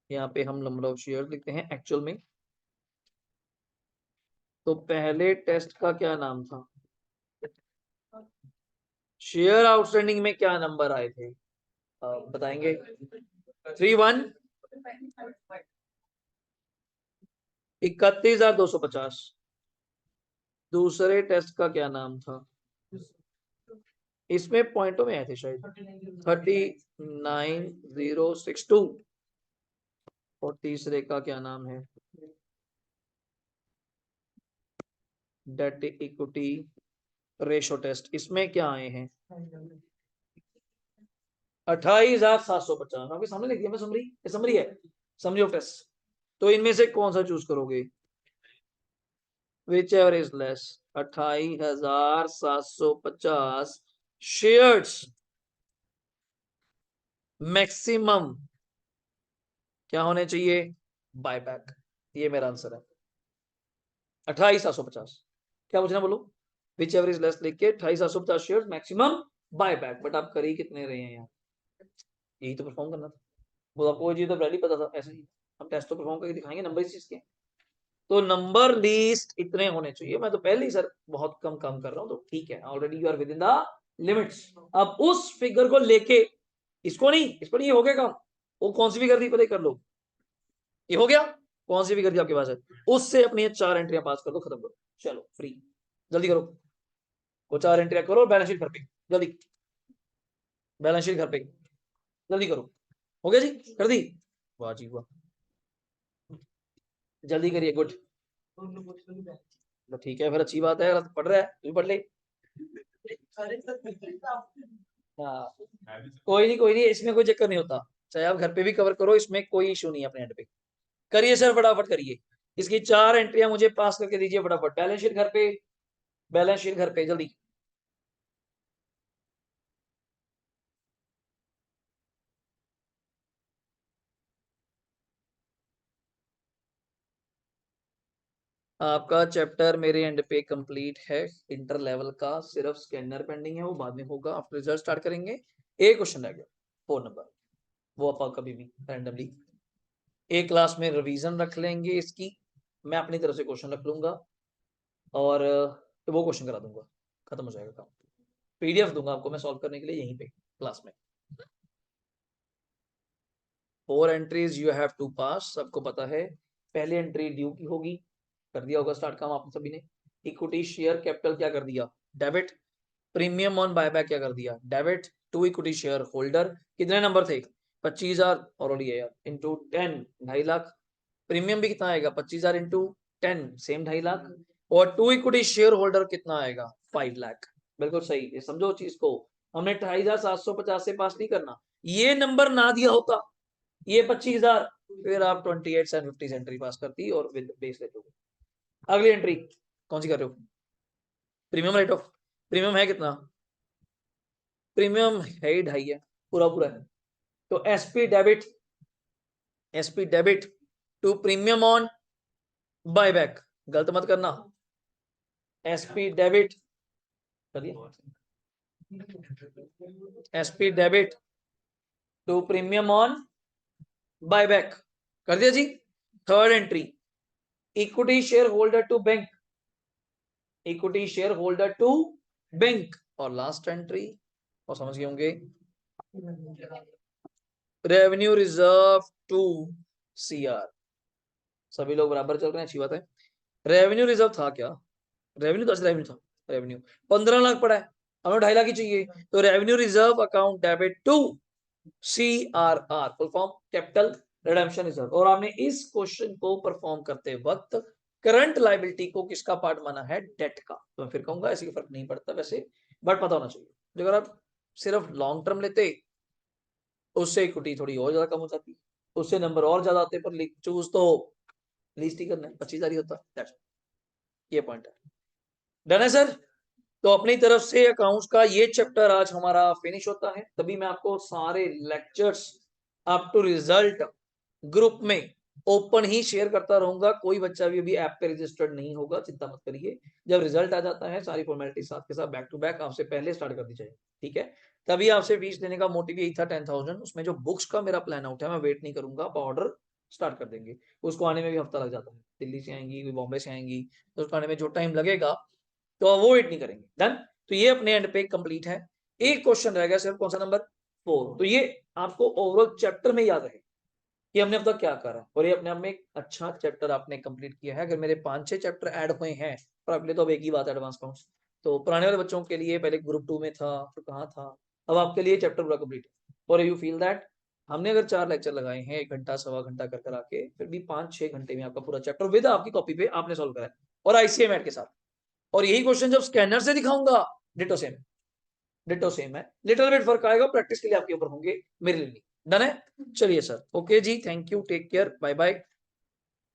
यहाँ पे हम नंबर ऑफ शेयर लिखते हैं एक्चुअल में। तो पहले टेस्ट का क्या नाम था, शेयर आउटस्टैंडिंग में क्या नंबर आए थे बताएंगे? 31,250। दूसरे टेस्ट का क्या नाम था, इसमें पॉइंटों में आए थे शायद 39,062, और तीसरे का क्या नाम है डेट इक्विटी रेशो टेस्ट, इसमें क्या आए हैं 28,750। आपके सामने लिख दिया मैं समरी, ये समरी है, समरी ऑफ टेस्ट। तो इनमें से कौन सा चूज करोगे, which ever is less, 28,750 shares maximum क्या होने चाहिए बायबैक, ये मेरा आंसर है 28,750। क्या पूछना बोलो? विच एवर इज लेस लिख के 2850 share maximum buy back. But आप कर ही कितने रहे हैं यार, यही तो परफॉर्म करना था। वो आपको चीज तो पहले ही पता था, ऐसे ही हम टेस्ट तो परफॉर्म करके दिखाएंगे, नंबर इस चीज के। तो नंबर लीस्ट इतने होने चाहिए। मैं तो पहले ही सर बहुत कम काम कर रहा हूँ, तो ठीक है, already you are within the limits. अब उस फिगर को लेके, इसको नहीं, इस पर ये हो गया काम, वो कौन सी फिगर थी पहले कर लो, ये हो गया, कौन सी फिगर थी आपके पास है, उससे अपनी ये 4 एंट्रियां पास कर दो, खत्म करो, चलो फ्री, जल्दी करो, वो 4 एंट्रियां करो, बैलेंस शीट घर पे, जल्दी बैलेंस शीट घर पे, जल्दी करो। हो गया जी, कर दी, वाह जी वाह, जल्दी करिए, गुड। तो ठीक है, फिर अच्छी बात है, पढ़ रहा है तू भी पढ़ ले। हाँ, कोई नहीं, इसमें कोई चक्कर नहीं होता, चाहे आप घर पे भी कवर करो, इसमें कोई इशू नहीं है अपने एंड पे। करिए सर, फटाफट करिए, इसकी 4 एंट्रियां मुझे पास करके दीजिए फटाफट, बैलेंस शीट घर पे, बैलेंस शीट घर पे, जल्दी। आपका चैप्टर मेरे एंड पे कंप्लीट है, इंटर लेवल का सिर्फ स्कैनर पेंडिंग है, वो बाद में होगा, आप रिजल्ट स्टार्ट करेंगे। एक क्वेश्चन रह गया 4 नंबर, वो आप कभी भी रैंडमली एक क्लास में रिवीजन रख लेंगे इसकी, मैं अपनी तरफ से क्वेश्चन रख लूंगा और तो वो क्वेश्चन करा दूंगा, खत्म हो जाएगा काम। पीडीएफ दूंगा आपको मैं सॉल्व करने के लिए यहीं पे क्लास में। 4 एंट्रीज यू हैव टू पास, सबको पता है। पहली एंट्री ड्यू की होगी, कर दिया होगा स्टार्ट काम आप सभी ने। इक्विटी शेयर कैपिटल क्या कर दिया, डेबिट। प्रीमियम ऑन बायबैक क्या कर दिया, debit. To equity share holder, कितने नंबर थे, 25,000 और यार इंटू 10, 2.5 लाख। प्रीमियम भी कितना आएगा, 25,000 इंटू 10, सेम 2.5 लाख। और टू इक्विटी शेयर होल्डर कितना आएगा, 5 लाख। बिल्कुल सही, ये समझो चीज को, हमने 28,750 से पास नहीं करना, ये नंबर ना दिया होता, ये 25,000, फिर आप 28,750 एंट्री पास करती और विद बेस लेते हो। अगली एंट्री कौन सी कर रहे हो, प्रीमियम रेट ऑफ, प्रीमियम है कितना, प्रीमियम है ही 2.5 है, पूरा पूरा है। तो SP debit, SP debit to premium on buyback, गलत मत करना, एसपी डेबिट कर दिया, SP debit to premium on buyback कर दिया जी। Third entry, equity share holder to bank, equity share holder to bank. और लास्ट एंट्री, और समझ गए होंगे, रेवेन्यू रिजर्व टू सीआर। सभी लोग बराबर चल रहे हैं, अच्छी बात है। रेवेन्यू रिजर्व था क्या, रेवेन्यू 10 रेवेन्यू था, रेवेन्यू 15 लाख पड़ा है, हमें 2.5 लाख ही चाहिए, तो revenue reserve account debit to CRR, full form capital redemption reserve. और आपने इस क्वेश्चन को परफॉर्म करते वक्त करंट लायबिलिटी को किसका पार्ट माना है, डेट का। तो मैं फिर कहूंगा ऐसे फर्क नहीं पड़ता वैसे, बट पता होना चाहिए। अगर आप सिर्फ लॉन्ग टर्म लेते, उससे इक्विटी थोड़ी और ज्यादा कम हो जाती, उससे नंबर और ज्यादा आते, पर चूज तो लीस्ट ही करना है, 25,000 ही होता, ये पॉइंट है। डन है सर। तो अपनी तरफ से अकाउंट्स का ये चैप्टर आज हमारा फिनिश होता है। तभी मैं आपको सारे lectures up to result group में ओपन ही शेयर करता रहूंगा। कोई बच्चा भी अभी ऐप पे रजिस्टर्ड नहीं होगा, चिंता मत करिए। जब रिजल्ट आ जाता है सारी फॉर्मेलिटी साथ के साथ बैक टू बैक आपसे पहले स्टार्ट कर दी जाएगी, ठीक है। तभी आपसे फीस देने का मोटिव यही था 10,000। उसमें जो बुक्स का मेरा प्लान आउट है, मैं वेट नहीं करूंगा, आप ऑर्डर स्टार्ट कर देंगे। उसको आने में भी हफ्ता लग जाता है, दिल्ली से आएंगी, कोई बॉम्बे से आएंगी, तो उसको आने में जो टाइम लगेगा तो वो वेट नहीं करेंगे। डन। तो ये अपने एंड पे कंप्लीट है। एक क्वेश्चन रह गया सिर्फ, कौन सा, नंबर 4। तो ये आपको ओवरऑल चैप्टर में याद रहे कि हमने अब तक क्या करा, और ये अपने आप में एक अच्छा चैप्टर आपने कंप्लीट किया है। अगर मेरे 5-6 चैप्टर ऐड हुए हैं, पर आपके लिए तो अब एक ही बात है, एडवांस काउंट्स। तो पुराने वाले बच्चों के लिए पहले ग्रुप 2 में था, फिर कहाँ था, अब आपके लिए चैप्टर पूरा कंप्लीट है। और यू फील दैट हमने अगर 4 लेक्चर लगाए हैं, 1 घंटा सवा घंटा कर कर आके, फिर भी 5-6 घंटे में आपका पूरा चैप्टर विद आपकी कॉपी पे आपने सॉल्व करा है, और ICMAT के साथ। और यही क्वेश्चन जब स्कैनर से दिखाऊंगा, डिटो सेम, डिटो सेम है, लिटिल बिट फर्क आएगा, प्रैक्टिस के लिए आपके ऊपर होंगे, मेरे लिए नहीं। डन है, चलिए सर, ओके जी, thank you, take care, bye bye.